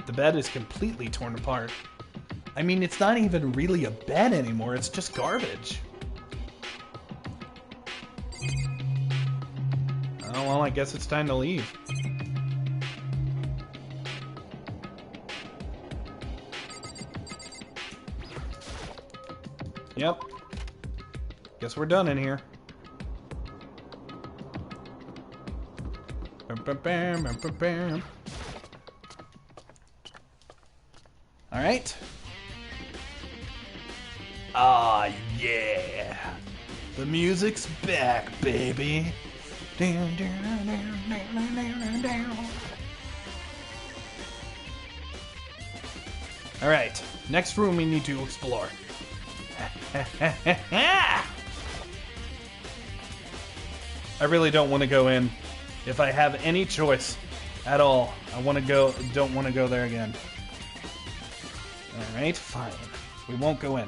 The bed is completely torn apart. I mean, it's not even really a bed anymore, it's just garbage. Oh, well, I guess it's time to leave. Yep. Guess we're done in here. Alright. Ah, yeah. The music's back, baby. Alright, next room we need to explore. I really don't want to go in. If I have any choice at all, don't want to go there again. Alright, fine. We won't go in.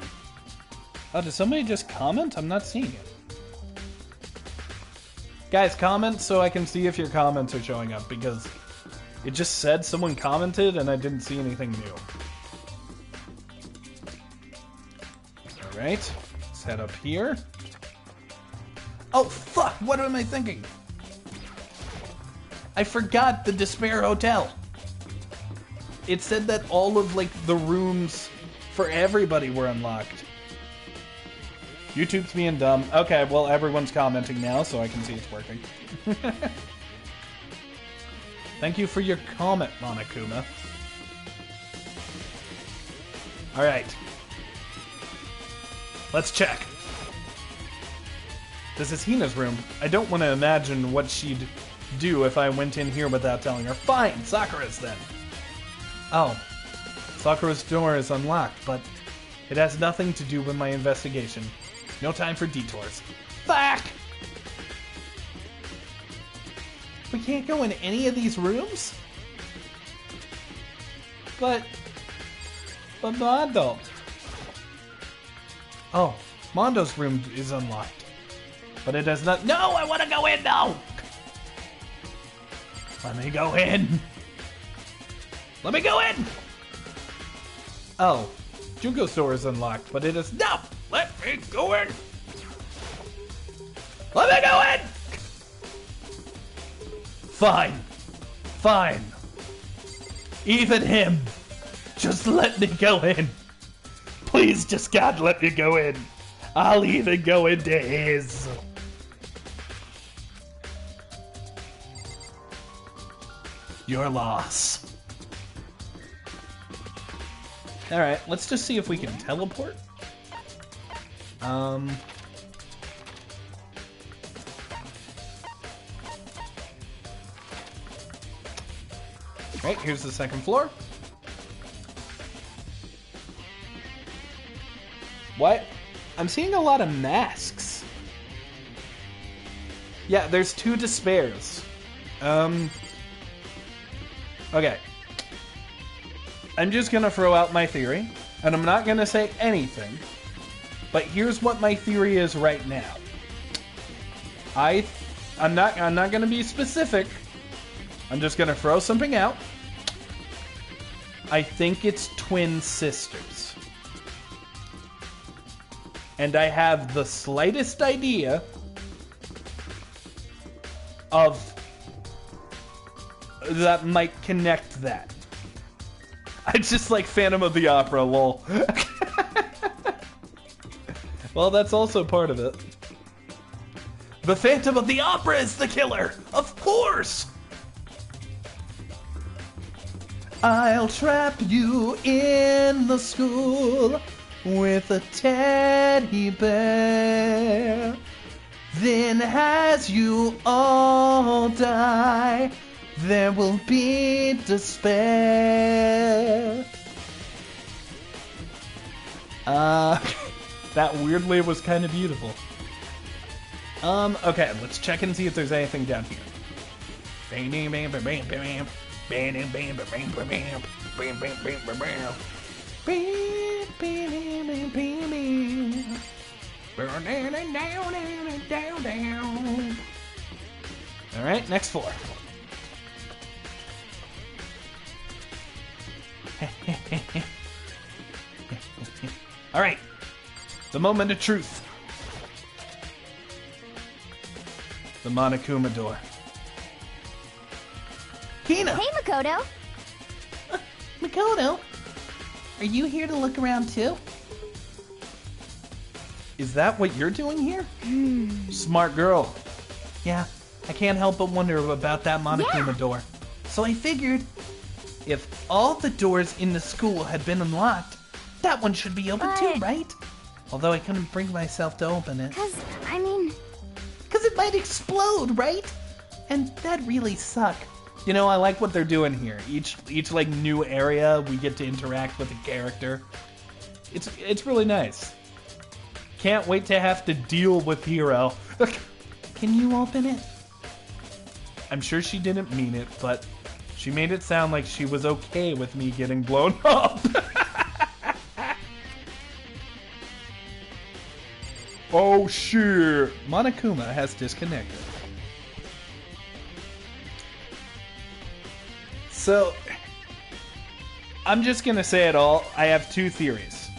Oh, did somebody just comment? I'm not seeing it. Guys, comment so I can see if your comments are showing up, because it just said someone commented and I didn't see anything new. Alright, let's head up here. Oh, fuck! What am I thinking? I forgot the Despair Hotel. It said that all of, like, the rooms for everybody were unlocked. YouTube's being dumb. Okay, well, everyone's commenting now, so I can see it's working. Thank you for your comment, Monokuma. Alright. Let's check. This is Hina's room. I don't want to imagine what she'd do if I went in here without telling her. Fine, Sakura's then. Oh. Sakura's door is unlocked, but it has nothing to do with my investigation. No time for detours. Fuck! We can't go in any of these rooms? But Mondo. Oh, Mondo's room is unlocked. But it does not. No, I want to go in now! Let me go in! Let me go in! Oh, Junko's door is unlocked, but it is. No! Let me go in! Let me go in! Fine. Fine. Even him. Just let me go in. Please, just God, let me go in. I'll even go into his. Your loss. Alright, let's just see if we can teleport. Right, here's the second floor. What? I'm seeing a lot of masks. Yeah, there's 2 despairs. Okay. I'm just gonna throw out my theory, and I'm not gonna say anything, but here's what my theory is right now. I'm not gonna be specific. I'm just gonna throw something out. I think it's twin sisters. And I have the slightest idea of that might connect that. I just like Phantom of the Opera, lol. Well, that's also part of it. The Phantom of the Opera is the killer! Of course! I'll trap you in the school with a teddy bear. Then as you all die, there will be despair. That weirdly was kind of beautiful. Okay, let's check and see if there's anything down here. Alright, next floor. Alright, the moment of truth. The Monokuma door. Hina! Hey, Makoto! Makoto? Are you here to look around too? Is that what you're doing here? Smart girl. Yeah, I can't help but wonder about that Monokuma door. So I figured, if all the doors in the school had been unlocked, that one should be open too, right? Although I couldn't bring myself to open it. Because it might explode, right? And that'd really suck. You know, I like what they're doing here. Each like new area, we get to interact with a character. It's really nice. Can't wait to have to deal with Hero. Can you open it? I'm sure she didn't mean it, but she made it sound like she was okay with me getting blown up. Oh shit! Monokuma has disconnected. So, I'm just gonna say it all. I have two theories.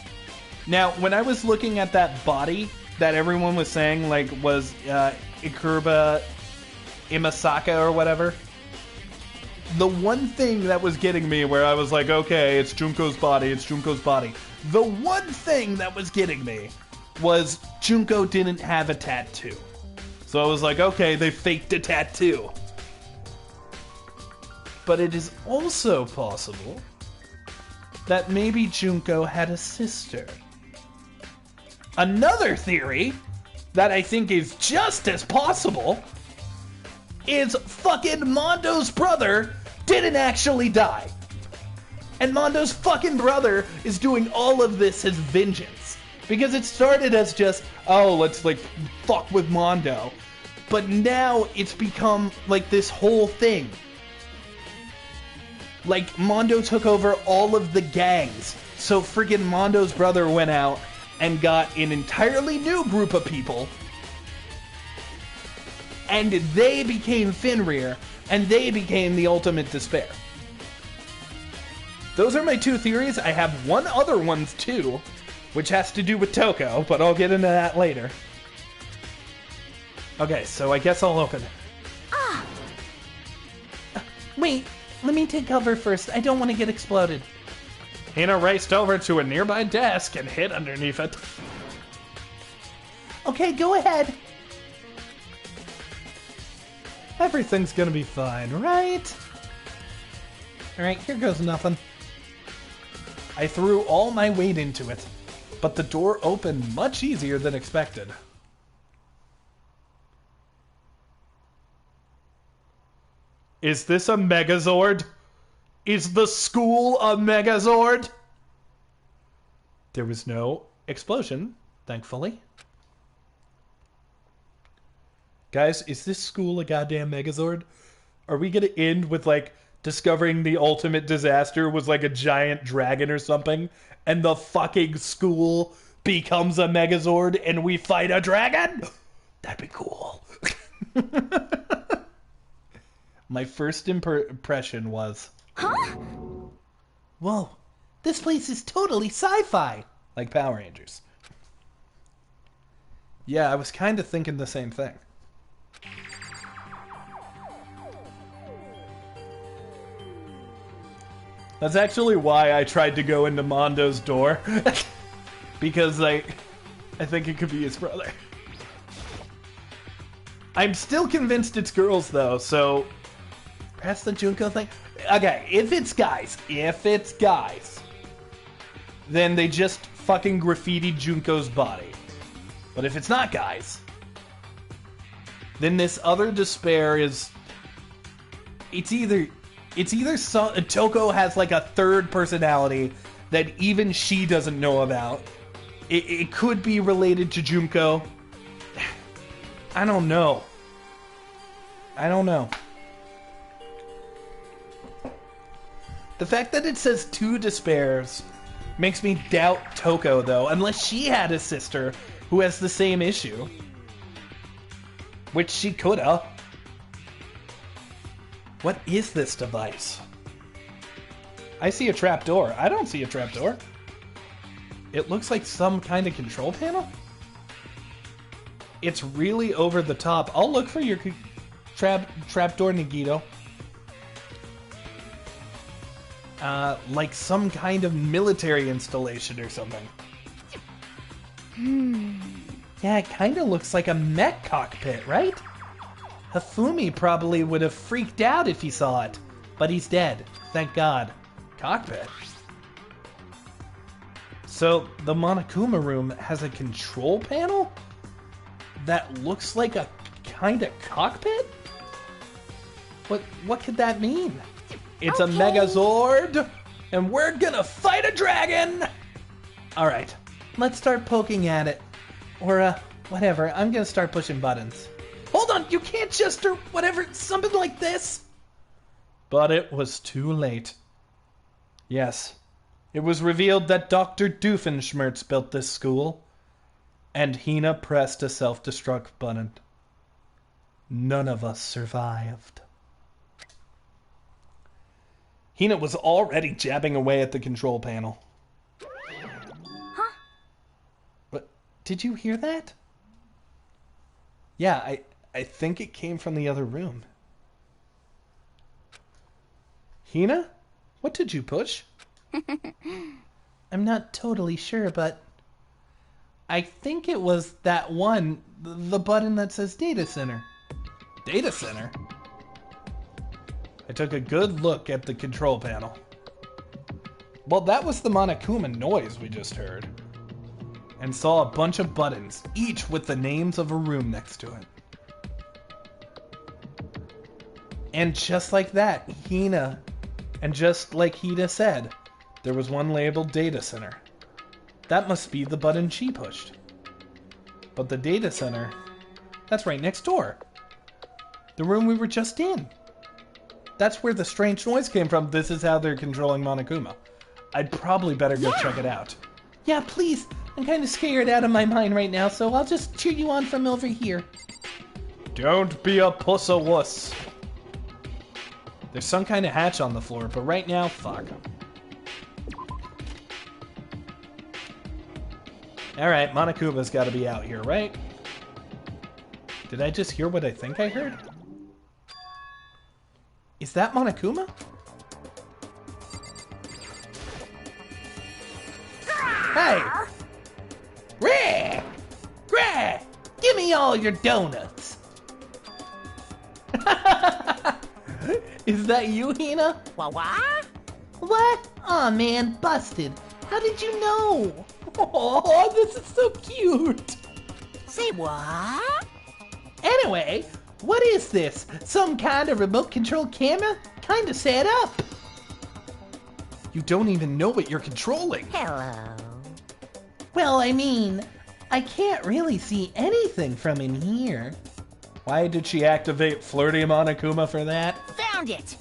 Now, when I was looking at that body that everyone was saying, like, was Ikuruba Imasaka or whatever, the one thing that was getting me where I was like, okay, it's Junko's body, it's Junko's body. The one thing that was getting me was Junko didn't have a tattoo. So I was like, okay, they faked a tattoo. But it is also possible that maybe Junko had a sister. Another theory that I think is just as possible is fucking Mondo's brother didn't actually die. And Mondo's fucking brother is doing all of this as vengeance. Because it started as just, oh, let's like fuck with Mondo. But now it's become like this whole thing. Like, Mondo took over all of the gangs. So friggin' Mondo's brother went out and got an entirely new group of people. And they became Fenrir. And they became the ultimate despair. Those are my two theories. I have one other one too, which has to do with Toko, but I'll get into that later. Okay, so I guess I'll open it. Wait. Let me take cover first. I don't want to get exploded. Hina raced over to a nearby desk and hid underneath it. Okay, go ahead. Everything's gonna be fine, right? Alright, here goes nothing. I threw all my weight into it, but the door opened much easier than expected. Is this a Megazord? Is the school a Megazord? There was no explosion, thankfully. Guys, is this school a goddamn Megazord? Are we gonna end with, like, discovering the ultimate disaster was, like, a giant dragon or something, and the fucking school becomes a Megazord and we fight a dragon? That'd be cool. My first impression was, huh? Whoa, this place is totally sci-fi, like Power Rangers. Yeah, I was kind of thinking the same thing. That's actually why I tried to go into Mondo's door. Because I think it could be his brother. I'm still convinced it's girls though, so that's the Junko thing. Okay, if it's guys, then they just fucking graffitied Junko's body. But if it's not guys, then this other despair is, it's either Toko has like a third personality that even she doesn't know about. It could be related to Junko. I don't know. The fact that it says two despairs makes me doubt Toko, though, unless she had a sister who has the same issue. Which she coulda. What is this device? I see a trapdoor. I don't see a trapdoor. It looks like some kind of control panel? It's really over the top. I'll look for your trapdoor, Nagito. Like some kind of military installation or something. Yeah, it kinda looks like a mech cockpit, right? Hifumi probably would have freaked out if he saw it, but he's dead. Thank God. Cockpit? So, the Monokuma room has a control panel that looks like a kinda cockpit? What could that mean? It's a Megazord, and we're gonna fight a dragon! Alright, let's start poking at it. Or, whatever, I'm gonna start pushing buttons. Hold on, you can't just, or whatever, something like this! But it was too late. Yes, it was revealed that Dr. Doofenshmirtz built this school, and Hina pressed a self-destruct button. None of us survived. Hina was already jabbing away at the control panel. Huh? But did you hear that? Yeah, I think it came from the other room. Hina? What did you push? I'm not totally sure, but I think it was that one, the button that says Data Center. Data Center? I took a good look at the control panel. Well, that was the Monokuma noise we just heard. And saw a bunch of buttons, each with the names of a room next to it. And just like that, Hina, and just like Hina said, there was one labeled Data Center. That must be the button she pushed. But the Data Center, that's right next door. The room we were just in. That's where the strange noise came from. This is how they're controlling Monokuma. I'd probably better go check it out. Yeah, please. I'm kind of scared out of my mind right now, so I'll just cheer you on from over here. Don't be a puss-a-wuss. There's some kind of hatch on the floor, but right now, fuck. Alright, Monokuma's gotta be out here, right? Did I just hear what I think I heard? Is that Monokuma? Hey! Rah! Rah! Give me all your donuts! Is that you, Hina? What? What? Aw, man, busted. How did you know? Oh, this is so cute. Say what? Anyway, what is this? Some kind of remote control camera? Kinda set up. You don't even know what you're controlling. Hello. Well, I mean, I can't really see anything from in here. Why did she activate Flirty Monokuma for that? Found it.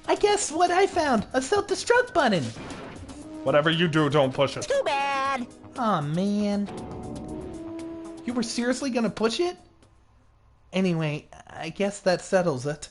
I guess what I found, a self-destruct button. Whatever you do, don't push it. Too bad. Aw, man. You were seriously gonna push it? Anyway, I guess that settles it.